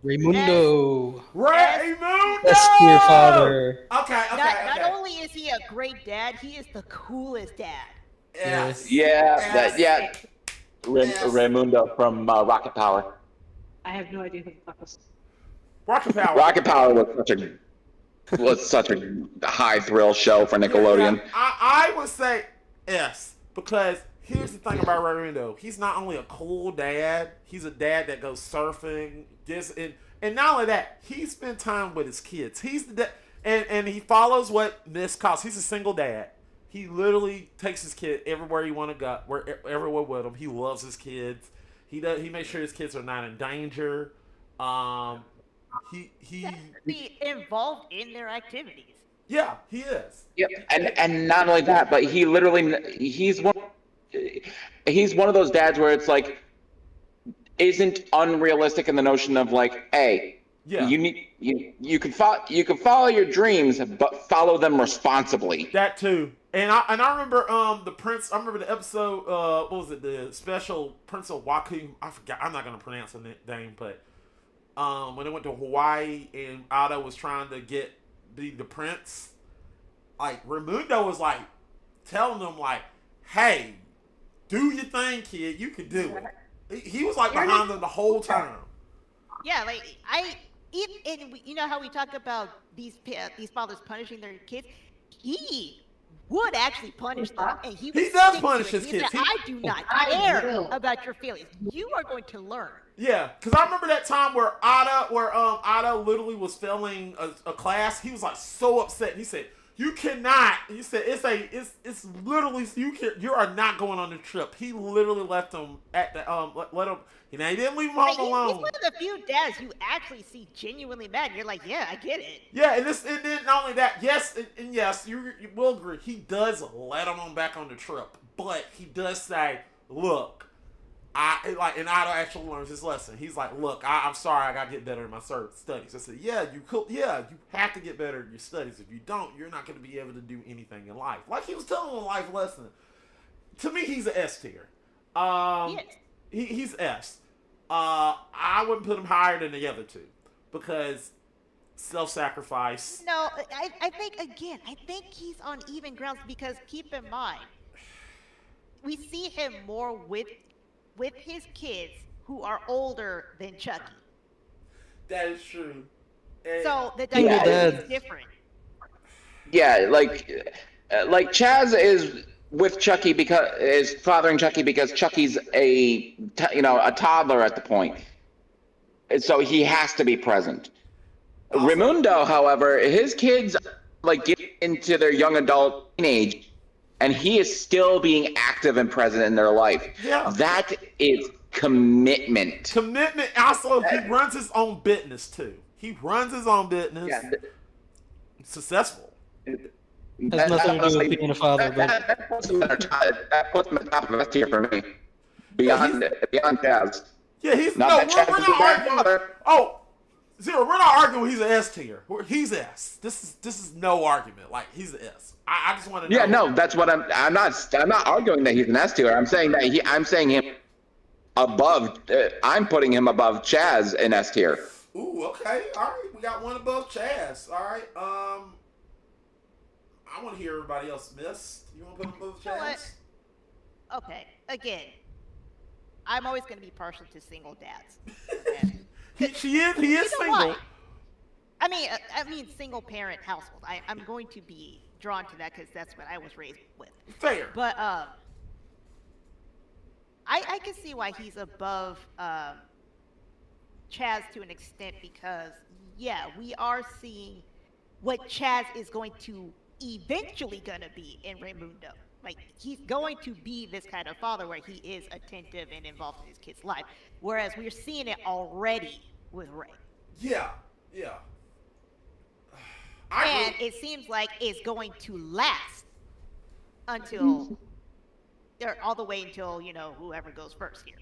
Raimundo. Raimundo. S tier father. Okay. Not only is he a great dad, he is the coolest dad. Yes. Yeah, Yes. Raimundo from Rocket Power. I have no idea who the fuck was. Rocket Power. Rocket Power was such a high thrill show for Nickelodeon. Yeah, I would say S because here's the thing about Raimundo. He's not only a cool dad, he's a dad that goes surfing, and not only that, he spends time with his kids. He's the and he follows what Miss calls. He's a single dad. He literally takes his kid everywhere he want to go, everywhere with him. He loves his kids. He makes sure his kids are not in danger. He Be involved in their activities. yeah, he is. Yep. And not only that, but he's one of those dads where it's like isn't unrealistic in the notion of like, hey, Yeah. you can follow your dreams, but follow them responsibly. That too. And I remember the Prince. I remember the episode. What was it? The special Prince of Waku. I forgot. I'm not gonna pronounce the name, but when they went to Hawaii and Otto was trying to be the prince, like Raimundo was like telling them like, "Hey, do your thing, kid. You can do it." He was like behind them the whole time. Yeah, like you know how we talk about these fathers punishing their kids. He would actually punish them, and he would does stick punish to it. his He kids. said, I do not I care will. about your feelings. You are going to learn. Yeah, because I remember that time where Otto literally was failing a class. He was like so upset. He said, "You cannot." He said, "It's literally you are not going on the trip." He literally left him at the let him. He didn't leave him home Like, he's alone. one of the few dads you actually see genuinely mad. And you're like, yeah, I get it. Yeah, and then not only that, yes, and yes, you will agree. He does let him on back on the trip, but he does say, "Look, and Otto actually learns his lesson." He's like, "Look, I'm sorry, I gotta get better in my studies." I said, "Yeah, you have to get better in your studies. If you don't, you're not gonna be able to do anything in life." Like he was telling him a life lesson. To me, he's an S tier. Yes. He's S. I wouldn't put him higher than the other two because self-sacrifice. No, I think he's on even grounds because keep in mind, we see him more with his kids who are older than Chucky. That is true. And- So the Single dynamic dad. is different. Yeah, like Chaz is with Chucky because is fathering Chucky because Chucky's a toddler at the point, and so he has to be present. Raimundo, however, his kids like get into their young adult teenage, and he is still being active and present in their life. Yeah. That is commitment. Commitment. Also, he runs his own business too. He runs his own business. Yeah. Successful. Has nothing to do with being a father, but that puts him at the top of S tier for me. Beyond Chaz. Yeah, he's Not no. that Chaz We're is a not bad arguing. father. Oh, Zero. We're not arguing. He's an S tier. He's S. This is no argument. Like he's an S. I just want to know. Yeah, no, that's what I'm not arguing that he's an S tier. I'm saying that I'm saying him above. I'm putting him above Chaz in S tier. Ooh, okay. All right. We got one above Chaz. All right. I want to hear everybody else miss. You want to put him above You know what? Chaz? Okay, again, I'm always going to be partial to single dads. He is You know single. why? I mean, single parent household. I'm going to be drawn to that because that's what I was raised with. Fair. But I can see why he's above Chaz to an extent because yeah, we are seeing what Chaz is going to eventually gonna be in Raymundo. Like he's going to be this kind of father where he is attentive and involved in his kid's life, whereas we're seeing it already with Ray. Yeah. And it seems like it's going to last until, or all the way until, whoever goes first here.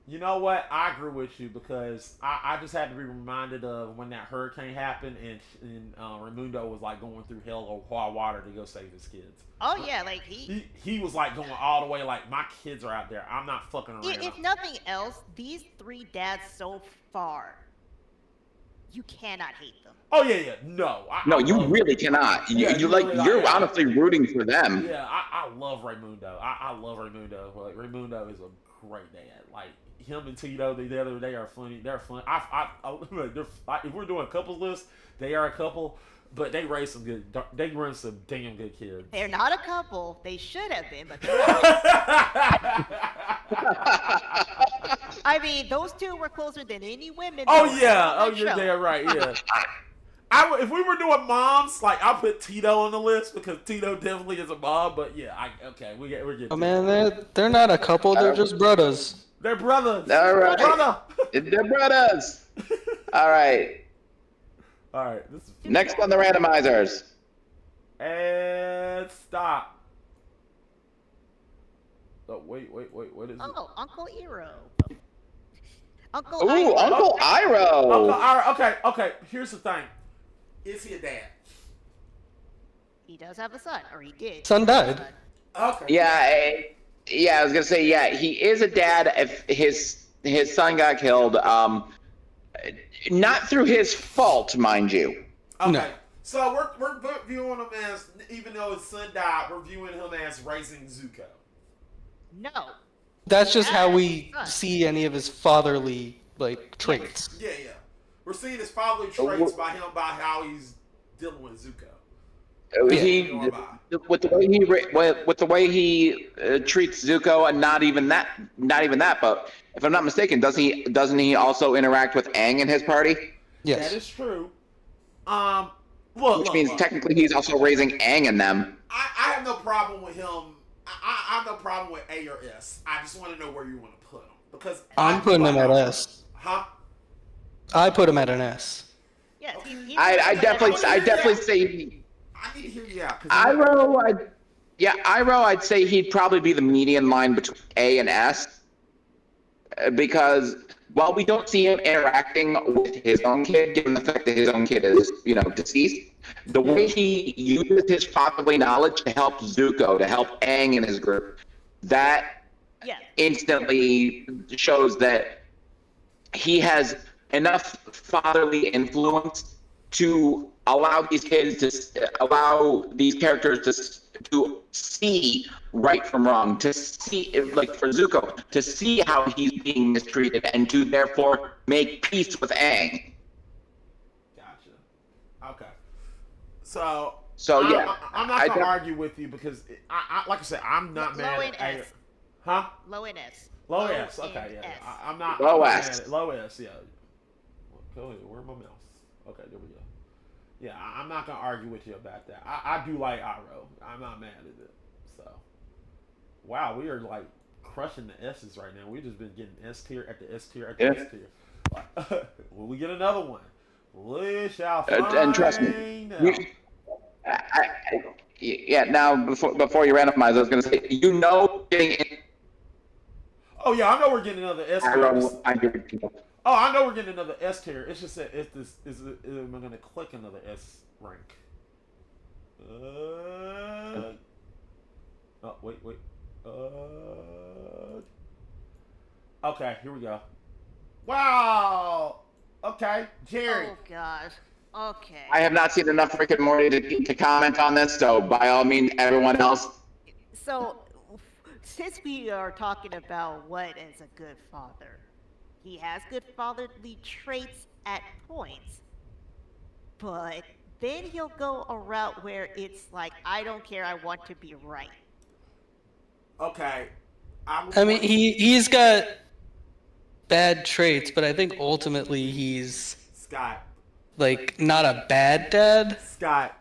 You know what? I agree with you because I just had to be reminded of when that hurricane happened and Raymundo was like going through hell or high water to go save his kids. Oh yeah, like he was like going all the way like my kids are out there. I'm not fucking around. if nothing else, these three dads so far, you cannot hate them. Oh yeah. No. No, you really cannot. You're honestly rooting for them. Yeah, I love Raymundo. I love Raymundo. Like Raymundo is a great dad. Like him and Tito, the other day are funny. They're fun. If we're doing couples list, they are a couple, but they raise some good. They run some damn good kids. They're not a couple. They should have been, but they're not. I mean, those two were closer than any women. Oh that were yeah. on Oh, that you're show. there, right? Yeah. If we were doing moms, like I'll put Tito on the list because Tito definitely is a mom. But yeah, we're getting. oh man, they're not a couple. They're just brothers. They're brothers. All right. Brother. They're brothers. All right. All right. This is Next on the randomizers. and stop. Oh wait. What is it? Oh, Uncle Iro. Uncle Ooh, Iro. Uncle Iroh. All right, okay. Here's the thing. Is he a dad? He does have a son, or he did. Son died. Okay. Yeah, I was gonna say, yeah, he is a dad. If his son got killed, not through his fault, mind you. Okay. No. So we're viewing him as, even though his son died, we're viewing him as raising Zuko. No. That's just how we Son. see any of his fatherly traits. Yeah. We're seeing his fatherly traits by how he's dealing with Zuko. He with the way he treats Zuko, and not even that. But if I'm not mistaken, doesn't he also interact with Aang in his party? Yes. That is true. Which means technically he's also raising Aang in them. I have no problem with him. I have no problem with A or S. I just want to know where you want to put him because I'm putting him at S. Huh? I put him at an S. Yes. I definitely say I need to hear you out. Iroh, I'd say he'd probably be the median line between A and S, because while we don't see him interacting with his own kid, given the fact that his own kid is, deceased, the way he uses his fatherly knowledge to help Zuko, to help Aang and his group, that Yes. instantly shows that he has enough fatherly influence to allow these characters to see right from wrong, to see, like for Zuko, to see how he's being mistreated, and to therefore make peace with Aang. Gotcha. Okay. So Yeah, I'm not gonna argue with you because like I said, I'm not mad Low at in A. S. Huh? Low in S. Low S. Okay, in yeah. S. I'm not. Low I'm not S. mad at Low S. Yeah. Go ahead. Where's my mouse? Okay, there we go. Yeah, I'm not gonna argue with you about that. I do like Iroh. I'm not mad at it. So, wow, we are like crushing the S's right now. We've just been getting S tier at the S tier at the S tier. Will we get another one? We shall find and trust me, Yeah. Now, before you randomize, I was gonna say, getting in. Oh yeah, I know we're getting another S tier. Arrow, I give it people. Oh, I know we're getting another S tier. It's just that if this am I gonna click another S rank? Oh wait. Okay, here we go. Wow. Okay, Jerry. Oh gosh. Okay. I have not seen enough Rick and Morty to comment on this, so by all means, everyone else. So, since we are talking about what is a good father, he has good fatherly traits at points, but then he'll go a route where it's like, I don't care, I want to be right. Okay. I mean, he's got bad traits, but I think ultimately he's Scott. like not a bad dad. Scott.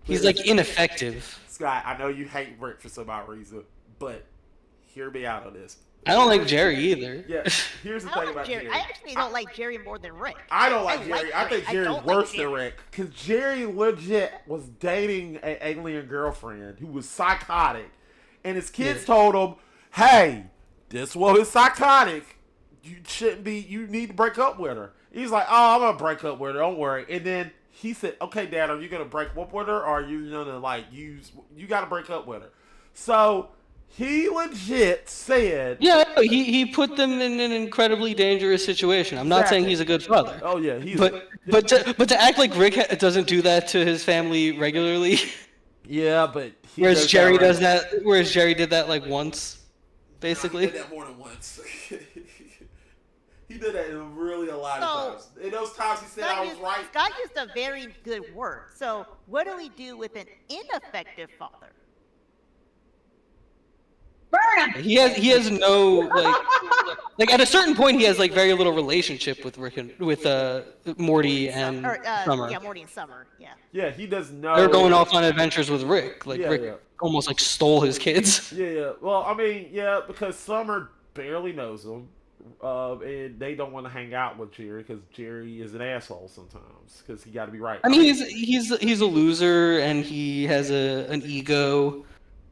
He's like ineffective. Scott, I know you hate Rick for some odd reason, but hear me out on this. I don't like Jerry either. Yeah, here's the I thing don't about like Jerry. Jerry. I actually don't like Jerry more than Rick. I don't like I Jerry. like I think Rick. I Jerry's don't like worse than Jerry. Rick. Because Jerry legit was dating an alien girlfriend who was psychotic. And his kids told him, hey, this woman is psychotic. You need to break up with her. He's like, oh, I'm going to break up with her. Don't worry. And then he said, okay, Dad, are you going to break up with her? Or are you going to, you got to break up with her. So he legit said... Yeah, he put them in an incredibly dangerous situation. I'm not saying he's a good father. Oh, yeah. But to act like Rick doesn't do that to his family regularly. Yeah, but... Whereas Jerry does that. Whereas Jerry did that like once, basically. He did that more than once. He did that really a lot of times. In those times he said I was right. Scott used a very good word. So what do we do with an ineffective father? Burn him. He has no like at a certain point he has like very little relationship with Rick and with Morty and Summer. Yeah, Morty and Summer. Yeah. Yeah, he does know. They're going off on adventures with Rick. Like Yeah, Rick yeah. almost like stole his kids. Yeah. Well, I mean, yeah, because Summer barely knows him, and they don't want to hang out with Jerry because Jerry is an asshole sometimes because he got to be right. I mean, he's a loser and he has an ego,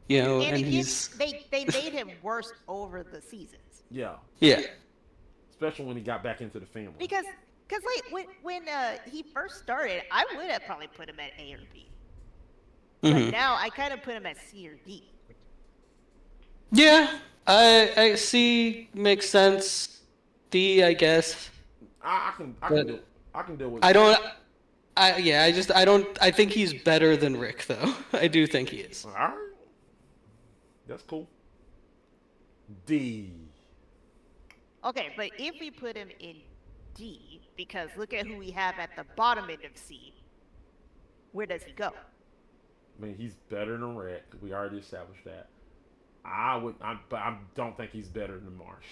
you know, and they made him worse over the seasons. Yeah, yeah. especially when he got back into the family. Because like when he first started, I would have probably put him at A or B. But now I kind of put him at C or D. Yeah, I see. Makes sense. D, I guess. I can deal with. I don't. I think he's better than Rick, though. I do think he is. All right, that's cool. D. Okay, but if we put him in D, because look at who we have at the bottom end of C, where does he go? I mean, he's better than Rick. We already established that. But I don't think he's better than Marsh.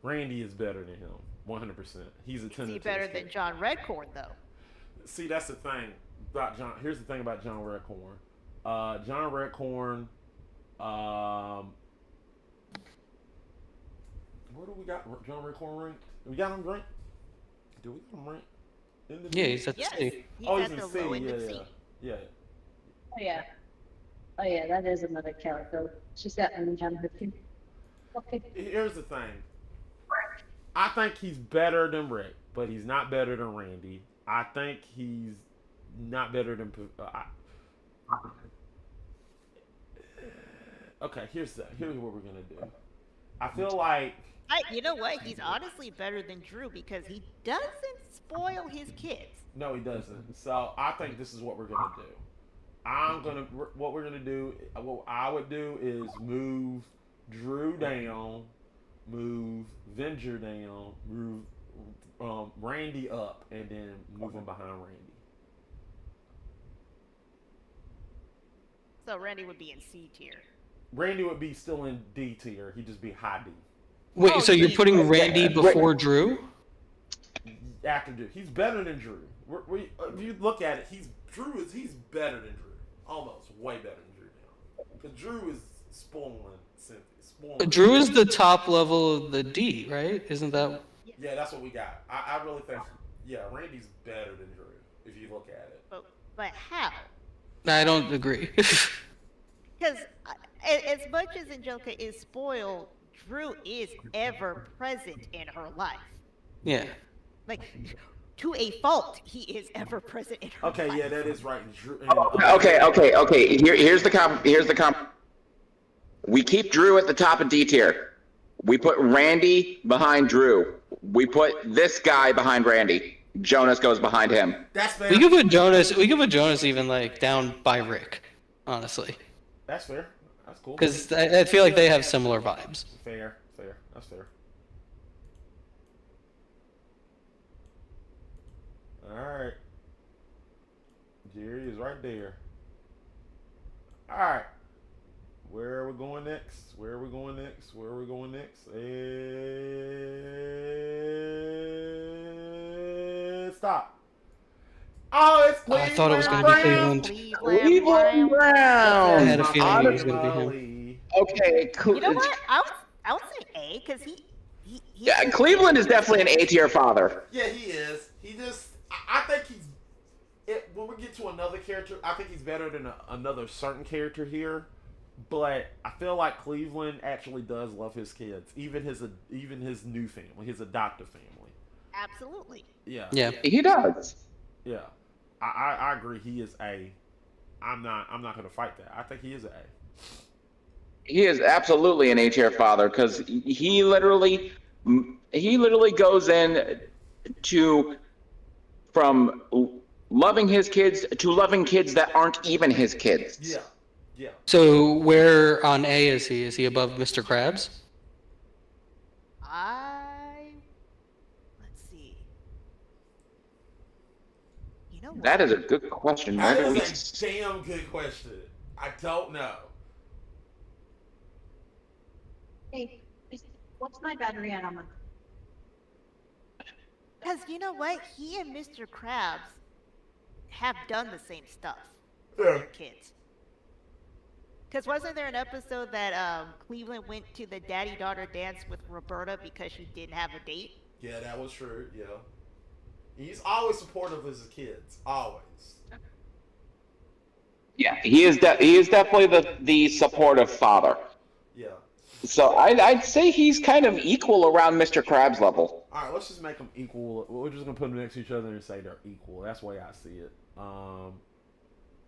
Randy is better than him, 100%. He's a 10. Is he better than John Redcorn, though? See, that's the thing about John. Here's the thing about John Redcorn. John Redcorn. Where do we got John Redcorn ranked? We got him ranked. Do we got him ranked? Yeah, he's at the Yes, C. he's Oh, at he's the in C. low end of Yeah. C. Yeah. Oh yeah, that is another character. She's got an John 15. Okay. Here's the thing. I think he's better than Rick, but he's not better than Randy. I think he's not better than. Okay, here's what we're gonna do. I feel like. You know what? He's honestly better than Drew because he doesn't spoil his kids. No, he doesn't. So I think this is what we're gonna do. What we're gonna do. What I would do is move Drew down, move Venger down, move Randy up, and then move him behind Randy. So Randy would be in C tier. Randy would be still in D tier. He'd just be high D. Wait, Oh, so you're D. putting Randy before Drew? After Drew, he's better than Drew. If you look at it, he's better than Drew. Almost way better than Drew now. Because Drew is spoiling Cynthia. Drew is the top level of the D, right? Isn't that? Yeah, that's what we got. I really think. Yeah, Randy's better than Drew. if you look at it. But how? I don't agree. Because as much as Angelica is spoiled, Drew is ever present in her life. Yeah. Like, to a fault, he is ever present in her Okay, life. yeah, that is right. Drew, Okay. Here's the comp. We keep Drew at the top of D tier. We put Randy behind Drew. We put this guy behind Randy. Jonas goes behind him. That's fair. We could put Jonas even like down by Rick, honestly. That's fair. That's cool. Because I feel like they have similar vibes. Fair. That's fair. Alright. Jerry is right there. Alright. Where are we going next? And stop. Oh, it's Cleveland. I thought it was going to be Cleveland. Cleveland Brown. I had a feeling it was going to be him. Okay, You know what? I would say A, because Yeah, Cleveland is definitely an A tier father. Yeah, he is. He just, I think when we get to another character, I think he's better than another certain character here. But I feel like Cleveland actually does love his kids, even his new family, his adoptive family. Absolutely. Yeah. Yeah. He does. Yeah. I agree. He is A. I'm not gonna fight that. I think he is an A. He is absolutely an A tier father because he literally goes in from loving his kids to loving kids that aren't even his kids. Yeah. So where on A is he? Is he above Mr. Krabs? Let's see. You know what? That is a good question. That is a damn good question. I don't know. Hey, what's my battery at on my? Because you know what? He and Mr. Krabs have done the same stuff Yeah. with their kids. Because wasn't there an episode that Cleveland went to the daddy-daughter dance with Roberta because she didn't have a date? Yeah, that was true. Yeah. He's always supportive of his kids. Always. Yeah, he is definitely the supportive father. Yeah. So I'd say he's kind of equal around Mr. Krabs level. All right, let's just make them equal. We're just gonna put them next to each other and say they're equal. That's the way I see it.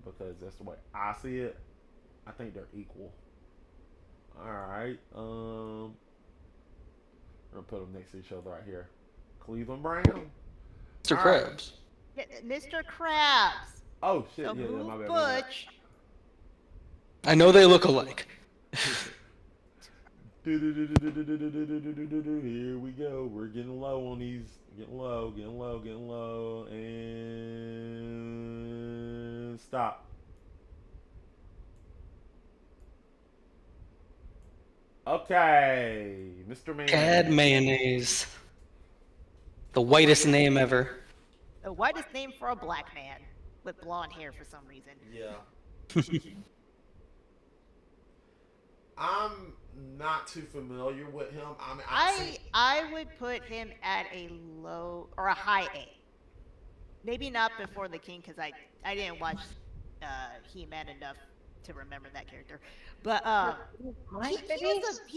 Because that's the way I see it. I think they're equal. All right. We're gonna put them next to each other right here. Cleveland Brown. Mr. All right. Krabs. Yeah, Mr. Krabs. Oh shit! So Yeah, move my bad. My bad. Butch. I know they look alike. Here we go. We're getting low on these. Getting low, and stop. Okay, Mr. Man. Cad Mayonnaise. The whitest name ever. The whitest name for a black man with blonde hair for some reason. Yeah. I'm not too familiar with him. I would put him at a low or a high A. Maybe not Before the King because I didn't watch He-Man enough to remember that character. But he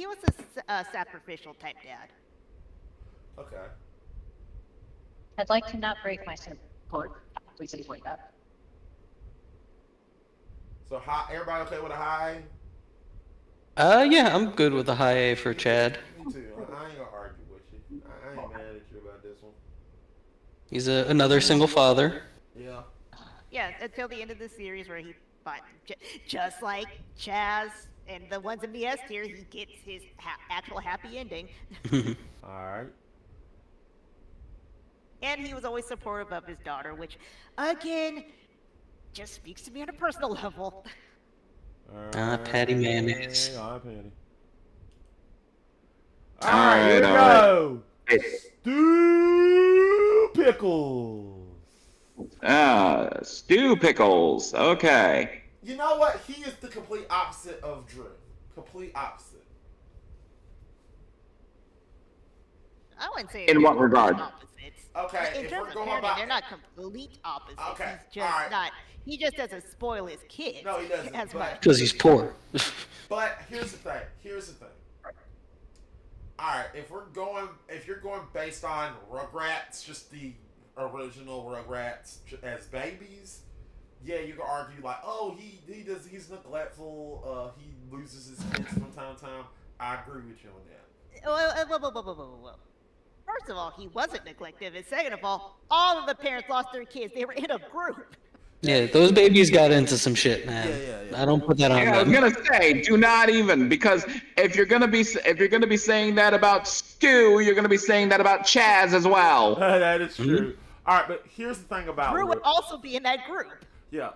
was a sacrificial type dad. Okay. I'd like to not break my support. Please support that. So high. Everybody okay with a high? Yeah, I'm good with a high A for Chad. Me too. I ain't gonna argue with you. I ain't mad at you about this one. He's another single father. Yeah. Yeah, until the end of the series where he, just like Chaz and the ones in the S tier, he gets his actual happy ending. All right. And he was always supportive of his daughter, which, again, just speaks to me on a personal level. Patty Mayonnaise. All right, Patty. All All right, here we right. go. Stu Pickles. Stew Pickles. Okay. You know what? He is the complete opposite of Drew. Complete opposite. I wouldn't say In it's what regard? opposite. opposites. Okay, In if terms we're of going parenting, by- they're not complete opposites. Okay, He's just alright. not. He just doesn't spoil his kids. No, he doesn't, As but- much. Because he's poor. But here's the thing. All right, if you're going based on Rugrats, just the original Rugrats as babies, yeah, you can argue like, oh, he's neglectful. He loses his kids from time to time. I agree with you on that. Whoa. First of all, he wasn't neglective, and second of all of the parents lost their kids. They were in a group. Yeah, those babies got into some shit, man. Yeah. I don't put that on Yeah, I was them. gonna say, do not even, because if you're gonna be saying that about Stu, you're gonna be saying that about Chaz as well. That is true. All right, but here's the thing about Drew would Lu- also be in that group. Yeah,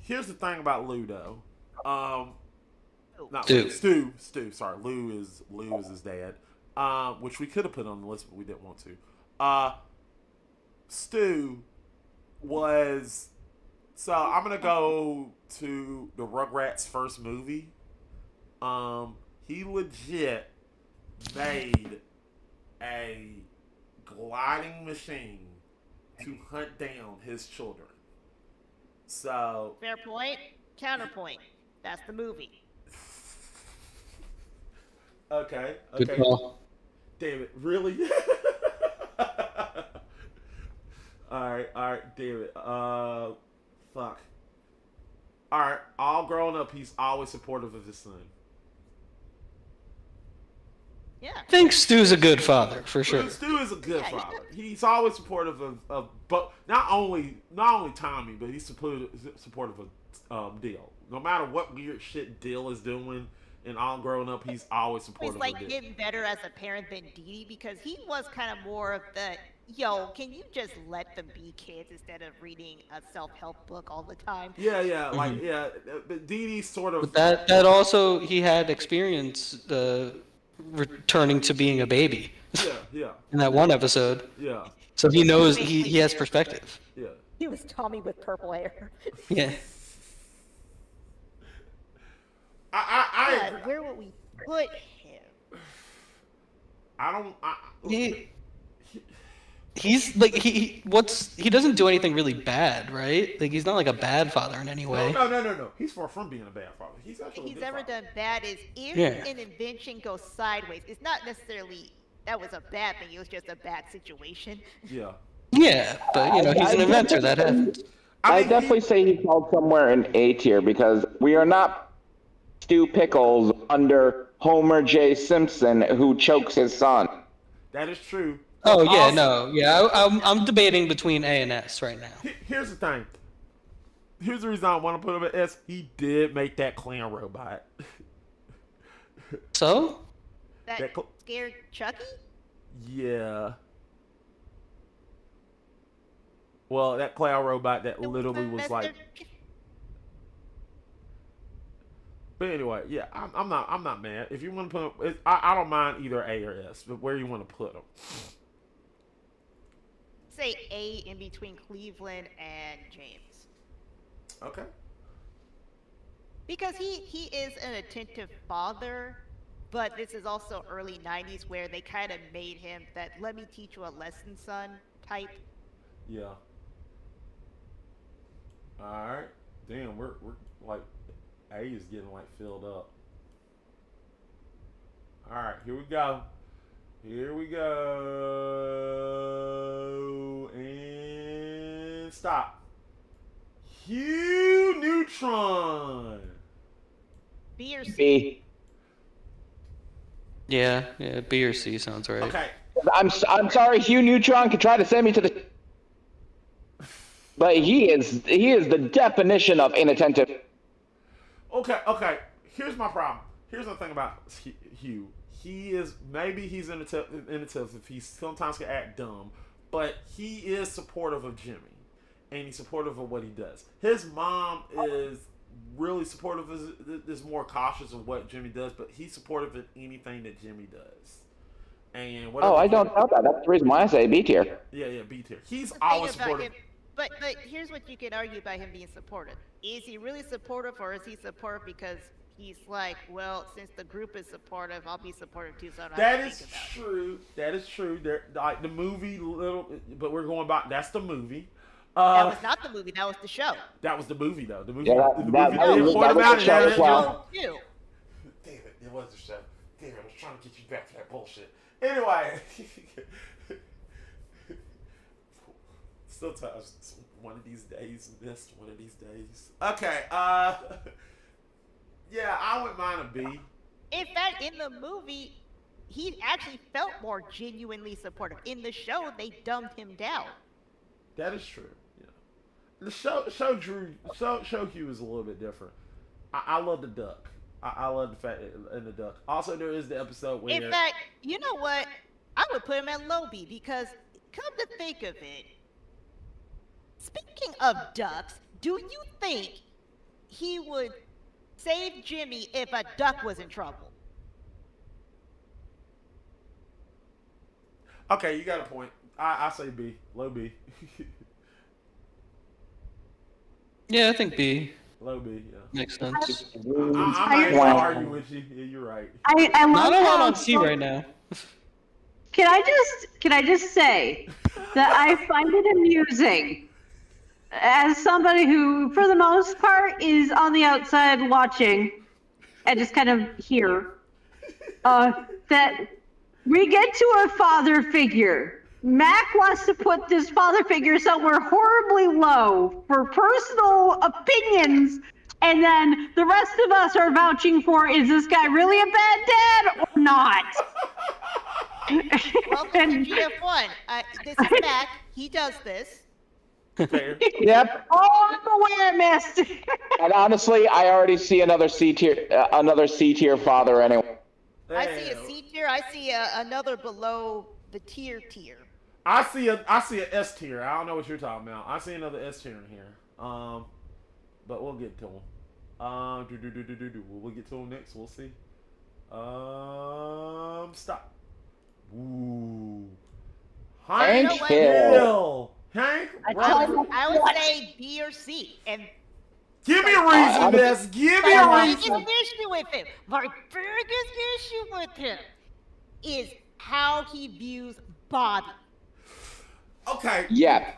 here's the thing about Ludo. Not Stu. Stu. Sorry, Lou is his dad. Which we could have put on the list, but we didn't want to. Stu was. So I'm gonna go to the Rugrats first movie. He legit made a gliding machine to hunt down his children. So Fair point. Counterpoint. That's the movie. okay. Good call. Damn it, really? Alright, damn it. Fuck. Alright, all grown up, he's always supportive of his son. Yeah. I think Stu's a good father, for sure. Stu is a good Yeah, father. He's always supportive of but not only Tommy, but he's supportive of Dill. No matter what weird shit Dill is doing and all grown up, he's always He's supportive like of Dill. getting better as a parent than Dee Dee because he was kind of more of the, yo, can you just let them be kids instead of reading a self-help book all the time? Yeah, but Dee Dee's sort of But that also, he had experience returning to being a baby yeah. in that one episode. Yeah. So he knows, he has perspective. Yeah. He was Tommy with purple hair. Yeah. I But where would we put him? He's like, he doesn't do anything really bad, right? Like, he's not like a bad father in any way. No. He's far from being a bad father. He's actually a He's good ever father. done bad is if Yeah. an invention goes sideways. It's not necessarily that was a bad thing. It was just a bad situation. Yeah. Yeah, but, you know, he's an inventor. That happens. I mean, definitely say he falls somewhere in A tier because we are not Stu Pickles under Homer J. Simpson who chokes his son. that is true. Oh, yeah, Also- no. Yeah, I'm debating between A and S right now. Here's the thing. Here's the reason I want to put him at S. He did make that clown robot. So? That That cl- scared Chucky? Yeah. Well, that clown robot that literally was like. But anyway, yeah, I'm not mad. If you want to put him, I don't mind either A or S, but where you want to put him. Say A in between Cleveland and James. Okay. Because he is an attentive father, but this is also early 90s where they kind of made him that let me teach you a lesson, son type. Yeah. All right. Damn, we're like A is getting like filled up. All right, here we go. And stop. Hugh Neutron. B or C? B. Yeah, B or C sounds right. Okay. I'm sorry, Hugh Neutron could try to send me to the, but he is the definition of inattentive. Okay. Here's my problem. Here's the thing about Hugh. He's inattentive if he sometimes can act dumb, but he is supportive of Jimmy, and he's supportive of what he does. His mom is really supportive, is more cautious of what Jimmy does, but he's supportive of anything that Jimmy does. And Oh, I don't know that. That's the reason why I say B tier. Yeah, B tier. He's The thing always about supportive. him- But here's what you can argue about him being supportive. Is he really supportive, or is he supportive because he's like, well, since the group is supportive, I'll be supportive too. So I don't That have to is think about it. true. That is true. There, like the movie, little, but we're going back. That's the movie. That was not the movie. That was the show. That was the movie, though. The movie. Yeah, the that movie was- did point that was him out the in show there. as well. Too. Damn it was the show. Damn it, I was trying to get you back for that bullshit. Anyway, still times. One of these days, missed one of these days. Okay. Yeah, I wouldn't mind a B. In fact, in the movie, he actually felt more genuinely supportive. In the show, they dumbed him down. That is true. Yeah. The show Hugh is a little bit different. I love the duck. I love the fact in the duck. Also, there is the episode where. In fact, you know what? I would put him at low B because, come to think of it, speaking of ducks, do you think he would save Jimmy if a duck was in trouble? Okay, you got a point. I say B, low B, Yeah, I think B low B. Yeah. makes sense. I might argue with you. Yeah, you're right. I I love don't want how on C right now. Can I just say that I find it amusing as somebody who, for the most part, is on the outside watching and just kind of here, that we get to a father figure. Mac wants to put this father figure somewhere horribly low for personal opinions, and then the rest of us are vouching for, is this guy really a bad dad or not? Welcome to GF1. This is Mac. He does this. Fair. Yep. Oh, I'm aware, missed. And honestly, I already see another C tier father anyway. I see a C tier. I see another below the tier. I see a S tier. I don't know what you're talking about. I see another S tier in here. But we'll get to him. We'll get to him next. We'll see. Stop. Ooh. Hank You know what? Hill. Hank. I would say B or C. And Give me a reason, Miss. Give me a my biggest reason. issue with him, my biggest issue with him, is how he views Bobby. Okay. Yeah.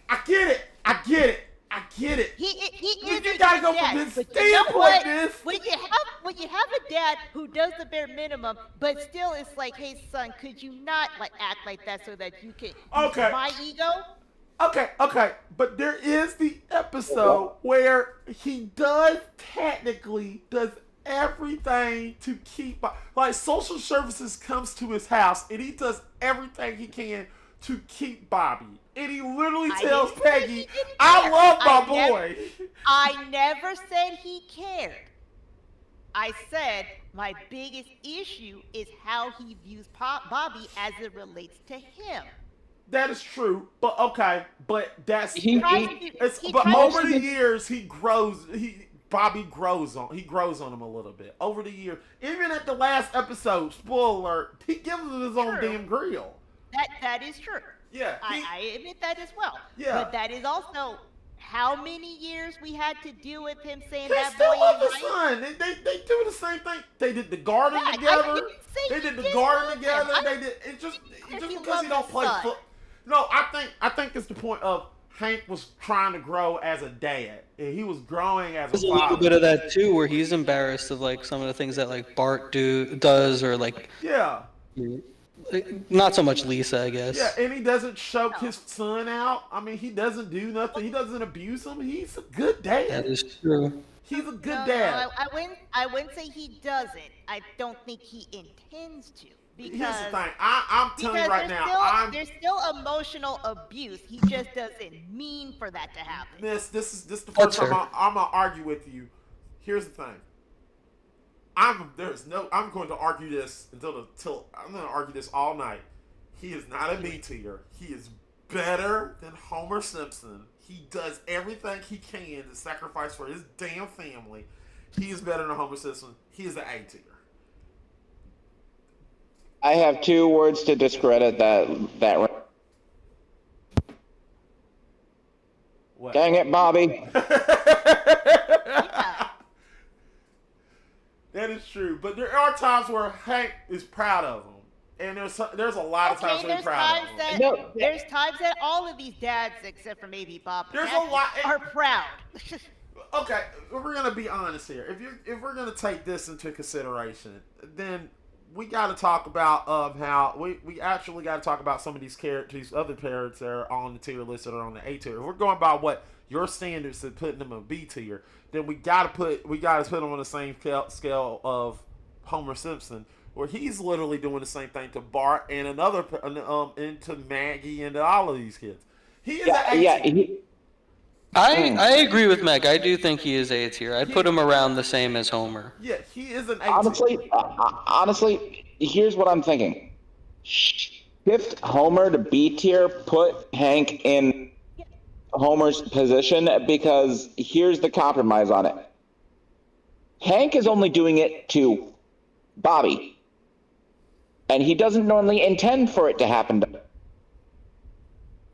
I get it. I get it. I get it. He You is a gotta good go dad, from his but you know standpoint, what? Miss. When you have a dad who does the bare minimum, but still it's like, hey son, could you not like act like that so that you can Okay. my ego? Okay, but there is the episode where he technically does everything to keep, like social services comes to his house and he does everything he can to keep Bobby. And he literally I tells didn't say Peggy, he didn't I care. love my I boy. I never said he cared. I said my biggest issue is how he views Bobby as it relates to him. That is true, but okay, but that's He- but over the years Bobby grows on him a little bit over the year. Even at the last episode, spoiler alert, he gives him his own True. damn grill. That is true. Yeah, I admit that as well. Yeah. But that is also how many years we had to deal with him saying They that still boy love is his right. son. They do the same thing. They did the garden Yeah, I together. didn't say They he did the didn't garden love him. together. I They did it's just he because loved he don't his play son. foot. No, I think it's the point of Hank was trying to grow as a dad, and he was growing as There's a a little father. bit of that too, where he's embarrassed of like some of the things that like Bart does, or like Yeah. not so much Lisa, I guess. Yeah, and he doesn't choke his son out. I mean, he doesn't do nothing. He doesn't abuse him. He's a good That dad. is true. He's a good No, dad. I wouldn't say he doesn't. I don't think he intends to. Because Here's the thing. I'm telling you right now. there's still emotional abuse. He just doesn't mean for that to happen. Miss, this is the That's first time fair. I'm gonna argue with you. Here's the thing. I'm going to argue this until I'm gonna argue this all night. He is not a B tier. He is better than Homer Simpson. He does everything he can to sacrifice for his damn family. He is better than Homer Simpson. He is an A tier. I have 2 words to discredit that. What? Dang it, Bobby. Yeah. That is true. But there are times where Hank is proud of him. And there's a lot of times where he's proud of him. There's times that all of these dads, except for maybe Bob, There's a lot are proud. Okay, we're gonna be honest here. If we're gonna take this into consideration, then we got to talk about how we actually got to talk about some of these characters, other parents that are on the tier list that are on the A tier. If we're going by what your standards of putting them in B tier, then we got to put them on the same scale of Homer Simpson, where he's literally doing the same thing to Bart and and to Maggie and to all of these kids. He is I agree with Meg. I do think he is A tier. I'd put him around the same as Homer. Yeah, he is an A tier. Honestly, here's what I'm thinking. Shift Homer to B tier, put Hank in Homer's position, because here's the compromise on it. Hank is only doing it to Bobby, and he doesn't normally intend for it to happen to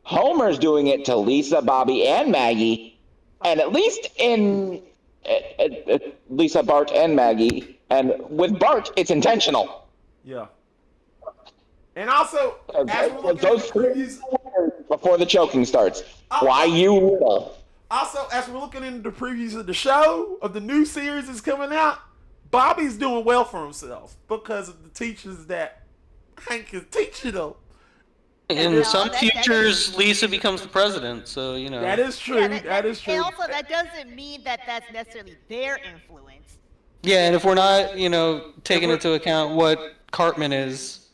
Homer's doing it to Lisa, Bobby, and Maggie, and at least in Lisa, Bart, and Maggie, and with Bart, it's intentional. Yeah. And also, those previews before the choking starts. Why you little? Also, as we're looking into the previews of the show, of the new series that's coming out, Bobby's doing well for himself because of the teachers that Hank is teaching him. In some futures, Lisa becomes the president, so, you know. That is true. That is true. And also, that doesn't mean that that's necessarily their influence. Yeah, and if we're not, taking into account what Cartman is.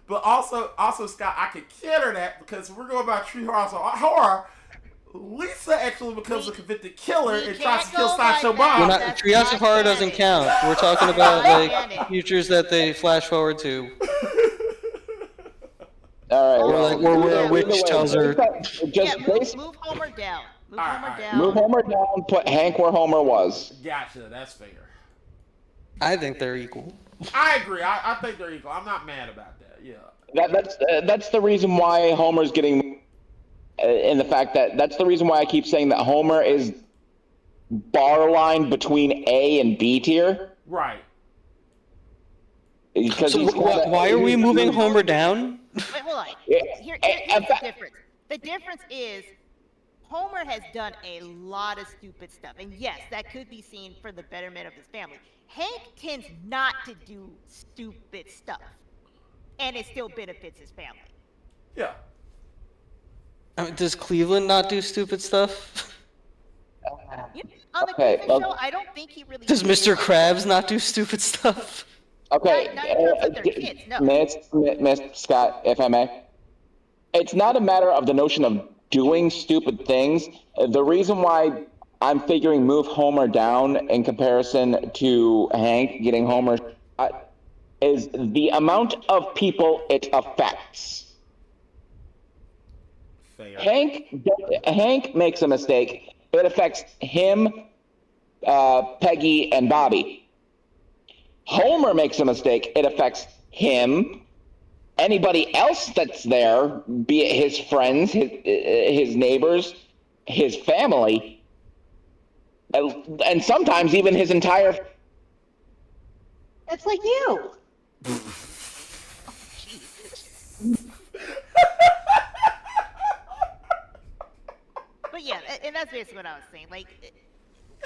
But also, Scott, I could counter that because we're going about Treehouse of Horror. Lisa actually becomes a convicted killer and tries to kill Sideshow Bob. Treehouse of Horror doesn't count. We're talking about futures that they flash forward to. All right. Where a witch tells her. Move Homer down. Move Homer down. Put Hank where Homer was. Gotcha. That's fair. I think they're equal. I agree. I think they're equal. I'm not mad about that. Yeah. That's the reason why Homer's getting. In the fact that's the reason why I keep saying that Homer is borderline between A and B tier. Right. So why are we moving Homer down? Wait, hold on. Here's the difference. The difference is Homer has done a lot of stupid stuff. And yes, that could be seen for the betterment of his family. Hank tends not to do stupid stuff. And it still benefits his family. Yeah. Does Cleveland not do stupid stuff? On the Cleveland show, I don't think he really does. Mr. Krabs not do stupid stuff? Okay, not in terms of their kids, no. Miss Scott, if I may. It's not a matter of the notion of doing stupid things. The reason why I'm figuring move Homer down in comparison to Hank getting Homer is the amount of people it affects. Fair. Hank makes a mistake. It affects him, Peggy, and Bobby. Homer makes a mistake. It affects him, anybody else that's there, be it his friends, his neighbors, his family, and sometimes even his entire. It's like you. But yeah, and that's basically what I was saying. Like,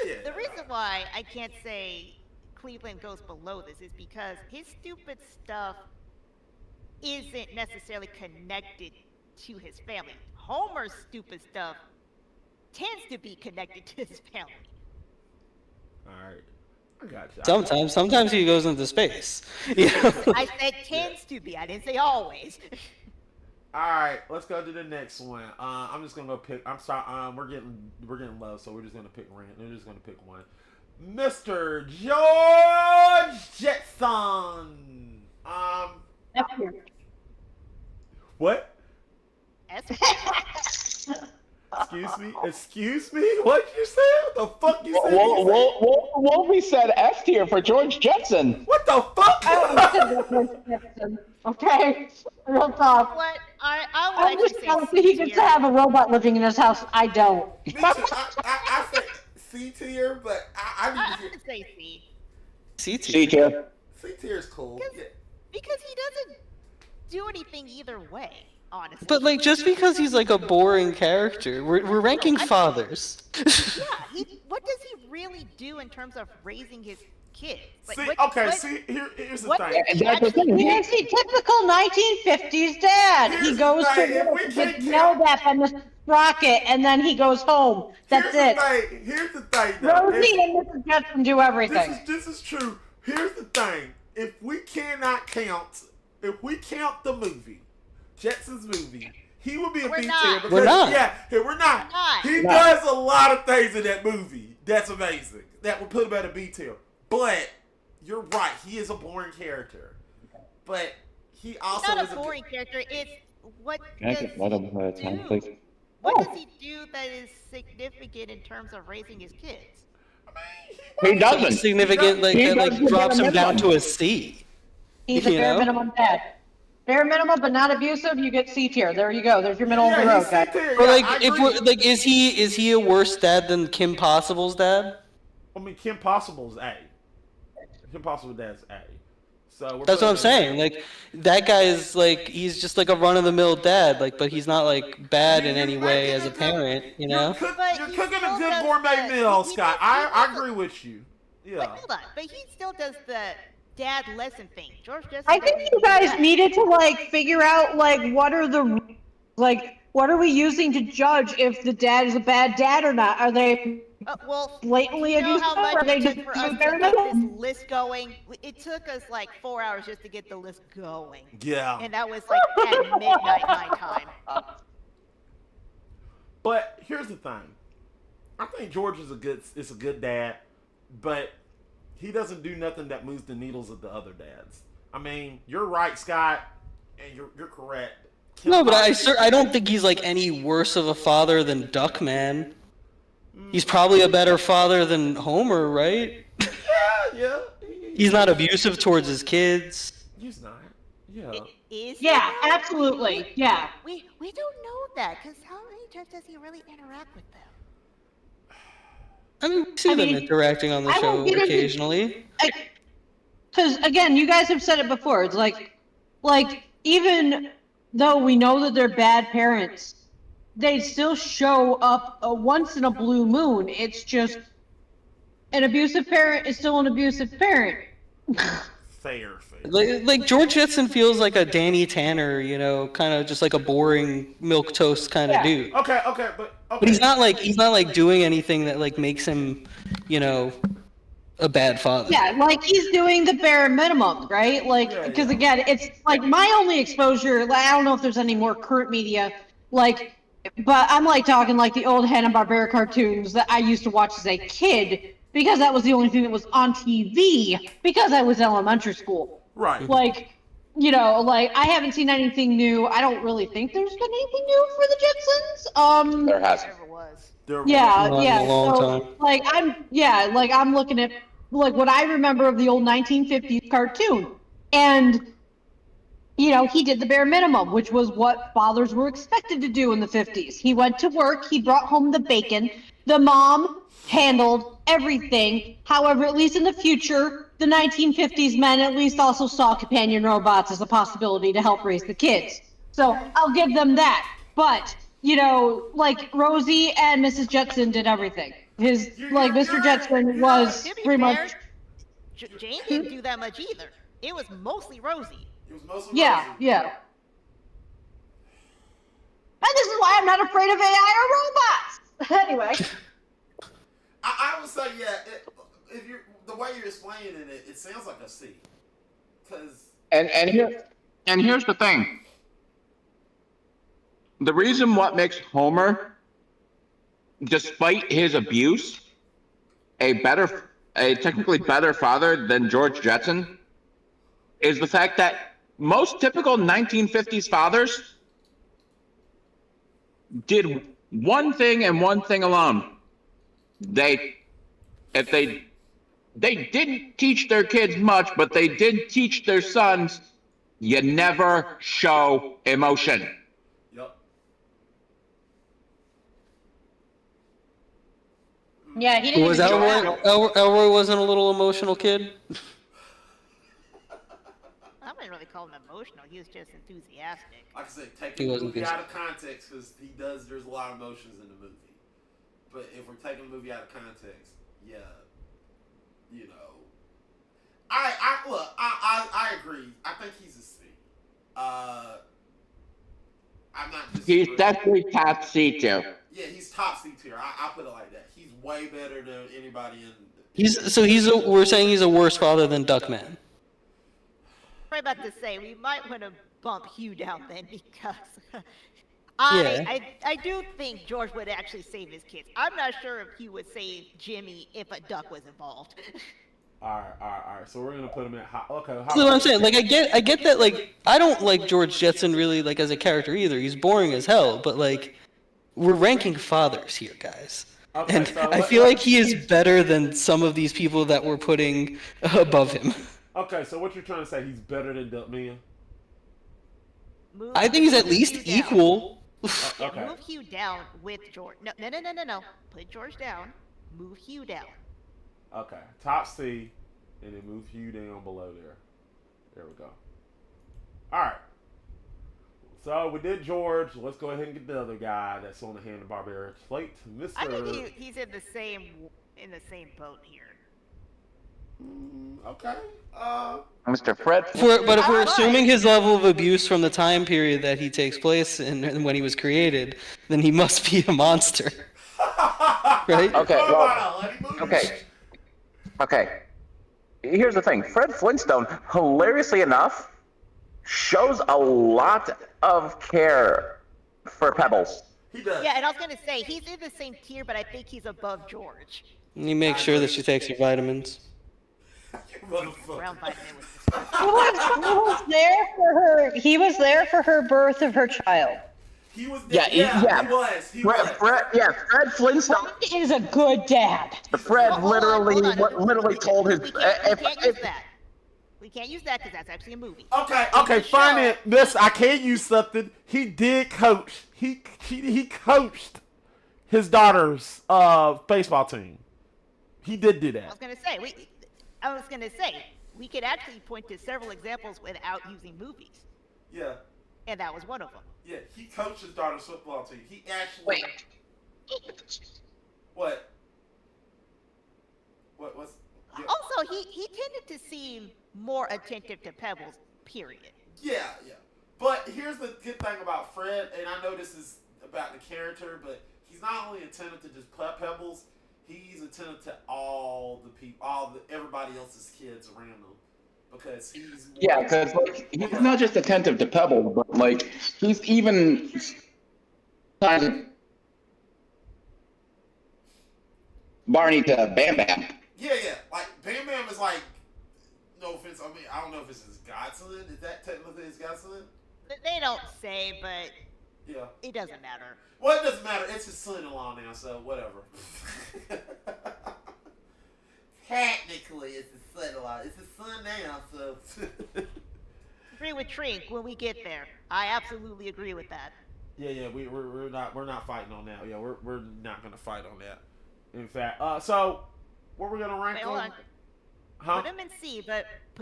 the reason why I can't say Cleveland goes below this is because his stupid stuff isn't necessarily connected to his family. Homer's stupid stuff tends to be connected to his family. All right. I got you. Sometimes he goes into space. I said tends to be. I didn't say always. All right, let's go to the next one. I'm just gonna go pick. I'm sorry. We're getting low, so we're just gonna pick random. We're just gonna pick one. Mr. George Jetson. What? Excuse me? What you said? What the fuck you said? What we said F tier for George Jetson. What the fuck? Okay, real talk. What? I I'm just happy he gets to have a robot living in his house. I don't. I said C tier, but I need to say C. C C tier. tier. C tier is cool. Yeah. Because he doesn't do anything either way, honestly. But like, just because he's like a boring character, we're ranking fathers. Yeah, what does he really do in terms of raising his kids? Like, Here's the what thing. does he That's the actually thing. do? He's a typical 1950s dad. Here's He the goes thing, to if work, we he can't gets yelled at by Mr. Sprocket, and then he goes home. That's it. Here's the thing, though. Rosie and Mrs. Judson do everything. This is true. Here's the thing. If we count the movie, Jetsons movie, he would be a We're B not. tier. Because, We're not. Yeah, we're not. We're not. He No. does a lot of things in that movie that's amazing. That would put him at a B tier. But you're right. He is a boring character. But he also It's not is a boring character. It's what Can I does get one of my time, do? please? What does he do that is significant in terms of raising his kids? He doesn't. Significant, like He that, like doesn't drops get a him down minimum. to a C. He's a You bare know? minimum dad. Bare minimum, but not abusive. You get C tier. There you go. There's your middle of the road, he's guy. C tier. But Yeah, like, I if agree. we're like, is he a worse dad than Kim Possible's dad? I mean, Kim Possible's A. Kim Possible's dad's A. So we're That's what I'm putting him- saying. Like, that guy is like, he's just like a run-of-the-mill dad. Like, but he's not like bad in any way as a parent. You know? But You're he cooking a still good does gourmet the- meal, he Scott. does- he I does- agree with you. But Yeah. hold on. But he still does the dad lesson thing. George Jetson I think doesn't you do guys that. needed to like figure out like what are we using to judge if the dad is a bad dad or not? Are they Well, blatantly you know abusive? how much Or are they it just took for us to bare get minimum? this list going? It took us like 4 hours just to get the list going. Yeah. And that was like at midnight my time. But here's the thing. I think George is a good dad, but he doesn't do nothing that moves the needles of the other dads. I mean, you're right, Scott, and you're correct. No, but I don't think he's like any worse of a father than Duckman. He's probably a better father than Homer, right? Yeah. He's not abusive towards his kids. He's not. Yeah. Is he Yeah, though? absolutely. Yeah. We don't know that because how many times does he really interact with them? I mean, we see I them mean, interacting on the I show won't get into- occasionally. Because again, you guys have said it before. It's like even though we know that they're bad parents, they still show up once in a blue moon. It's just an abusive parent is still an abusive parent. Fair. Like George Jetson feels like a Danny Tanner, you know, kind of just like a boring milk toast kind of Yeah. dude. Okay, But he's not like doing anything that like makes him, you know, a bad father. Yeah, like he's doing the bare minimum, right? Like, Yeah, because yeah. again, it's like my only exposure. Like, I don't know if there's any more current media, like, but I'm like talking like the old Hanna-Barbera cartoons that I used to watch as a kid because that was the only thing that was on TV because I was in elementary school. Right. Like, you know, like I haven't seen anything new. I don't really think there's been anything new for the Jetsons. There has. Whatever it was. Yeah, Not in yeah. a long So, time. like I'm looking at like what I remember of the old 1950s cartoon, and you know he did the bare minimum, which was what fathers were expected to do in the 50s. He went to work, he brought home the bacon, the mom handled everything. However, at least in the future, the 1950s men at least also saw companion robots as a possibility to help raise the kids. So I'll give them that. But, you know, like Rosie and Mrs. Jetson did everything. Mr. Jetson was To be pretty fair, much, Jane didn't do that much either. It was mostly Rosie. It was mostly yeah, Rosie. yeah. And this is why I'm not afraid of AI or robots. Anyway. I would say, yeah. If you're the way you're explaining it, it sounds like a C. Because And here's the thing. The reason what makes Homer, despite his abuse, a technically better father than George Jetson, is the fact that most typical 1950s fathers did one thing and one thing alone. They didn't teach their kids much, but they did teach their sons, you never show emotion. Yep. Yeah, he didn't Was even do Elroy, that. Elroy wasn't a little emotional kid? I wouldn't really call him emotional. He was just enthusiastic. Like I said, take He the wasn't movie good. out of context because he does. There's a lot of emotions in the movie. But if we're taking the movie out of context, yeah, you know, I agree. I think he's a C. I'm not just. He's definitely top C too. Yeah, he's top C tier. I'll put it like that. He's way better than anybody in. We're saying he's a worse father than Duckman. I'm about to say we might want to bump Hugh down then because Yeah. I do think George would actually save his kids. I'm not sure if Hugh would save Jimmy if a duck was involved. All right. So we're gonna put him at high. Okay. That's what I'm saying. Like, I get that. Like, I don't like George Jetson really, like, as a character either. He's boring as hell. But like, we're ranking fathers here, guys. Okay, And so I feel like he is better than some of these people that we're putting above him. Okay, so what you're trying to say? He's better than Duckman? I think he's at least Hugh down. equal. Yeah, Okay. move Hugh down with George. No. Put George down. Move Hugh down. Okay. Top C, and then move Hugh down below there. There we go. All right. So we did George. Let's go ahead and get the other guy that's on the Hanna-Barbera slate, Mr. I think he's in the same boat here. Okay. Mr. Fred. But if we're Alright. assuming his level of abuse from the time period that he takes place in and when he was created, then he must be a monster, right? Okay, What well, about Letty Moon? Okay. Here's the thing. Fred Flintstone, hilariously enough, shows a lot of care for Pebbles. He does. Yeah, and I was gonna say he's in the same tier, but I think he's above George. And he makes sure that she takes her vitamins. You motherfucker. Brown vitamin was disgusting. He was there for her. He was there for her birth of her child. He was. Yeah, He was. Fred Flintstone. He is a good dad. Fred Hold on, literally told his. We can't use that. We can't use that because that's actually a movie. Okay, fine it. This I can use something. He did coach. He coached his daughter's baseball team. He did do I that. was gonna say we could actually point to several examples without using movies, Yeah, and that was one of them. yeah. He coached his daughter's football team. He actually. Wait. What? What's? Yeah. Also, he tended to seem more attentive to Pebbles. Period. Yeah. But here's the good thing about Fred, and I know this is about the character, but he's not only attentive to just Pebbles, he's attentive to all the people, everybody else's kids around him, because he's Because like he's not just attentive to Pebbles, but like he's even kind of Barney to Bam Bam. Yeah. Like Bam Bam is like, no offense. I mean, I don't know if it's his godson. Is that technically his godson? They don't say, but Yeah. it doesn't matter. Well, it doesn't matter. It's his son-in-law now, so whatever. Technically, it's his son-in-law. It's his son now, so. Agree with Trink when we get there. I absolutely agree with that. Yeah. We're not fighting on that. Yeah, we're not gonna fight on that. In fact, so what we're gonna rank Wait, hold on. Huh? Put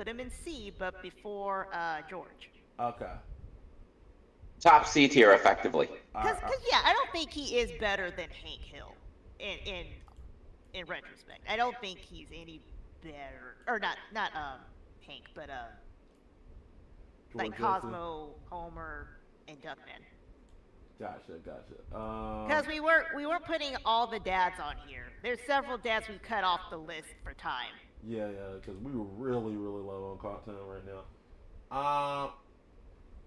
him in C, but before George. Okay. Top C tier, effectively. Because yeah, I don't think he is better than Hank Hill in retrospect. I don't think he's any better, or not Hank, but like George Cosmo, Homer, and Duckman. Gotcha. Because we weren't putting all the dads on here. There's several dads we cut off the list for time. Yeah, because we were really low on cartoon right now.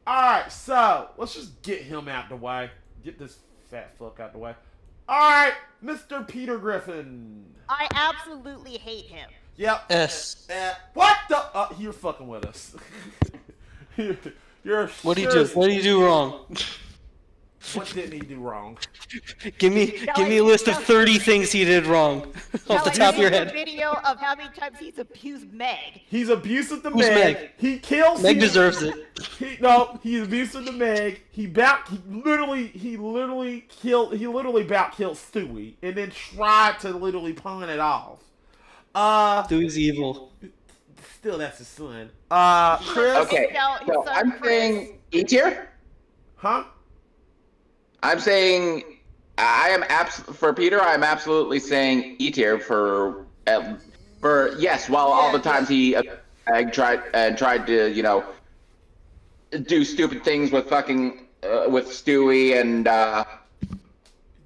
Alright, so let's just get him out the way. Get this fat fuck out the way. Alright, Mr. Peter Griffin. I absolutely hate him. Yep. S. What the? You're fucking with us. You're What do you do? What do you do wrong? What didn't he do wrong? Give me a list of 30 things he did wrong off the top of your A head. video of how many times he's abused Meg. He's abusive to Who's Meg. Meg? He kills. Meg deserves it. He's abusive to Meg. He literally about killed Stewie and then tried to literally pawn it off. Stewie's evil. Still, that's his son. Chris. Okay, No, his so son I'm Chris. saying E tier. Huh? I'm saying for Peter. I'm absolutely saying E tier for yes. While all the times he tried to do stupid things with fucking with Stewie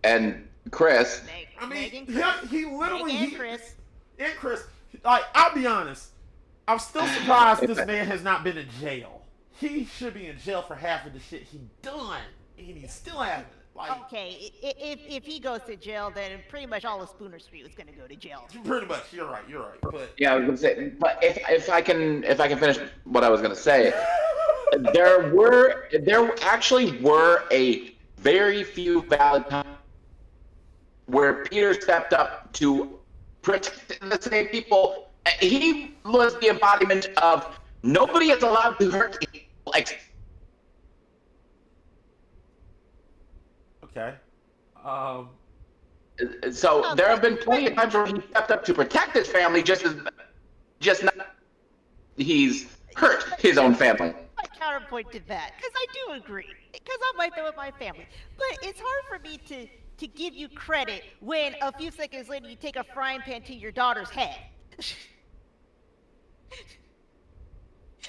and Chris. Meg, I Meg mean, and Chris. he literally Meg and Chris. and Chris. Like, I'll be honest. I'm still surprised this man has not been in jail. He should be in jail for half of the shit he done, and he still hasn't. Like, Okay, if he goes to jail, then pretty much all of Spooner Street was going to go to jail. pretty much, you're right. But Yeah, I was gonna say, but if I can finish what I was gonna say, there actually were a very few valid times where Peter stepped up to protect the same people. He was the embodiment of nobody is allowed to hurt me. Like, okay. so there have been plenty of times where he stepped up to protect his family, just not he's hurt his own family. My counterpoint to that, because I do agree, because I'm like that with my family. But it's hard for me to give you credit when a few seconds later you take a frying pan to your daughter's head.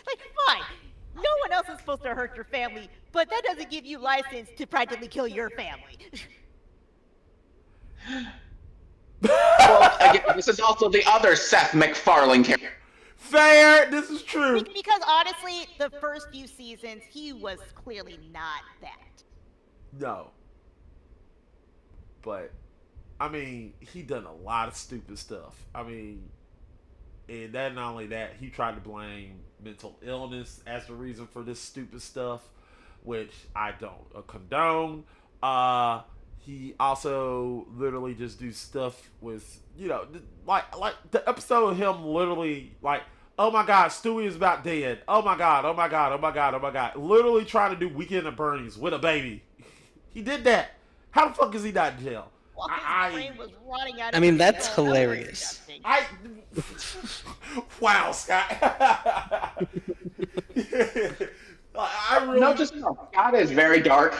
Like, fine, no one else is supposed to hurt your family, but that doesn't give you license to practically kill your family. Well, again, this is also the other Seth MacFarlane character. Fair. This is true. Because honestly, the first few seasons, he was clearly not that. No. But, I mean, he done a lot of stupid stuff. I mean, and that not only that, he tried to blame mental illness as the reason for this stupid stuff, which I don't condone. He also literally just do stuff with, like the episode of him literally like, oh my God, Stewie is about dead. Oh my God. Literally trying to do Weekend at Bernie's with a baby. He did that. How the fuck is he not in jail? While his brain was rotting out I of mean, his that's skull. That was hilarious. disgusting. Wow, Scott. I really. No, just Scott is very dark.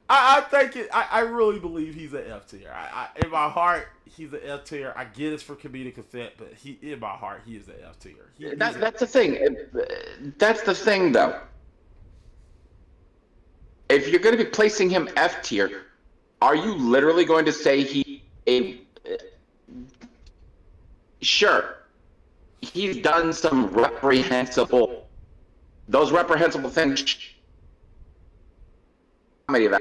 I think it. I really believe he's an F tier. In my heart, he's an F tier. I get it's for comedic effect, but in my heart, he is an F tier. That's the thing. That's the thing, though. If you're going to be placing him F tier, are you literally going to say sure, he's done some reprehensible things. Comedy of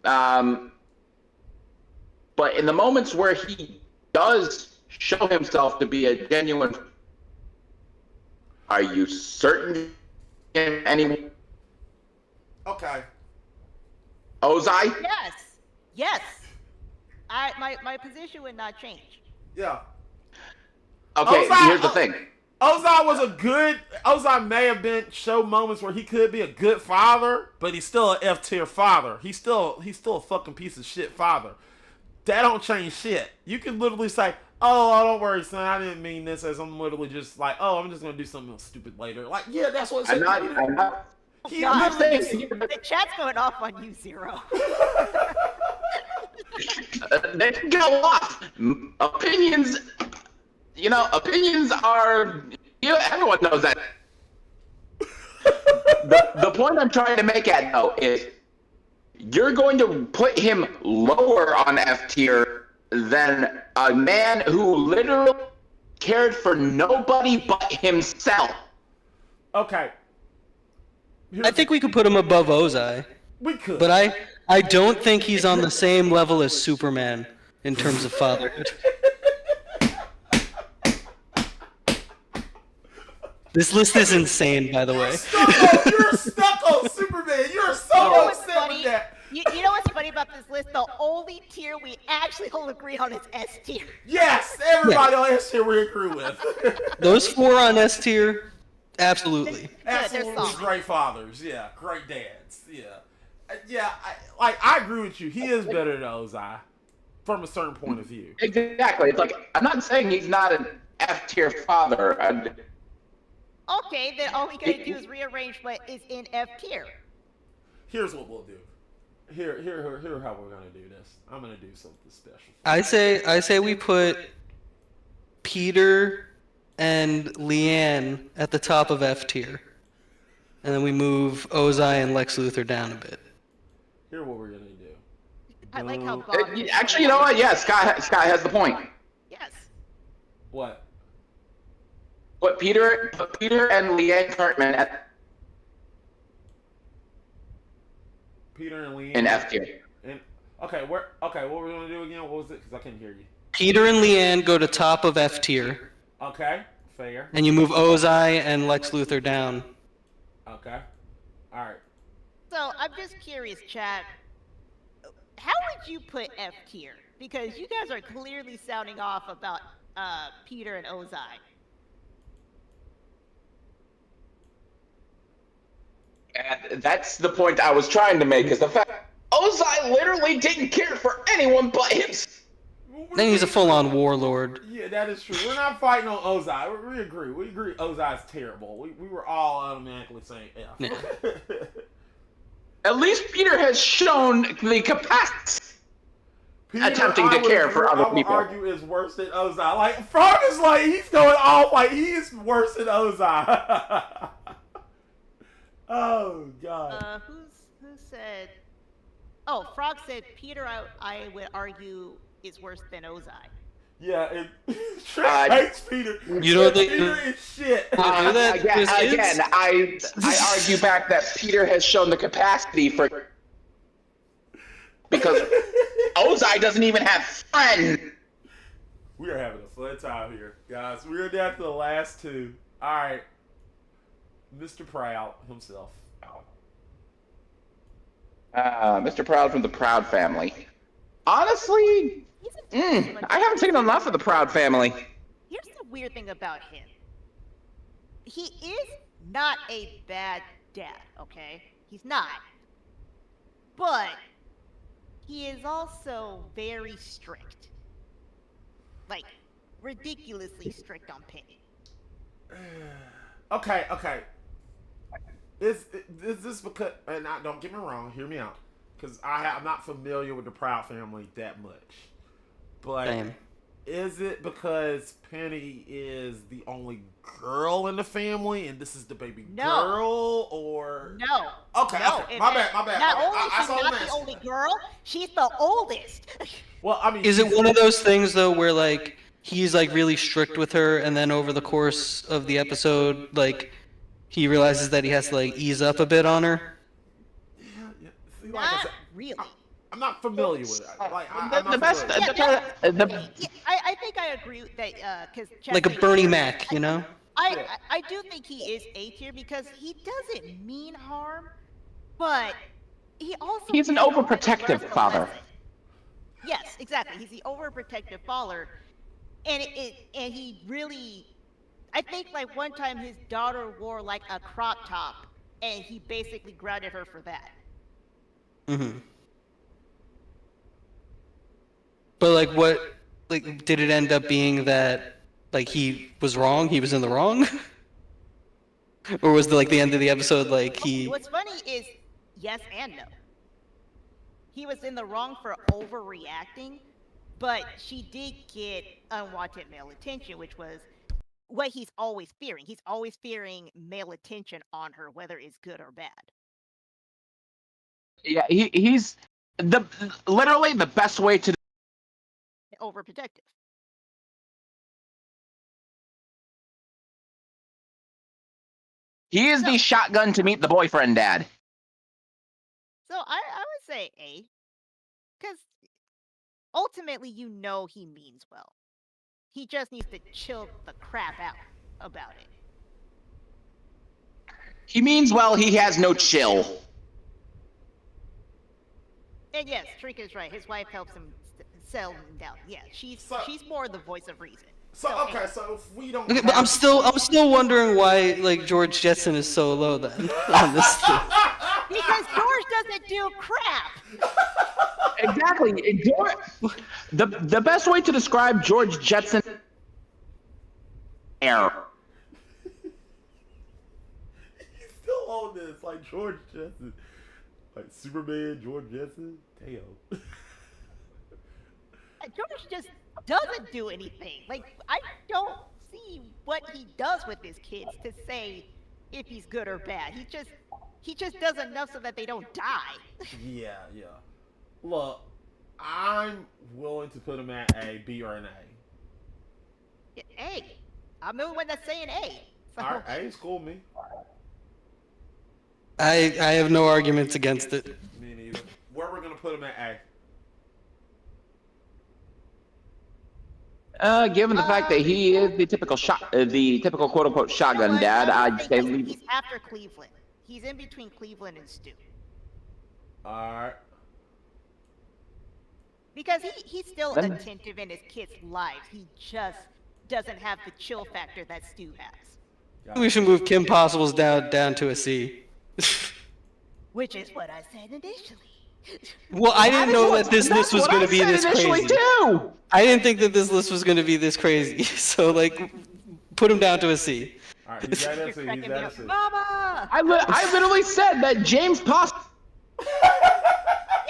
that. But in the moments where he does show himself to be a genuine, are you certain in any Okay. Ozai? Yes. My position would not change. Yeah. Okay, Ozai- here's the thing. Ozai may have been show moments where he could be a good father, but he's still an F tier father. He's still a fucking piece of shit father. That don't change shit. You can literally say, "Oh, don't worry, son. I didn't mean this." As I'm literally just like, "Oh, I'm just gonna do something else stupid later." Like, yeah, that's what. I'm not He I'm not literally saying The chat's going off on you, Zero. they can go off. Opinions, opinions are. Everyone knows that. The point I'm trying to make at though is, you're going to put him lower on F tier than a man who literally cared for nobody but himself. Okay. I think we could put him above Ozai, We could. but I don't think he's on the same level as Superman in terms of fatherhood. This list is insane, by the way. You're stuck on Superman. You're so You know what's upset funny? with that. You know what's funny about this list? The only tier we actually all agree on is S tier. Yes, everybody on S tier we agree with. Those 4 on S tier, absolutely. Absolutely solid. great fathers. Yeah, great dads. Yeah. I agree with you. He is better than Ozai from a certain point of view. Exactly. It's like, I'm not saying he's not an F tier father. Okay, then all we gotta do is rearrange what is in F tier. Here's what we'll do. Here how we're gonna do this. I'm gonna do something special. I say we put Peter and Leanne at the top of F tier, and then we move Ozai and Lex Luthor down a bit. Here's what we're gonna do. I like how Bob. Actually, you know what? Yeah, Scott has the point. Yes. What? Put Peter and Leanne Cartman Peter and Leanne in F tier. And what we're gonna do again? What was it? Because I couldn't hear you. Peter and Leanne go to top of F tier, Okay, fair. and you move Ozai and Lex Luthor down. Okay, all right. So I'm just curious, chat. How would you put F tier? Because you guys are clearly sounding off about Peter and Ozai. And that's the point I was trying to make, is the fact Ozai literally didn't care for anyone but him. Then he's a full-on warlord. Yeah, that is true. We're not fighting on Ozai. We agree. We agree Ozai's terrible. We were all automatically saying F. Yeah. At least Peter has shown the capacity Peter, attempting to care for other people. I would argue is worse than Ozai. Like, Frog is like, he's going off like he is worse than Ozai. Oh, God. Who said? Oh, Frog said Peter. I would argue is worse than Ozai. Yeah, and Trish hates Peter. You don't think Peter is shit. Again, I argue back that Peter has shown the capacity for, because Ozai doesn't even have friends. We are having a fun time here, guys. We're down to the last two. All right, Mr. Proud himself. Mr. Proud from the Proud family. Honestly, I haven't seen enough of the Proud family. Here's the weird thing about him. He is not a bad dad, okay? He's not. But he is also very strict. Like, ridiculously strict on Penny. Okay. Is this because? And don't get me wrong. Hear me out, because I'm not familiar with the Proud family that much. But Same. is it because Penny is the only girl in the family, and this is the baby girl, or No. Okay, No, okay. My bad. Not only I she's saw not the the mess. only girl, she's the oldest. Well, I mean, Is it one of those things though where like he's like really strict with her, and then over the course of the episode, like he realizes that he has to like ease up a bit on her? Yeah. See, like I Not said, really. I'm not familiar with it. Like, I'm The not best, familiar. I think I agree that because Like a Bernie Mac, you know? I do think he is A tier because he doesn't mean harm, but he also He's an knows overprotective the lesson. father. Yes, exactly. He's the overprotective father, and and he really, I think like one time his daughter wore like a crop top, and he basically grounded her for that. Mm-hmm. But like what, like did it end up being that like he was wrong, he was in the wrong? Or was the, like the end of the episode like he... What's funny is yes and no. He was in the wrong for overreacting, but she did get unwanted male attention, which was what he's always fearing. He's always fearing male attention on her, whether it's good or bad. Yeah, he's literally the best way to. Overprotective. He is the shotgun to meet the boyfriend dad. So I would say A, because ultimately you know he means well. He just needs to chill the crap out about it. He means well. He has no chill. And yes, Trink is right. His wife helps him settle him down. Yeah, she's more the voice of reason. So okay, so if we don't, Okay, but I'm still wondering why like George Jetson is so low then on this list. Because George doesn't do crap. Exactly. The best way to describe George Jetson. Air. He's still on this, like George Jetson, like Superman, George Jetson, Teo. George just doesn't do anything. Like, I don't see what he does with his kids to say if he's good or bad. He just does enough so that they don't die. Yeah. Look, I'm willing to put him at a B or an A. A. I'm the only one that's saying A. So. All right, A is cool with me. I have no arguments against it. Me neither. Where we're gonna put him at A? Given the fact that he is the typical quote unquote shotgun dad, I'd say leave. He's after Cleveland. He's in between Cleveland and Stu. All right. Because he's still attentive in his kids' lives. He just doesn't have the chill factor that Stu has. We should move Kim Possible's down to a C. Which is what I said initially. Well, I didn't know that this list was going to be this crazy. Too. I didn't think that this list was going to be this crazy. So, like, put him down to a C. All right, he's at a C. Cracking He's me at a up. C. Mama! I literally said that James Possible.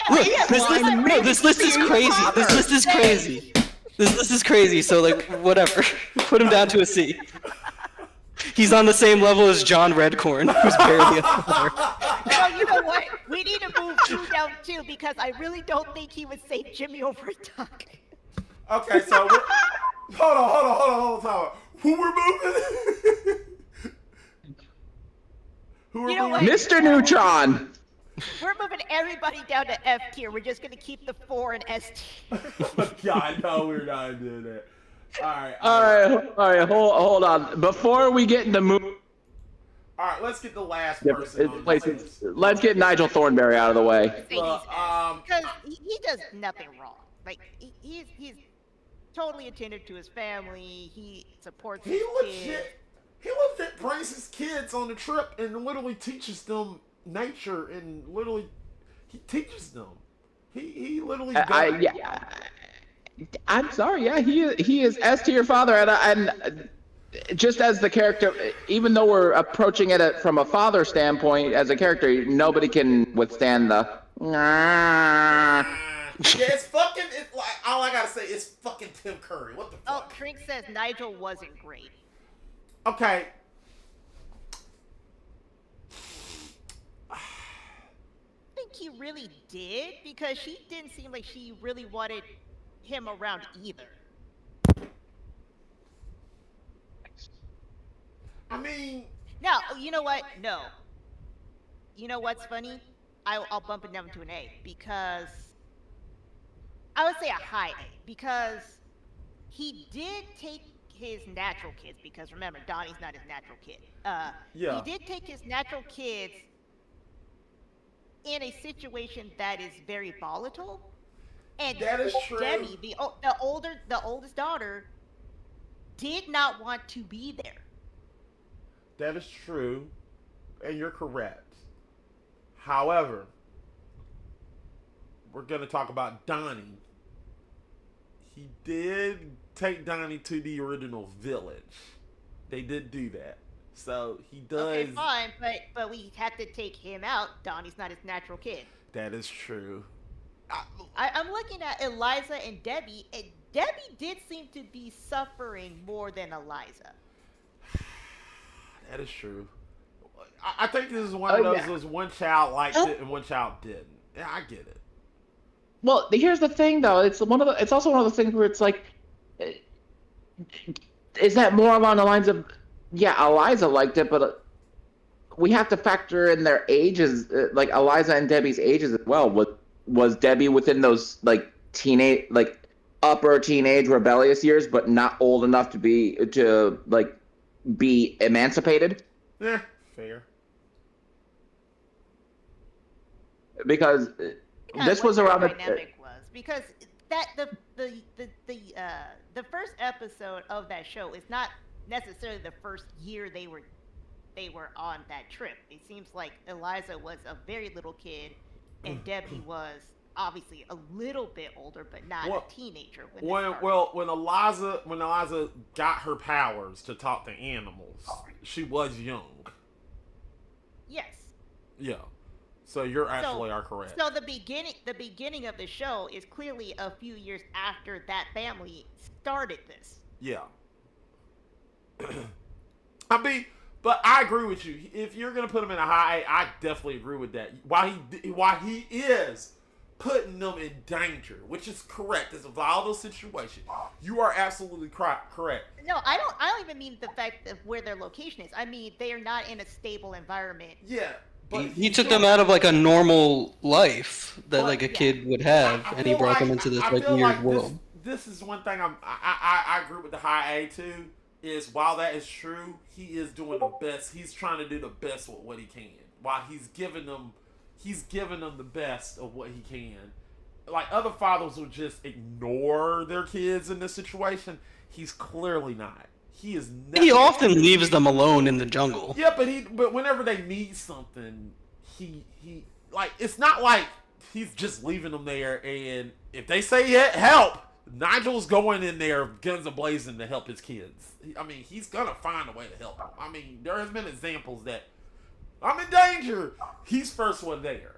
Look, this list is crazy. This list is crazy. This list is crazy. So, like, whatever. Put him down to a C. He's on the same level as John Redcorn, who's barely a father. Well, you know what? We need to move Stu down too because I really don't think he would say Jimmy over Doc. Okay, so hold on. Who we're moving? Who we're You know moving? what? Mr. Neutron. We're moving everybody down to F tier. We're just gonna keep the 4 and S tier. Oh, God, no, we're not doing that. All right. Hold on. Before we get into All right, let's get the last person on this list. let's get Nigel Thornberry out of the way. Look, Because he does nothing wrong. Like he's totally attentive to his family. He supports his kids. He legit brings his kids on the trip and literally teaches them nature and literally he teaches them. He literally does. I'm sorry. Yeah, he is S tier father, and just as the character, even though we're approaching it from a father standpoint, as a character, nobody can withstand the. Yeah, it's fucking. It's like all I gotta say is fucking Tim Curry. What the Oh, fuck? Trink says Nigel wasn't great. Okay. I think he really did because she didn't seem like she really wanted him around either. I mean, Now, you know what? No. You know what's funny? I'll bump it down to an A because I would say a high A because he did take his natural kids because remember Donnie's not his natural kid. Yeah. He did take his natural kids in a situation that is very volatile, and That is true. Debbie, the oldest daughter, did not want to be there. that is true, and you're correct. However, we're gonna talk about Donnie. He did take Donnie to the original village. They did do that. So he does. Okay, fine, but we have to take him out. Donnie's not his natural kid. That is true. I'm looking at Eliza and Debbie, and Debbie did seem to be suffering more than Eliza. That is true. I think this is one of those. Was one child liked it and one child didn't. Yeah, I get it. Well, here's the thing, though. It's also one of those things where it's like, is that more along the lines of, yeah, Eliza liked it, but we have to factor in their ages, like Eliza and Debbie's ages as well. Was Debbie within those like teenage, like upper teenage rebellious years, but not old enough to be emancipated? Yeah, fair. because Kind this of what was their around the dynamic was, because that the first episode of that show is not necessarily the first year they were on that trip. It seems like Eliza was a very little kid, and Debbie was obviously a little bit older, but not Well, a teenager when this started. when Eliza got her powers to talk to animals, she was young. Yes. Yeah. So you're actually are correct. So the beginning of the show is clearly a few years after that family started this. Yeah. I mean, but I agree with you. If you're gonna put him in a high A, I definitely agree with that. While he is putting them in danger, which is correct. It's a volatile situation. You are absolutely correct. No, I don't even mean the fact of where their location is. I mean they are not in a stable environment. Yeah. But He took them out of like a normal life that like a yeah. kid would have, I and he feel brought them like- into this I like feel weird like world. This is one thing I agree with the high A too. Is while that is true, he is doing the best. He's trying to do the best with what he can. While he's giving them the best of what he can. Like other fathers would just ignore their kids in this situation. He's clearly not. He is. He often leaves them alone in the jungle. Yeah, but whenever they need something, he like it's not like he's just leaving them there. And if they say help, Nigel's going in there guns a-blazing to help his kids. I mean, he's gonna find a way to help them. I mean, there has been examples that I'm in danger. He's first one there.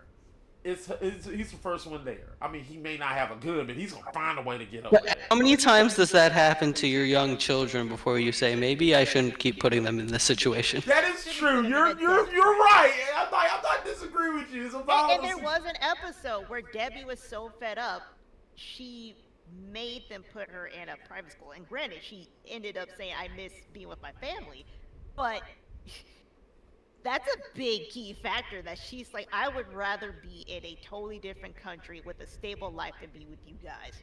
He's the first one there. I mean, he may not have a gun, but he's gonna find a way to get over there. How many times does that happen to your young children before you say maybe I shouldn't keep putting them in this situation? That is true. You're right. I'm not disagreeing with you. It's a And there was an episode where Debbie was so fed up, she made them put her in a private school. And granted, she ended up saying, I miss being with my family. But that's a big key factor that she's like, I would rather be in a totally different country with a stable life than be with you guys.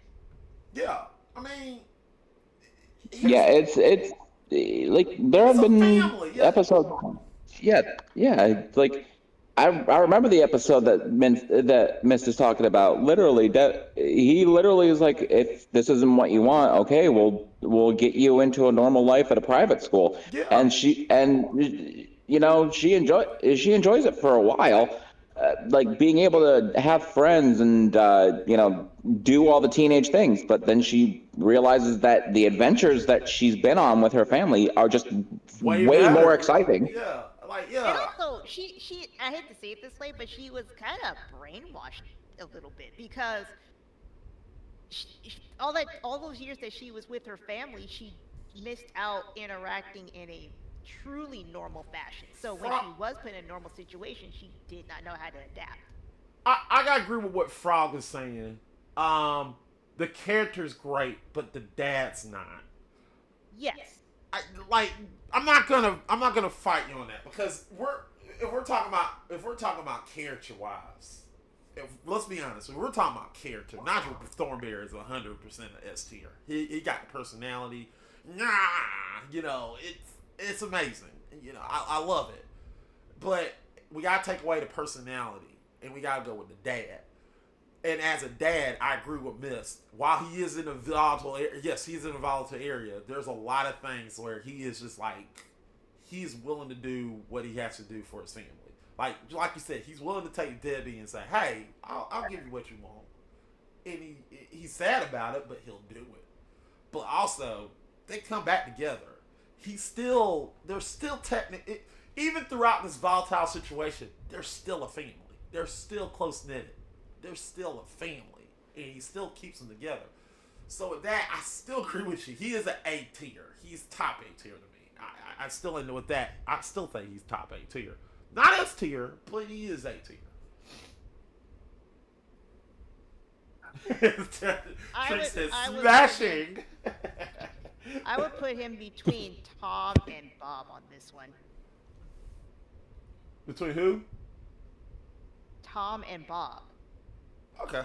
Yeah. I mean, Yeah, it's like there have It's a been family, yeah. episodes. Yeah, like I remember the episode that Mist is talking about. Literally, that he literally is like, if this isn't what you want, okay, we'll get you into a normal life at a private school. Yeah. And she enjoys it for a while. Like being able to have friends and do all the teenage things, but then she realizes that the adventures that she's been on with her family are just way better. more exciting. Yeah. Like, And yeah. also, she I hate to say it this way, but she was kind of brainwashed a little bit because all those years that she was with her family, she missed out interacting in a truly normal fashion. So when she was put in a normal situation, she did not know how to adapt. I gotta agree with what Frog is saying. The character's great, but the dad's not. Yes. I'm not gonna fight you on that because if we're talking about character wise, let's be honest, if we're talking about character, Nigel Thornberry is 100% an S tier. He got the personality. It's amazing. I love it. But we gotta take away the personality and we gotta go with the dad. And as a dad, I agree with Mist. While he is in a volatile area, yes, he's in a volatile area. There's a lot of things where he is just like, he's willing to do what he has to do for his family. Like you said, he's willing to take Debbie and say, hey, I'll give you what you want. And he's sad about it, but he'll do it. But also, they come back together. They're still technically, even throughout this volatile situation, they're still a family. They're still close-knitted. They're still a family, and he still keeps them together. So with that, I still agree with you. He is an A tier. He's top A tier to me. I still end with that. I still think he's top A tier. Not S tier, but he is A tier. Trick says smashing. I would put him between Tom and Bob on this one. Between who? Tom and Bob. Okay.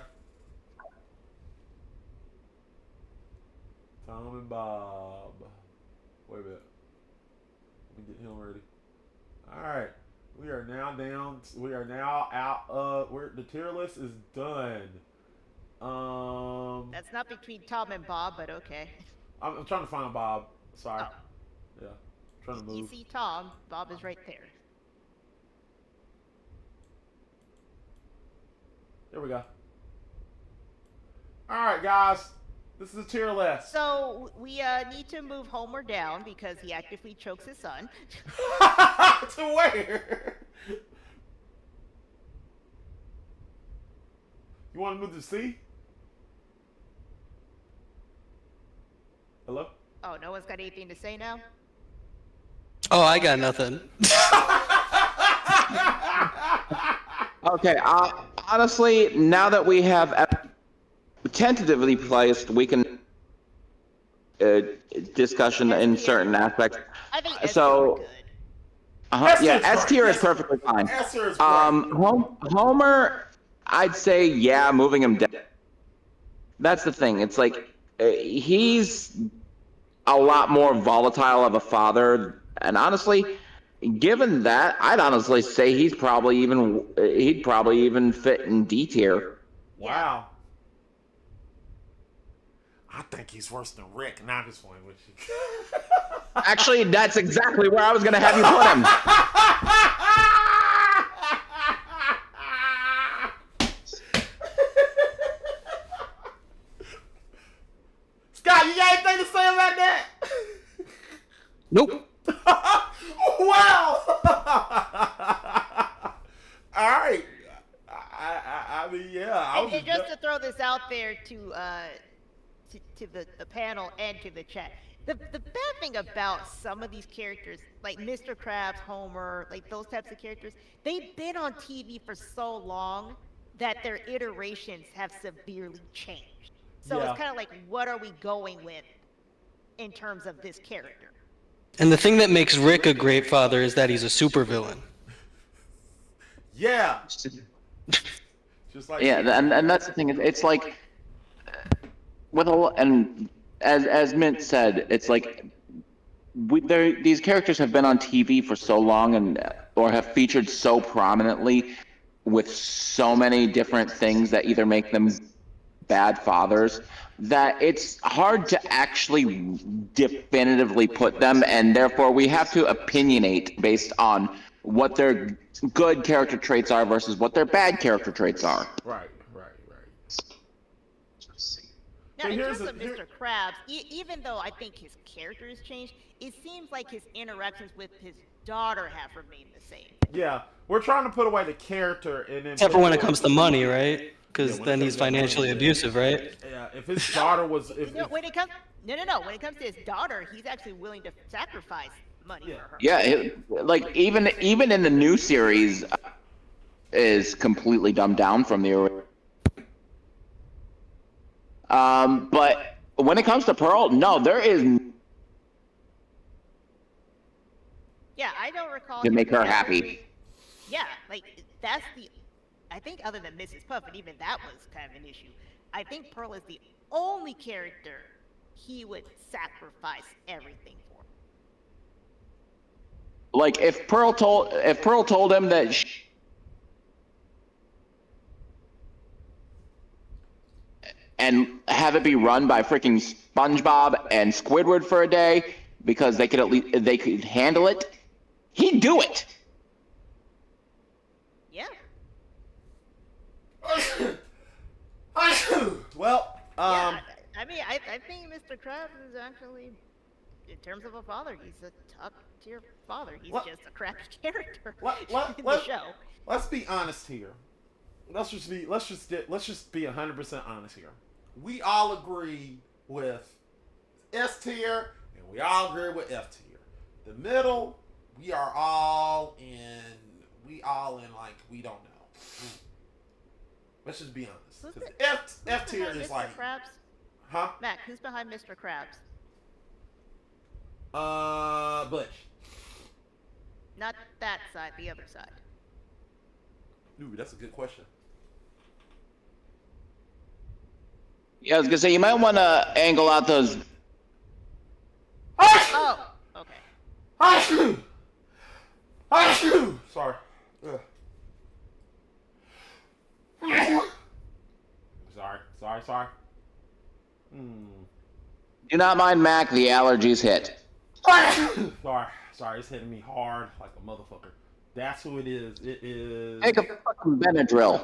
Tom and Bob. Wait a minute. Let me get him ready. Alright. We are now down. We are now out. The tier list is done. That's not between Tom and Bob, but okay. I'm trying to find Bob. Sorry. Oh. Yeah. Trying to You move. see Tom, Bob is right there. There we go. All right, guys. This is a tier list. So we need to move Homer down because he actively chokes his son. To where? You want to move to C? Hello? Oh, no one's got anything to say now? Oh, I got nothing. Okay, honestly, now that we have tentatively placed, we can discussion in certain aspects. I think S So- good. Yeah, S S is tier great. is perfectly fine. S tier is great. Homer, I'd say, yeah, moving him down. That's the thing. It's like he's a lot more volatile of a father, and honestly, given that, I'd honestly say he'd probably even fit in D tier. Wow. I think he's worse than Rick. Not just playing with you. Actually, that's exactly where I was gonna have you put him. Scott, you got anything to say about that? Nope. Wow. All right. I mean, yeah. I was And just to throw this out there to the panel and to the chat, the bad thing about some of these characters, like Mr. Krabs, Homer, like those types of characters, they've been on TV for so long that their iterations have severely changed. So Yeah. it's kind of like, what are we going with in terms of this character? And the thing that makes Rick a great father is that he's a supervillain. Yeah. Just like Yeah, and that's the thing. It's like with and as Mint said, it's like these characters have been on TV for so long or have featured so prominently with so many different things that either make them bad fathers that it's hard to actually definitively put them, and therefore we have to opinionate based on what their good character traits are versus what their bad character traits are. Right. Now, So in here's terms of here- Mr. Krabs, even though I think his character has changed, it seems like his interactions with his daughter have remained the same. Yeah. We're trying to put away the character and then. Except for when it comes to money, right? Yeah, Because when it then comes he's to money, financially yeah. abusive, right? Yeah. If his daughter was, When it comes, no. When it comes to his daughter, he's actually willing to sacrifice money Yeah. for her. Yeah, like even in the new series is completely dumbed down from the original. But when it comes to Pearl, no, there is Yeah, I don't recall. to him make her ever happy. re- Yeah, like that's the. I think other than Mrs. Puff, and even that was kind of an issue. I think Pearl is the only character he would sacrifice everything for. Like if Pearl told him that and have it be run by freaking SpongeBob and Squidward for a day because they could handle it, he'd do it. Yeah. well, Yeah, I mean, I think Mr. Krabs is actually, in terms of a father, he's a top tier father. He's Let- just a crappy character let- in let- the show. let's be honest here. Let's just be 100% honest here. We all agree with S tier, and we all agree with F tier. The middle, we are all in. We all in like we don't know. Let's just be honest. Who's 'Cause it? F tier Behind is Mr. like, Krabs? huh? Matt, who's behind Mr. Krabs? Butch. Not that side, the other side. Ooh, that's a good question. Yeah, I was gonna say you might want to angle out those. Oh, okay. Sorry. Sorry. Do not mind Mac. The allergies hit. Sorry, it's hitting me hard like a motherfucker. That's who it is. It is. Take a fucking Benadryl.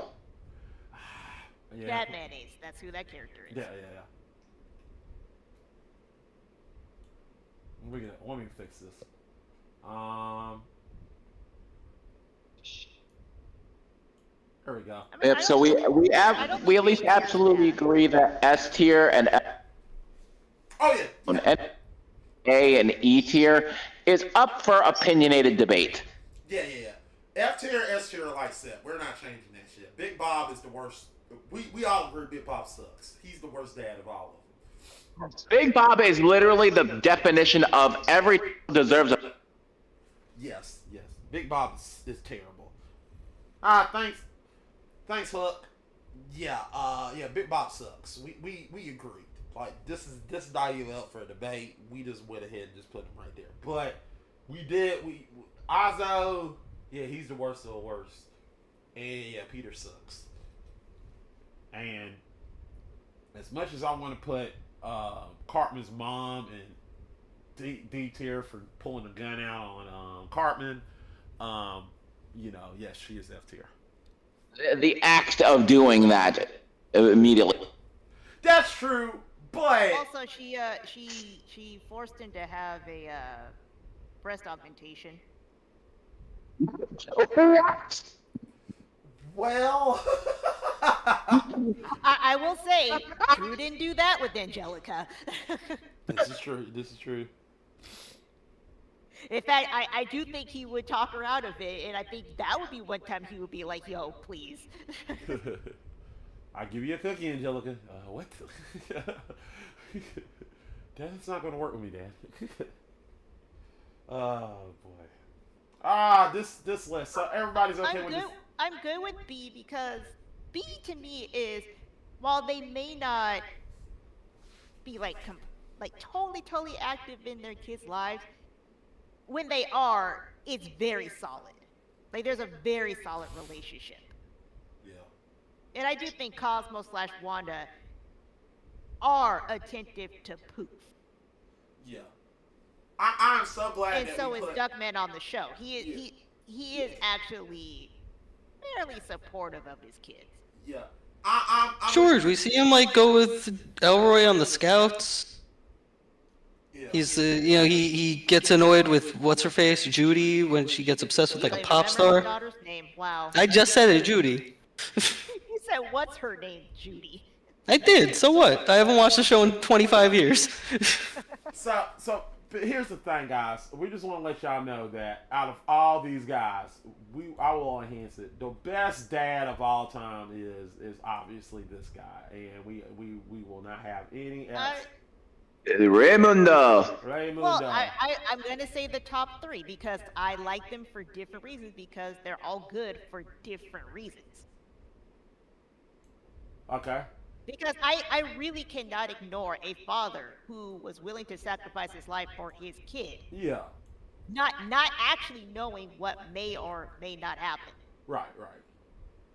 Yeah. That mayonnaise. That's who that character is. Yeah. Let me fix this. There we go. I mean, Yep. So we at least absolutely agree that S tier and Oh yeah. A and E tier is up for opinionated debate. Yeah. F tier, S tier, like set. We're not changing that shit. Big Bob is the worst. We all agree Big Bob sucks. He's the worst dad of all of them. Big Bob is literally the definition of every deserves a. Yes. Big Bob is terrible. Thanks, Hook. Yeah, Big Bob sucks. We agreed. Like this is not even up for a debate. We just went ahead and just put him right there. But Ozzo, yeah, he's the worst of the worst. And yeah, Peter sucks. And as much as I want to put Cartman's mom and D tier for pulling a gun out on Cartman, yes, she is F tier. The act of doing that immediately. That's true, but Also, she forced him to have a breast augmentation. well, I will say, Drew didn't do that with Angelica. this is true. In fact, I do think he would talk her out of it, and I think that would be one time he would be like, "Yo, please." I'll give you a cookie, Angelica. What? That's not gonna work with me, Dad. Oh boy. This list. So everybody's okay with this. I'm good with B because B to me is, while they may not be like totally active in their kids' lives, when they are, it's very solid. Like there's a very solid relationship. Yeah. And I do think Cosmo/Wanda are attentive to Poof. Yeah. I'm so glad And that so we is put... Duckman on the show. He is actually fairly supportive of his kids. Yeah. I'm George, we see him like go with Elroy on the Scouts. Yeah. He's he gets annoyed with what's her face, Judy, when she gets obsessed with like a Wait, pop remember his star. daughter's name? Wow. I just said it, Judy. You said, what's her name, Judy? I did. So what? I haven't watched the show in 25 years. But here's the thing, guys. We just want to let y'all know that out of all these guys, I will enhance it. The best dad of all time is obviously this guy, and we will not have any else. Raymundo. Raymundo. Well, I'm going to say the top three because I like them for different reasons because they're all good for different reasons. Okay. Because I really cannot ignore a father who was willing to sacrifice his life for his kid, Yeah. not actually knowing what may or may not happen. Right.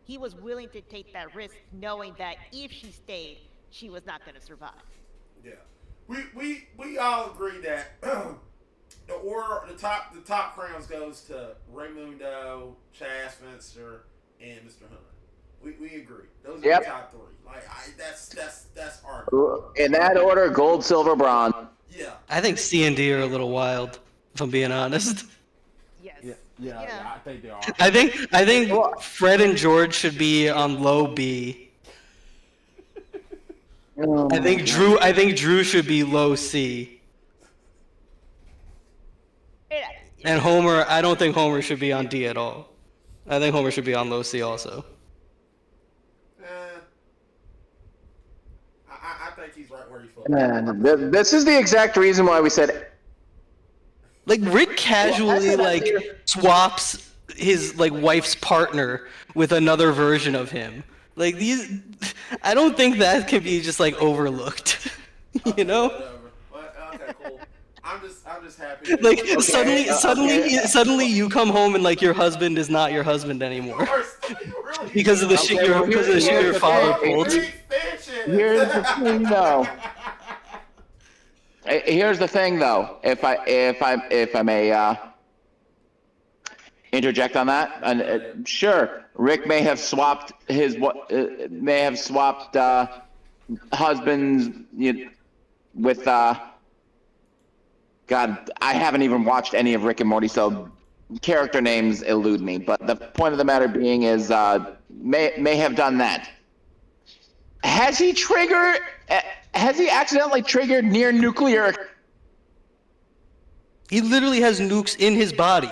He was willing to take that risk, knowing that if she stayed, she was not going to survive. Yeah. We all agree that the top crowns goes to Raymundo, Chaz Spencer, and Mr. Hunt. We agree. Those are Yep. the top three. Like that's our In that order: gold, silver, bronze. yeah. I think C and D are a little wild, if I'm being honest. Yes. Yeah, I think they are. I think Fred and George should be on low B. I think Drew should be low C. And Homer, I don't think Homer should be on D at all. I think Homer should be on low C also. I think he's right where he's supposed. This is the exact reason why we said. Like Rick casually like swaps his like wife's partner with another version of him. Like these, I don't think that can be just like overlooked. You know? Whatever. Okay, cool. I'm just happy. Like Okay. suddenly you come home and like your husband is not your husband anymore because of the shit your father pulled. Finish Here's the thing, though. Here's the thing, though. If I may interject on that, and sure, Rick may have swapped husbands with God. I haven't even watched any of Rick and Morty, so character names elude me. But the point of the matter being is, may have done that. Has he accidentally triggered near nuclear? He literally has nukes in his body.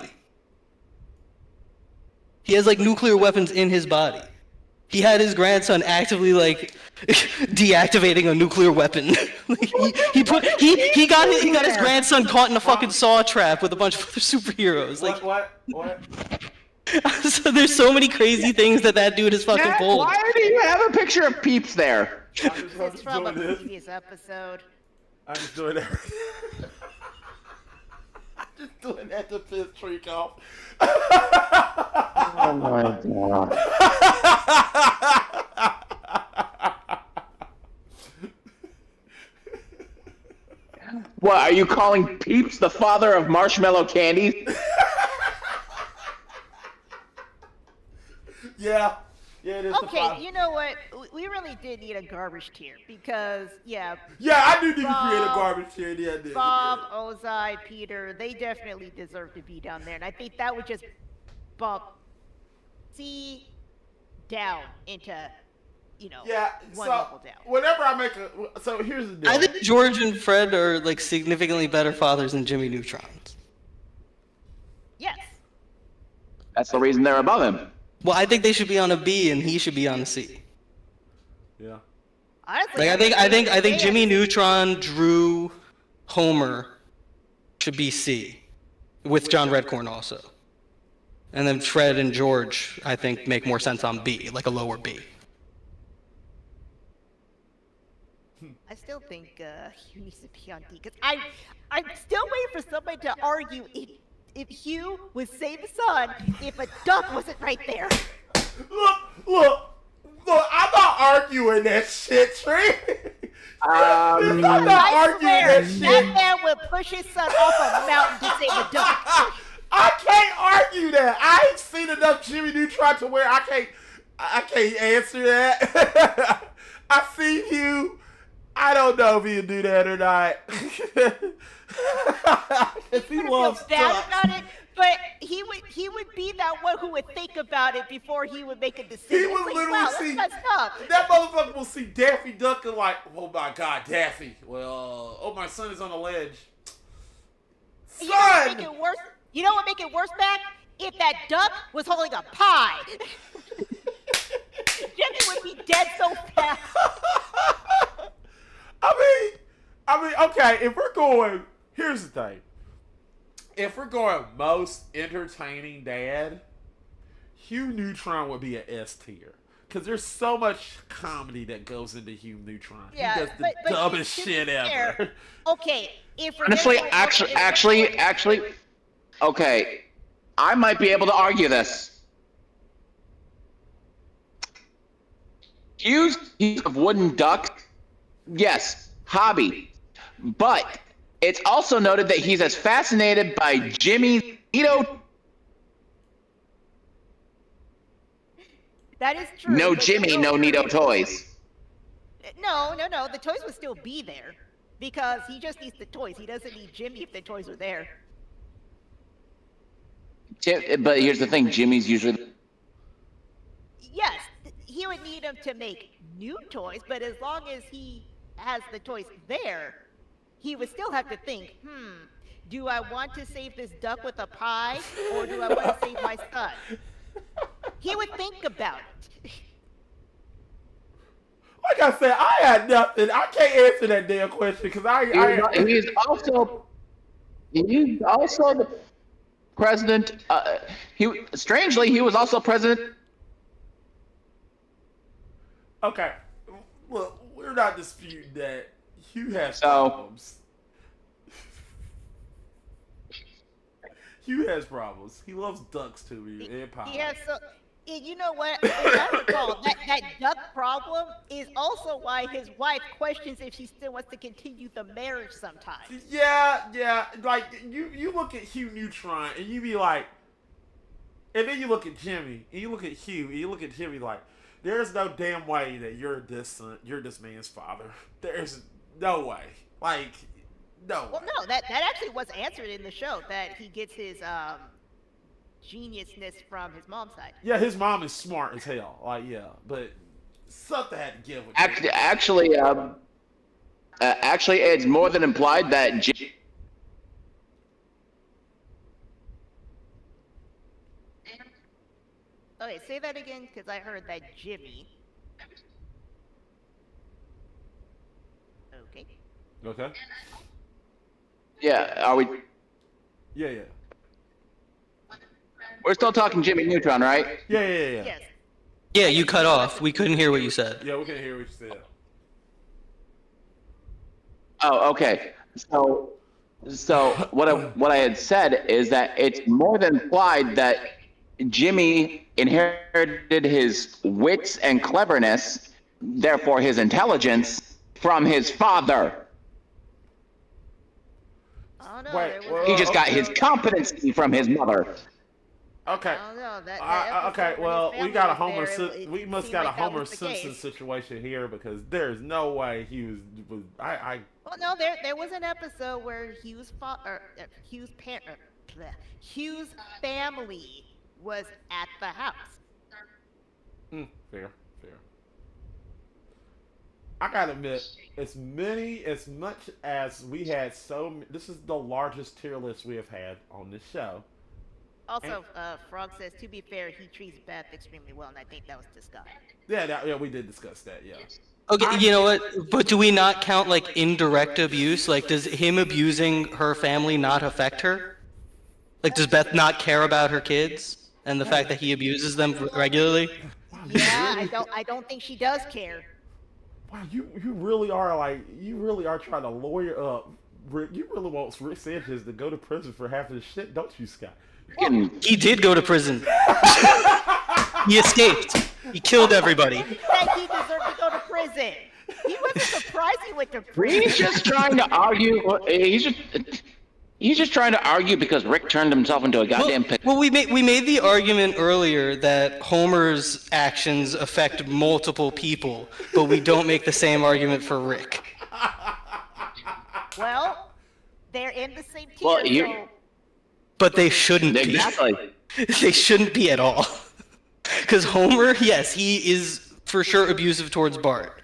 He has like nuclear weapons in his body. He had his grandson actively like deactivating a nuclear weapon. Like, he got his grandson caught in a fucking saw trap with a bunch of other superheroes. Like What? so there's so many crazy things that dude has fucking Matt, pulled. why do you have a picture of Peeps there? It's from a doing this. previous episode. I'm just doing that. I'm just doing that to piss Treek off. Oh my god. What, are you calling Peeps the father of marshmallow candy? Yeah, it is. the Okay, father. you know what? We really did need a garbage tier because, Yeah, I do need to create a Bob- garbage tier. Yeah, I did. Bob, Ozai, Peter, they definitely deserve to be down there. And I think that would just bump C down into, Yeah, one so level down. whenever I make a, so here's the deal. I think George and Fred are like significantly better fathers than Jimmy Neutron's. Yes. That's the reason they're above him. Well, I think they should be on a B and he should be on a C. Yeah. Honestly, Like I think Jimmy Neutron, Drew, Homer should be C, with John Redcorn also. And then Fred and George, I think, make more sense on B, like a lower B. I still think Hugh needs to be on D because I'm still waiting for somebody to argue if Hugh would save the sun if a duck wasn't right there. Look, I'm not arguing that shit, Tree. I'm not I arguing swear, that shit. that man would push his son off a mountain to save a duck. I can't argue that. I ain't seen enough Jimmy Neutron to where I can't answer that. I see you. I don't know if he'll do that or not. He loves feel bad ducks. about it, but he would be that one who would think about it before he would make a decision. He would It's like, literally wow, see that's messed up. that motherfucker will see Daffy Duck and like, oh my god, Daffy. Well, oh my son is on the ledge. You know what Son! make it worse? You know what make it worse, Mac? If that duck was holding a pie, Jimmy would be dead so fast. I mean, okay, if we're going, here's the thing. If we're going most entertaining dad, Hugh Neutron would be an S tier. Because there's so much comedy that goes into Hugh Neutron. Yeah, he does the but dumbest to be shit fair, ever. Okay, if we're Honestly, gonna go actually, okay, I might be able to argue this. Hugh's use of wooden duck, yes, hobby. But it's also noted that he's as fascinated by Jimmy's Nito. that is true. No but Jimmy, you no know- Nito toys. No. The toys would still be there because he just needs the toys. He doesn't need Jimmy if the toys were there. But here's the thing, Jimmy's usually... Yes, he would need them to make new toys, but as long as he has the toys there, he would still have to think, do I want to save this duck with a pie or do I want to save my son? He would think about it. Like I said, I had nothing. I can't answer that damn question because He's also the president. Strangely, he was also president. Okay, look, we're not disputing that Hugh has So- problems. Hugh has problems. He loves ducks too, and pie. You know what? As I recall, that duck problem is also why his wife questions if she still wants to continue the marriage sometimes. Yeah. Like you look at Hugh Neutron and you be like, and then you look at Jimmy and you look at Hugh and you look at Jimmy like, there's no damn way that you're this man's father. There's no way. Like, no. Well, no, that actually was answered in the show that he gets his geniusness from his mom's side. Yeah, his mom is smart as hell. Like, yeah, but something had to give with Actually, it's more than implied that Okay, say that again because I heard that Jimmy. Okay. Okay. Yeah, are we? Yeah. We're still talking Jimmy Neutron, right? Yeah. Yes. Yeah, you cut off. We couldn't hear what you said. Yeah, we can hear what you said. Oh, okay. So what I had said is that it's more than implied that Jimmy inherited his wits and cleverness, therefore his intelligence, from his father. Oh no, Wait, there well, was. He just got his competency from his mother. Okay. I don't know. That Okay, episode when well, his we got a family Homer. was there, it We must seemed got a like that Homer was the Simpson case. situation here because there's no way he was. Well, no, there was an episode where Hugh's family was at the house. Fair. I gotta admit, as much as we had this is the largest tier list we have had on this show. Also, Frog says, to be fair, he treats Beth extremely well, and I think that was discussed. Yeah, we did discuss that. Yeah. Okay, you know what? But do we not count like indirect abuse? Like, does him abusing her family not affect her? Like, does Beth not care about her kids and the fact that he abuses them regularly? Yeah, I don't think she does care. Wow, you really are trying to lawyer up Rick. You really want Rick Sanchez to go to prison for half of this shit, don't you, Scott? He did go to prison. He escaped. He killed everybody. He said he deserved to go to prison. He wasn't surprised he went to prison. He's just trying to argue. He's just trying to argue because Rick turned himself into a goddamn pig. Well, we made the argument earlier that Homer's actions affect multiple people, but we don't make the same argument for Rick. Well, they're in the same tier, Well, so... But they shouldn't be. Exactly. They shouldn't be at all. Because Homer, yes, he is for sure abusive towards Bart.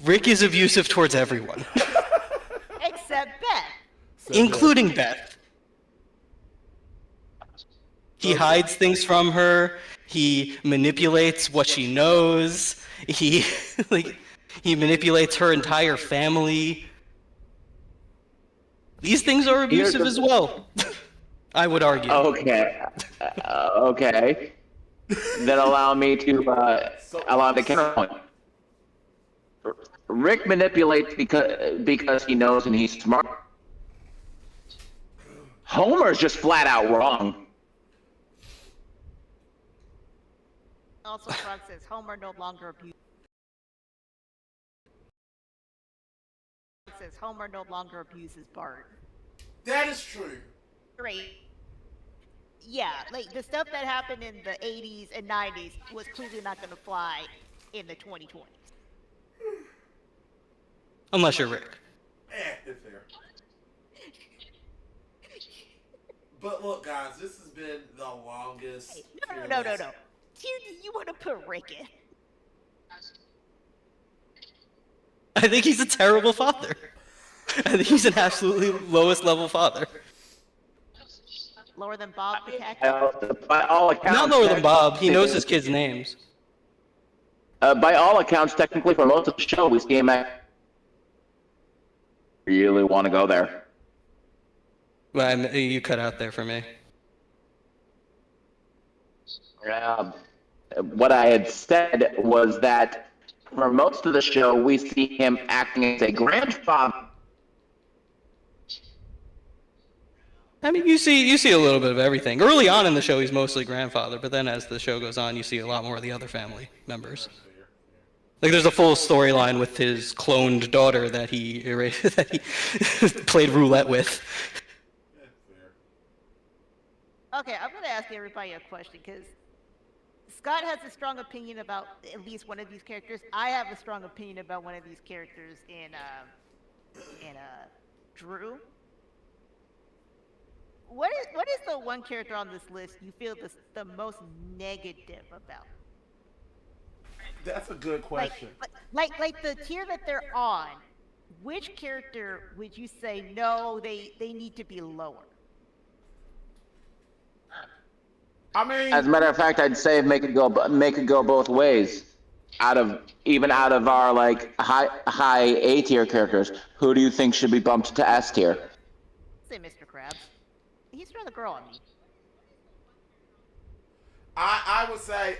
Rick is abusive towards everyone, Except Beth. including Beth. He hides things from her. He manipulates what she knows. He manipulates her entire family. These things are abusive as well, I would argue. Okay. Okay. Then allow me to the counterpoint. Rick manipulates because he knows and he's smart. Homer's just flat out wrong. Also, Frog says Homer no longer abuses. Says Homer no longer abuses Bart. That is true. Great. Yeah, like the stuff that happened in the 80s and 90s was clearly not going to fly in the 2020s. Unless you're Rick. It's fair. But look, guys, this has been the longest. Hey, no. You want to put Rick in? I think he's a terrible father. I think he's an absolutely lowest level father. Lower than Bob the cat? By all accounts, Not lower than Bob. He knows his kids' names. By all accounts, technically, for most of the show, we see him at. Really want to go there. Well, you cut out there for me. What I had said was that for most of the show, we see him acting as a grandfather. I mean, you see a little bit of everything. Early on in the show, he's mostly grandfather, but then as the show goes on, you see a lot more of the other family members. Like, there's a full storyline with his cloned daughter that he that he played roulette with. Okay, I'm gonna ask everybody a question because Scott has a strong opinion about at least one of these characters. I have a strong opinion about one of these characters in Drew. What is the one character on this list you feel the most negative about? That's a good question. Like the tier that they're on, which character would you say no, they need to be lower? I mean, As a matter of fact, I'd say make it go both ways. Out of our like high A tier characters, who do you think should be bumped to S tier? Say Mr. Krabs. He's trying to grow on me. I would say,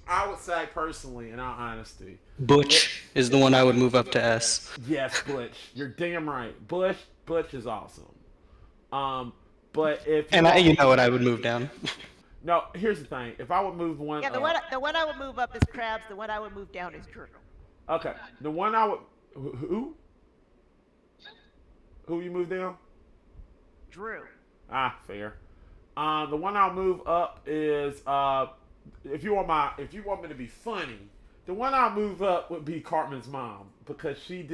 I would say personally, in all honesty, Butch is the one I would move up to S. yes, Butch. You're damn right. Butch is awesome. But if And you know what I would move down. no, here's the thing. If I would move one, Yeah, the one I would move up is Krabs. The one I would move down is Drew. okay, the one I would who you move down? Drew. Ah, fair. The one I'll move up is if you want me to be funny, the one I'll move up would be Cartman's mom because she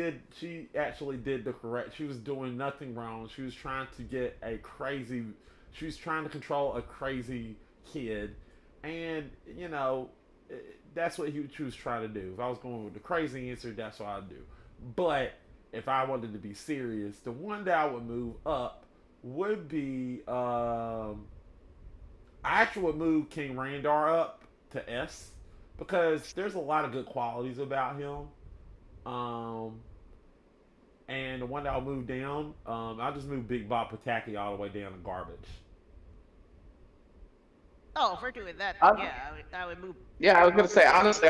actually did the correct. She was doing nothing wrong. She was trying to control a crazy kid, and that's what she was trying to do. If I was going with the crazy answer, that's what I'd do. But if I wanted to be serious, the one that I would move up would be I actually would move King Randar up to S because there's a lot of good qualities about him. And the one that I'll move down, I'll just move Big Bob Pataki all the way down to garbage. Oh, if we're doing that, then I would move. Yeah, I was gonna say honestly,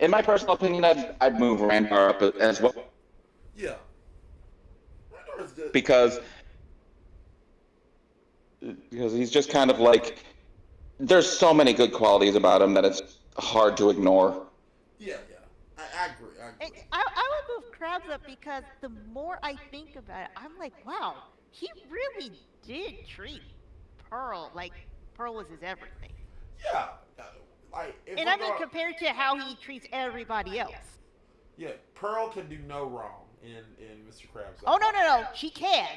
in my personal opinion, I'd move Randar up as well. Yeah. Randar is good. Because he's just kind of like, there's so many good qualities about him that it's hard to ignore. Yeah. I agree. And I would move Krabs up because the more I think about it, I'm like, wow, he really did treat Pearl like Pearl was his everything. Yeah. Like, And I mean, compared to how he treats everybody else. Yeah, Pearl can do no wrong in Mr. Krabs. Oh, no. She can.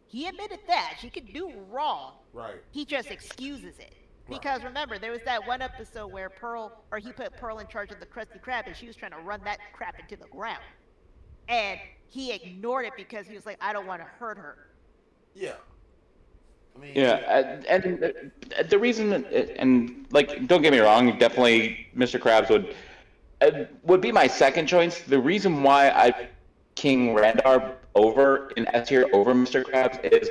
He admitted that. She could do wrong. Right. He just excuses it. Because remember, there was that one episode where he put Pearl in charge of the Krusty Krab, and she was trying to run that crap into the ground. And he ignored it because he was like, I don't want to hurt her. Yeah. I mean, Yeah, and the reason, and like, don't get me wrong, definitely Mr. Krabs would be my second choice. The reason why I King Randar over in S tier over Mr. Krabs is,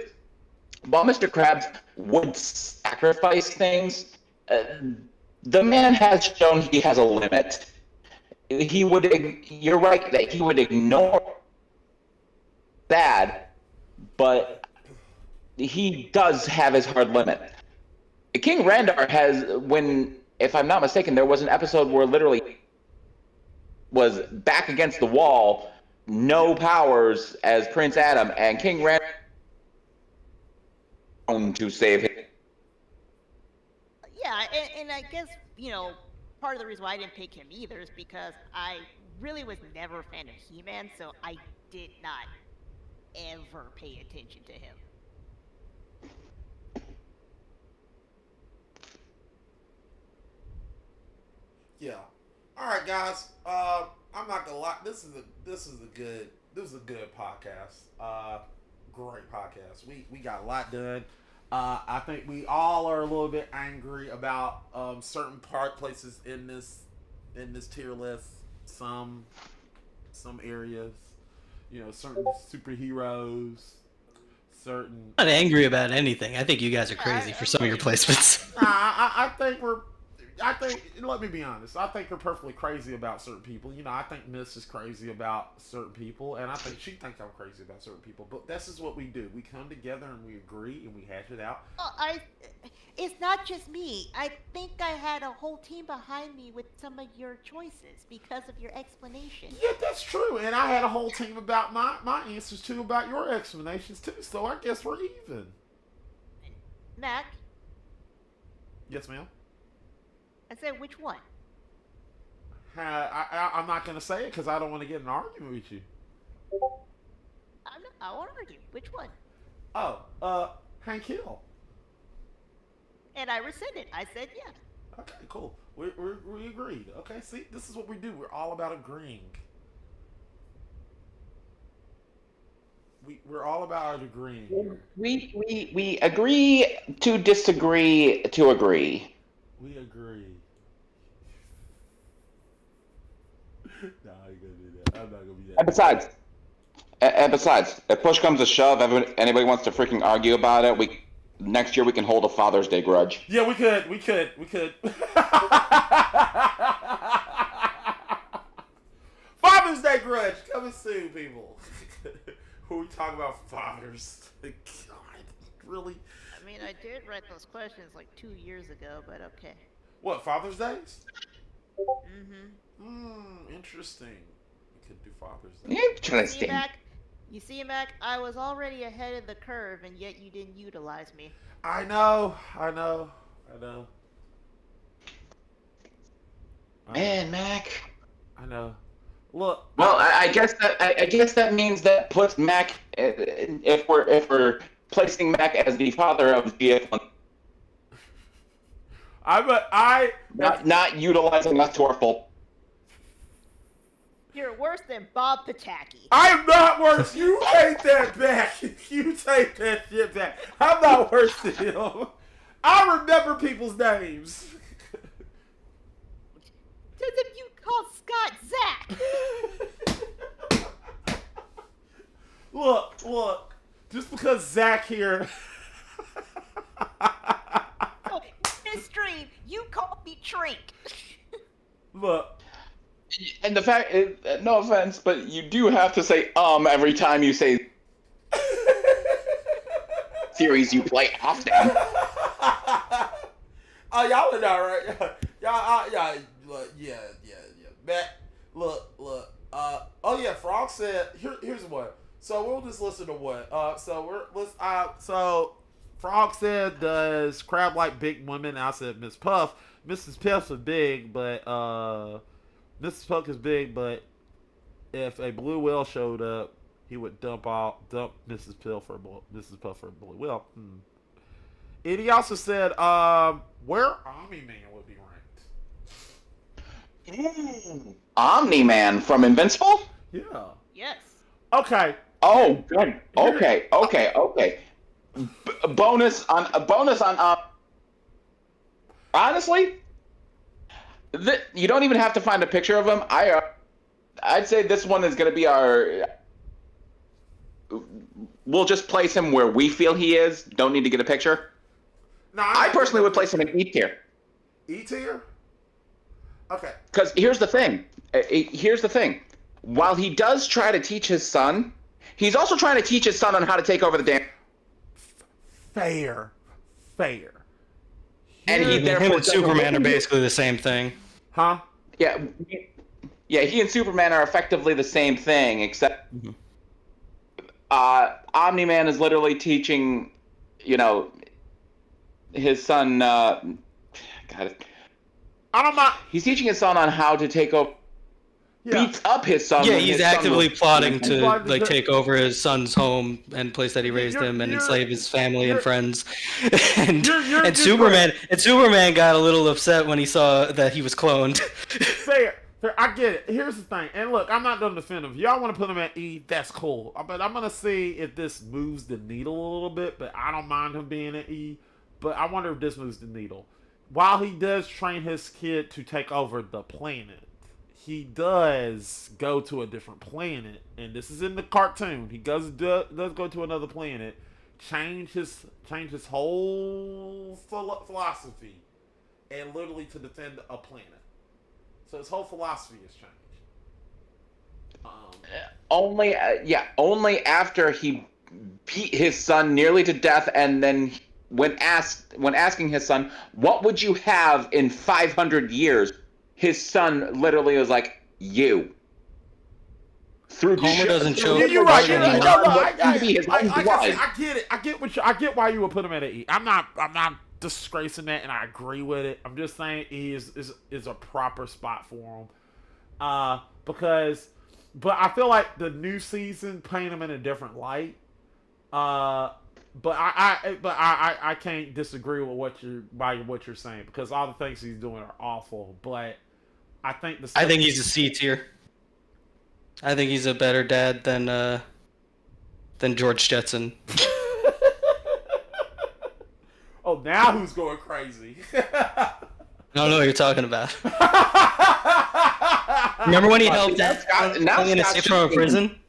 while Mr. Krabs would sacrifice things, the man has shown he has a limit. You're right that he would ignore bad, but he does have his hard limit. King Randar has, if I'm not mistaken, there was an episode where literally was back against the wall, no powers as Prince Adam, and King Randar to save him. Yeah, and I guess, part of the reason why I didn't pick him either is because I really was never a fan of He-Man, so I did not ever pay attention to him. Yeah. All right, guys. I'm not gonna lie. This is a good podcast. Great podcast. We got a lot done. I think we all are a little bit angry about certain places in this tier list. Some areas, certain superheroes, certain. I'm not angry about anything. I think you guys are crazy for some of your placements. I think let me be honest. I think you're perfectly crazy about certain people. You know, I think Miss is crazy about certain people, and I think she thinks I'm crazy about certain people. But this is what we do. We come together and we agree and we hash it out. It's not just me. I think I had a whole team behind me with some of your choices because of your explanation. Yeah, that's true. And I had a whole team about my answers too, about your explanations too. So I guess we're even. Mac, Yes, ma'am. I said which one? I'm not gonna say it because I don't want to get in an argument with you. I won't argue. Which one? Oh, Hank Hill. And I rescinded. I said yeah. Okay, cool. We agreed. Okay, see, this is what we do. We're all about agreeing. We're all about agreeing here. We agree to disagree to agree. We agree. No, I ain't gonna do that. I'm not gonna be that. And besides, if push comes to shove, anybody wants to freaking argue about it, next year we can hold a Father's Day grudge. Yeah, we could. Father's Day grudge coming soon, people. Who we talk about fathers? God, really? I mean, I did write those questions like 2 years ago, but okay. What, Father's Days? Mm-hmm. Interesting. We could do Father's Day. Yeah, trying to See, stay. Mac? You see, Mac, I was already ahead of the curve, and yet you didn't utilize me. I know. Man, Mac. I know. Look. Well, I guess that means that puts Mac, if we're placing Mac as the father of GF1, not utilizing us to our full. You're worse than Bob Pataki. I'm not worse. You take that back. You take that shit back. I'm not worse than him. I remember people's names. As if you called Scott Zach. Look. Just because Zach here. Oh, this stream, you called me Trink. Look. And the fact is, no offense, but you do have to say every time you say series you play often. Oh, y'all are not right. Yeah. Matt, look. Oh yeah, Frog said. Here's what. So we'll just listen to what. So Frog said, "Does Crab like big women?" I said, "Miss Puff. Mrs. Puff is big, but Mrs. Puff is big, but if a blue whale showed up, he would dump Mrs. Puff for a blue whale." And he also said, "Where Omni-Man would be ranked." Omni-Man from Invincible? Yeah. Yes. Okay. Oh, good. Okay. Bonus on. Honestly, you don't even have to find a picture of him. I'd say this one is going to be our. We'll just place him where we feel he is. Don't need to get a picture. No, I personally would place him in E tier. E tier. Okay. Because here's the thing. While he does try to teach his son, he's also trying to teach his son on how to take over the damn. Fair. And he Him therefore and Superman are basically the same thing. Huh? Yeah, he and Superman are effectively the same thing, except Omni-Man is literally teaching, his son. God, I don't mind. he's teaching his son on how to take over. Yeah. Beats up his son. Yeah, when he's his son actively was- plotting to plotting to- take over his son's home and place that he raised him and enslave his family and friends. And you're Superman got a little upset when he saw that he was cloned. Fair. I get it. Here's the thing. And look, I'm not going to defend him. If y'all want to put him at E, that's cool. But I'm going to see if this moves the needle a little bit. But I don't mind him being at E. But I wonder if this moves the needle. While he does train his kid to take over the planet, he does go to a different planet. And this is in the cartoon. He does go to another planet, change his whole philosophy. and literally to defend a planet. So his whole philosophy has changed. Only after he beat his son nearly to death, and then when asking his son, "What would you have in 500 years?" his son literally was like, "You." Homer doesn't show. You're right. anymore. I get it. I get why you would put him at an E. I'm not disgracing that, and I agree with it. I'm just saying E is a proper spot for him. But I feel like the new season paint him in a different light. But I can't disagree with what you're saying, because all the things he's doing are awful. But I think he's a C tier. I think he's a better dad than George Jetson. Oh, now who's going crazy? I don't know what you're talking about. Remember when he helped Alien escape from a prison?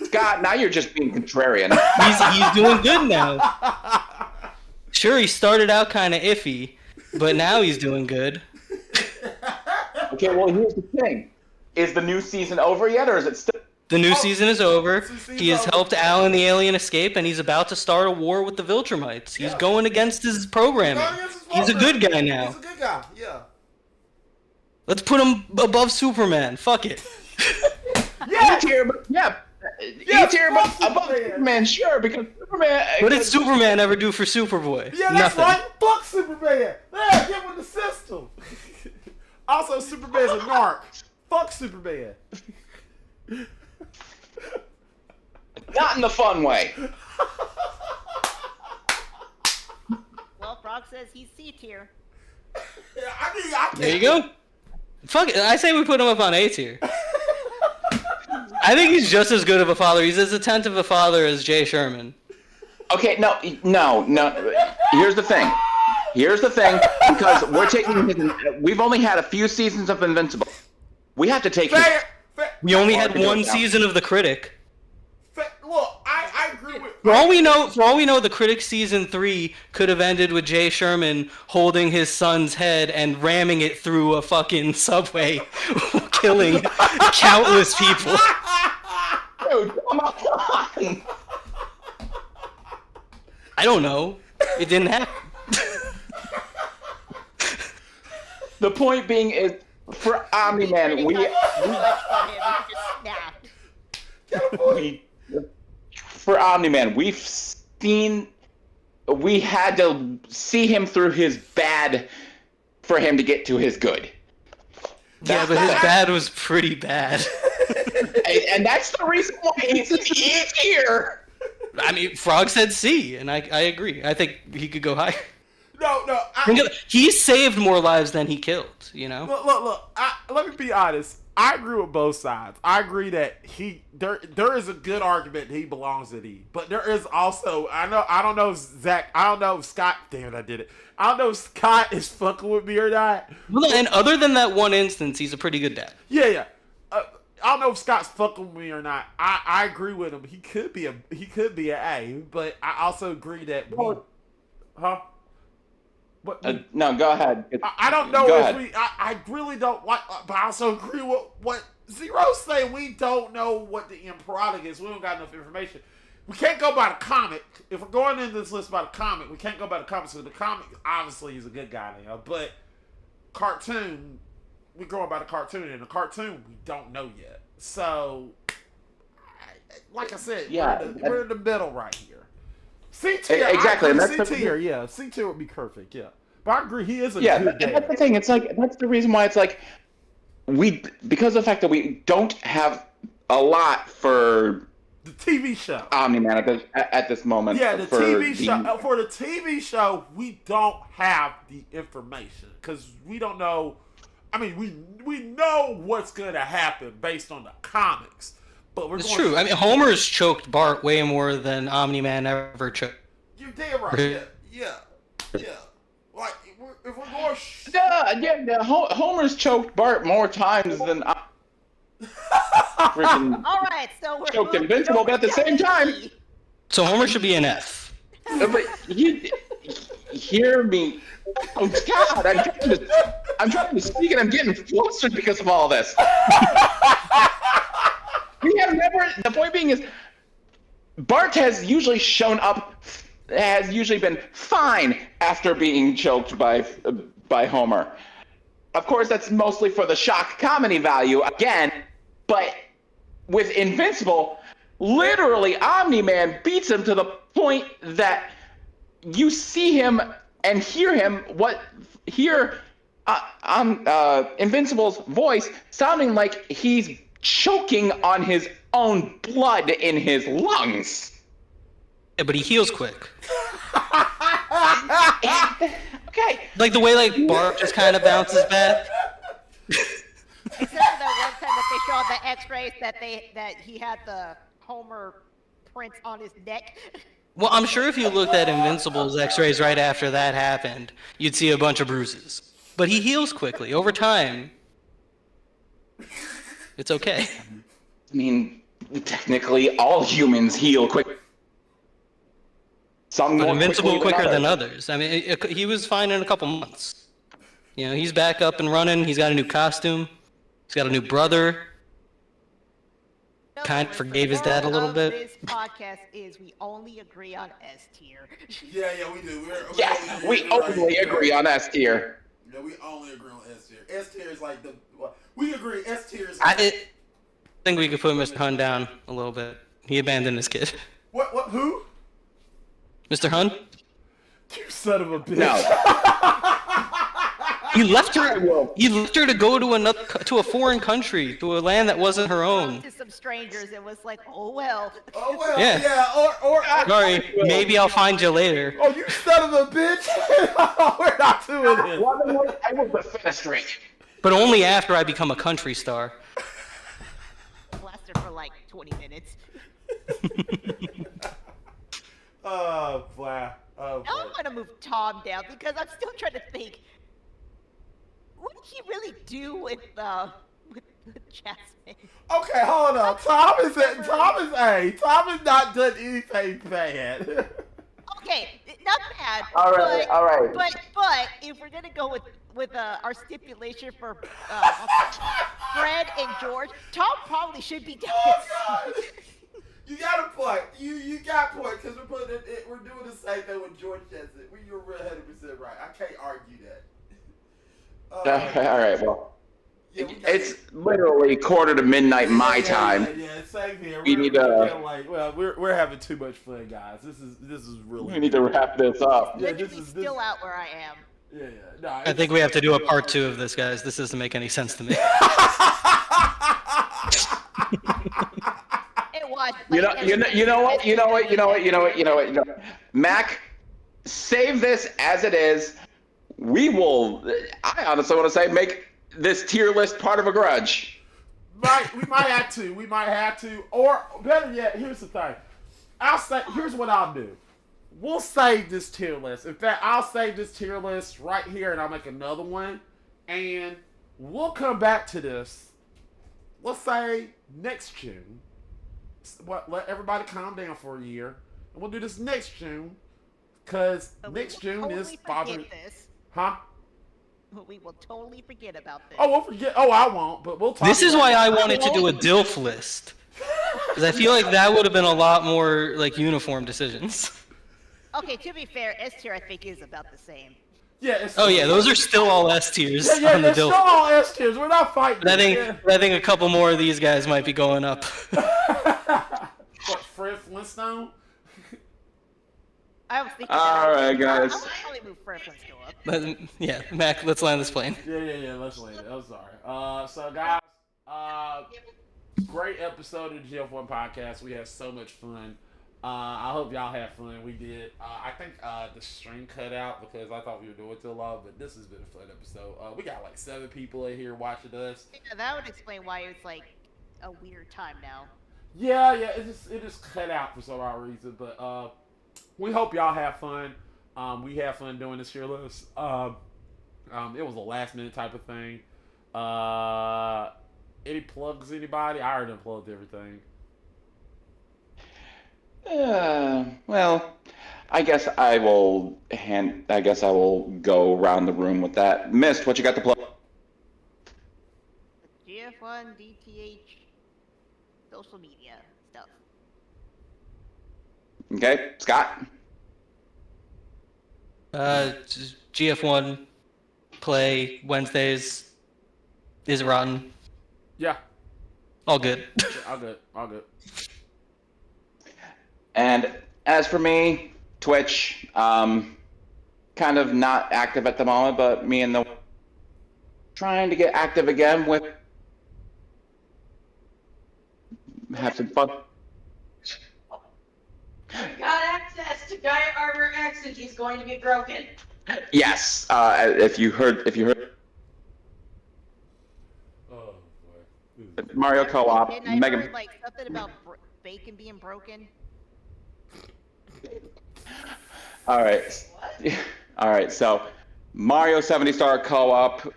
Scott, now you're just being contrarian. He's doing good now. Sure, he started out kind of iffy, but now he's doing good. Okay, well, here's the thing. Is the new season over yet, or is it still... The new season is over. He has helped Al and the alien escape, and he's about to start a war with the Viltrumites. He's going against his programming. He's a good guy now. He's a good guy, yeah. Let's put him above Superman. Fuck it. E tier, but E tier above Superman, sure, because Superman... What did Superman ever do for Superboy? Yeah, that's Nothing. right. Fuck Superman. Yeah, give him the system. Also, Superman's a narc. Fuck Superman. Not in the fun way. Well, Frog says he's C tier. Yeah, I can't. There you go. Fuck it. I say we put him up on A tier. I think he's just as good of a father. He's as attentive a father as Jay Sherman. Okay, no. Here's the thing, because we've only had a few seasons of Invincible. We have to take Fair. We only had one season of The Critic. Look, I agree with... For all we know, The Critic season 3 could have ended with Jay Sherman holding his son's head and ramming it through a fucking subway, killing countless people. Dude, come on. I don't know. It didn't happen. The point being is, for Omni-Man, for Omni-Man, we had to see him through his bad for him to get to his good. Yeah, but his bad was pretty bad. And that's the reason why he's here. I mean, Frog said C, and I agree. I think he could go higher. No. He saved more lives than he killed, you know? Look. Let me be honest. I agree with both sides. I agree that there is a good argument he belongs at E, but there is also I don't know if Scott. Damn it, I did it. I don't know if Scott is fucking with me or not. Well, and other than that one instance, he's a pretty good dad. Yeah. I don't know if Scott's fucking with me or not. I agree with him. He could be an A, but I also agree that huh. But no, go ahead. I don't know if I really don't like, but I also agree with what Zero's saying. We don't know what the end product is. We don't got enough information. We can't go by the comic. If we're going into this list by the comic, we can't go by the comic. So the comic, obviously, he's a good guy now. But cartoon, we're going by the cartoon. And the cartoon, we don't know yet. So, like I said, we're in the middle right here. C tier, exactly. C tier, C tier would be perfect, yeah. But I agree, he is a good dad. That's the thing. It's like that's the reason why it's like because of the fact that we don't have a lot for the TV show. Omni-Man at this moment. Yeah, for the TV show, we don't have the information because we don't know. I mean, we know what's gonna happen based on the comics. It's true. I mean, Homer's choked Bart way more than Omni-Man ever choked. You're damn right. Yeah. Like, if we're going... Homer's choked Bart more times than... freaking all right, so we're choked Invincible, but at the same time... So Homer should be an F. But hear me. Oh God, I'm trying to speak and I'm getting flustered because of all this. We have never. The point being is, Bart has usually been fine after being choked by Homer. Of course, that's mostly for the shock comedy value again, but with Invincible, literally Omni-Man beats him to the point that you see him and hear Invincible's voice sounding like he's choking on his own blood in his lungs. Yeah, but he heals quick. Okay. Like the way Bart just kind of bounces back. Except for that one time that they showed the X-rays that he had the Homer prints on his neck. Well, I'm sure if you looked at Invincible's X-rays right after that happened, you'd see a bunch of bruises. But he heals quickly over time. It's okay. I mean, technically, all humans heal quick. Some But more Invincible quickly quicker than others. I mean, he was fine in a couple months. You know, he's back up and running. He's got a new costume. He's got a new brother. Kind of forgave his dad a little bit. This podcast is we only agree on S tier. Yeah, we do. Yes, we only agree on S tier. Yeah, we only agree on S tier. S tier is like we agree. S tier is. I think we could put Mr. Hun down a little bit. He abandoned his kid. What? Who? Mr. Hun? You son of a bitch. No. He left her. He left her to go to a foreign country, to a land that wasn't her own. To some strangers, it was like, oh well. Oh well. Yeah. Yeah. Or. Sorry, maybe I'll find you later. Oh, you son of a bitch! We're not doing this. I will defenestrate. But only after I become a country star. Lasted for like 20 minutes. Oh, wow. Oh, Now I'm gonna move Tom down because I'm still trying to think. What did he really do with Jasmine? Okay, hold on. Tom has not done anything bad. Okay, not bad. All right. But if we're gonna go with our stipulation for Fred and George, Tom probably should be down. Oh God! You got a point. You got a point because we're doing the same thing with George Jensen. You're 100% right. I can't argue that. All right. Well, Yeah, it's literally 1:45 my time. Yeah, same here. We need to- we're having too much fun, guys. This is really. We need to wrap this up. Yeah, Literally still out where I am. Yeah. No, I think we have to do a part 2 of this, guys. This doesn't make any sense to me. It was. You know what? Mac, save this as it is. We will. I honestly want to say make this tier list part of a grudge. We might have to. Or better yet, here's the thing. Here's what I'll do. We'll save this tier list. In fact, I'll save this tier list right here, and I'll make another one, and we'll come back to this. Let's say next June. Let everybody calm down for a year, and we'll do this next June, because next June is Father's. Huh? We will totally forget about this. Oh, we'll forget. Oh, I won't. But we'll talk. This is about why it. I wanted to do a DILF list. Because I feel like that would have been a lot more uniform decisions. Okay, to be fair, S tier I think is about the same. Yeah. Oh yeah, those are still all S tiers Yeah, on the they're still DILF. all S tiers. We're not fighting. But I think a couple more of these guys might be going up. What, Fred Flintstone? I was thinking. All right, guys. I'll probably move Fred Flintstone up. But, yeah, Mac, let's land this plane. Yeah. Let's land it. I'm sorry. So guys, great episode of the GF1 podcast. We had so much fun. I hope y'all had fun. We did. I think the stream cut out because I thought we were doing too long, but this has been a fun episode. We got like 7 people in here watching us. Yeah, that would explain why it's like a weird time now. Yeah, it just cut out for some odd reason, but we hope y'all have fun. We had fun doing this here list. It was a last minute type of thing. Any plugs, anybody? I already unplugged everything. Well, I guess I will go around the room with that. Mist, what you got to plug? GF1, DTH, social media stuff. Okay, Scott. GF1 play Wednesdays is rotten. Yeah. All good. All good. All good. And as for me, Twitch, kind of not active at the moment, but me and the trying to get active again with have some fun. Got access to Gaia Armor X and he's going to be broken. Yes, if you heard Oh boy. Mario Co-op, Didn't I Mega. heard, like something about bacon being broken? All right, all right. So Mario 70 Star Co-op,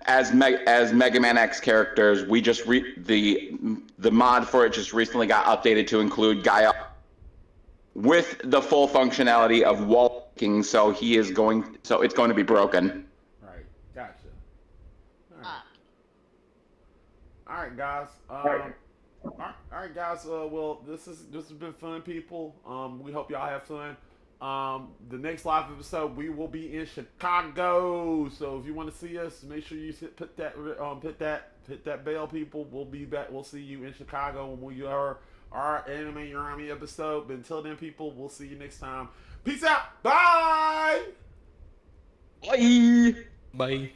as Mega Man X characters, we just the mod for it just recently got updated to include Gaia with the full functionality of walking. So it's going to be broken. Right. Gotcha. All right. Ah. All right, guys. All right, guys. Well, this has been fun, people. We hope y'all have fun. The next live episode we will be in Chicago. So if you want to see us, make sure you hit that bell, people. We'll be back. We'll see you in Chicago when we are our Anime Your Army episode. But until then, people, we'll see you next time. Peace out. Bye. Bye. Bye.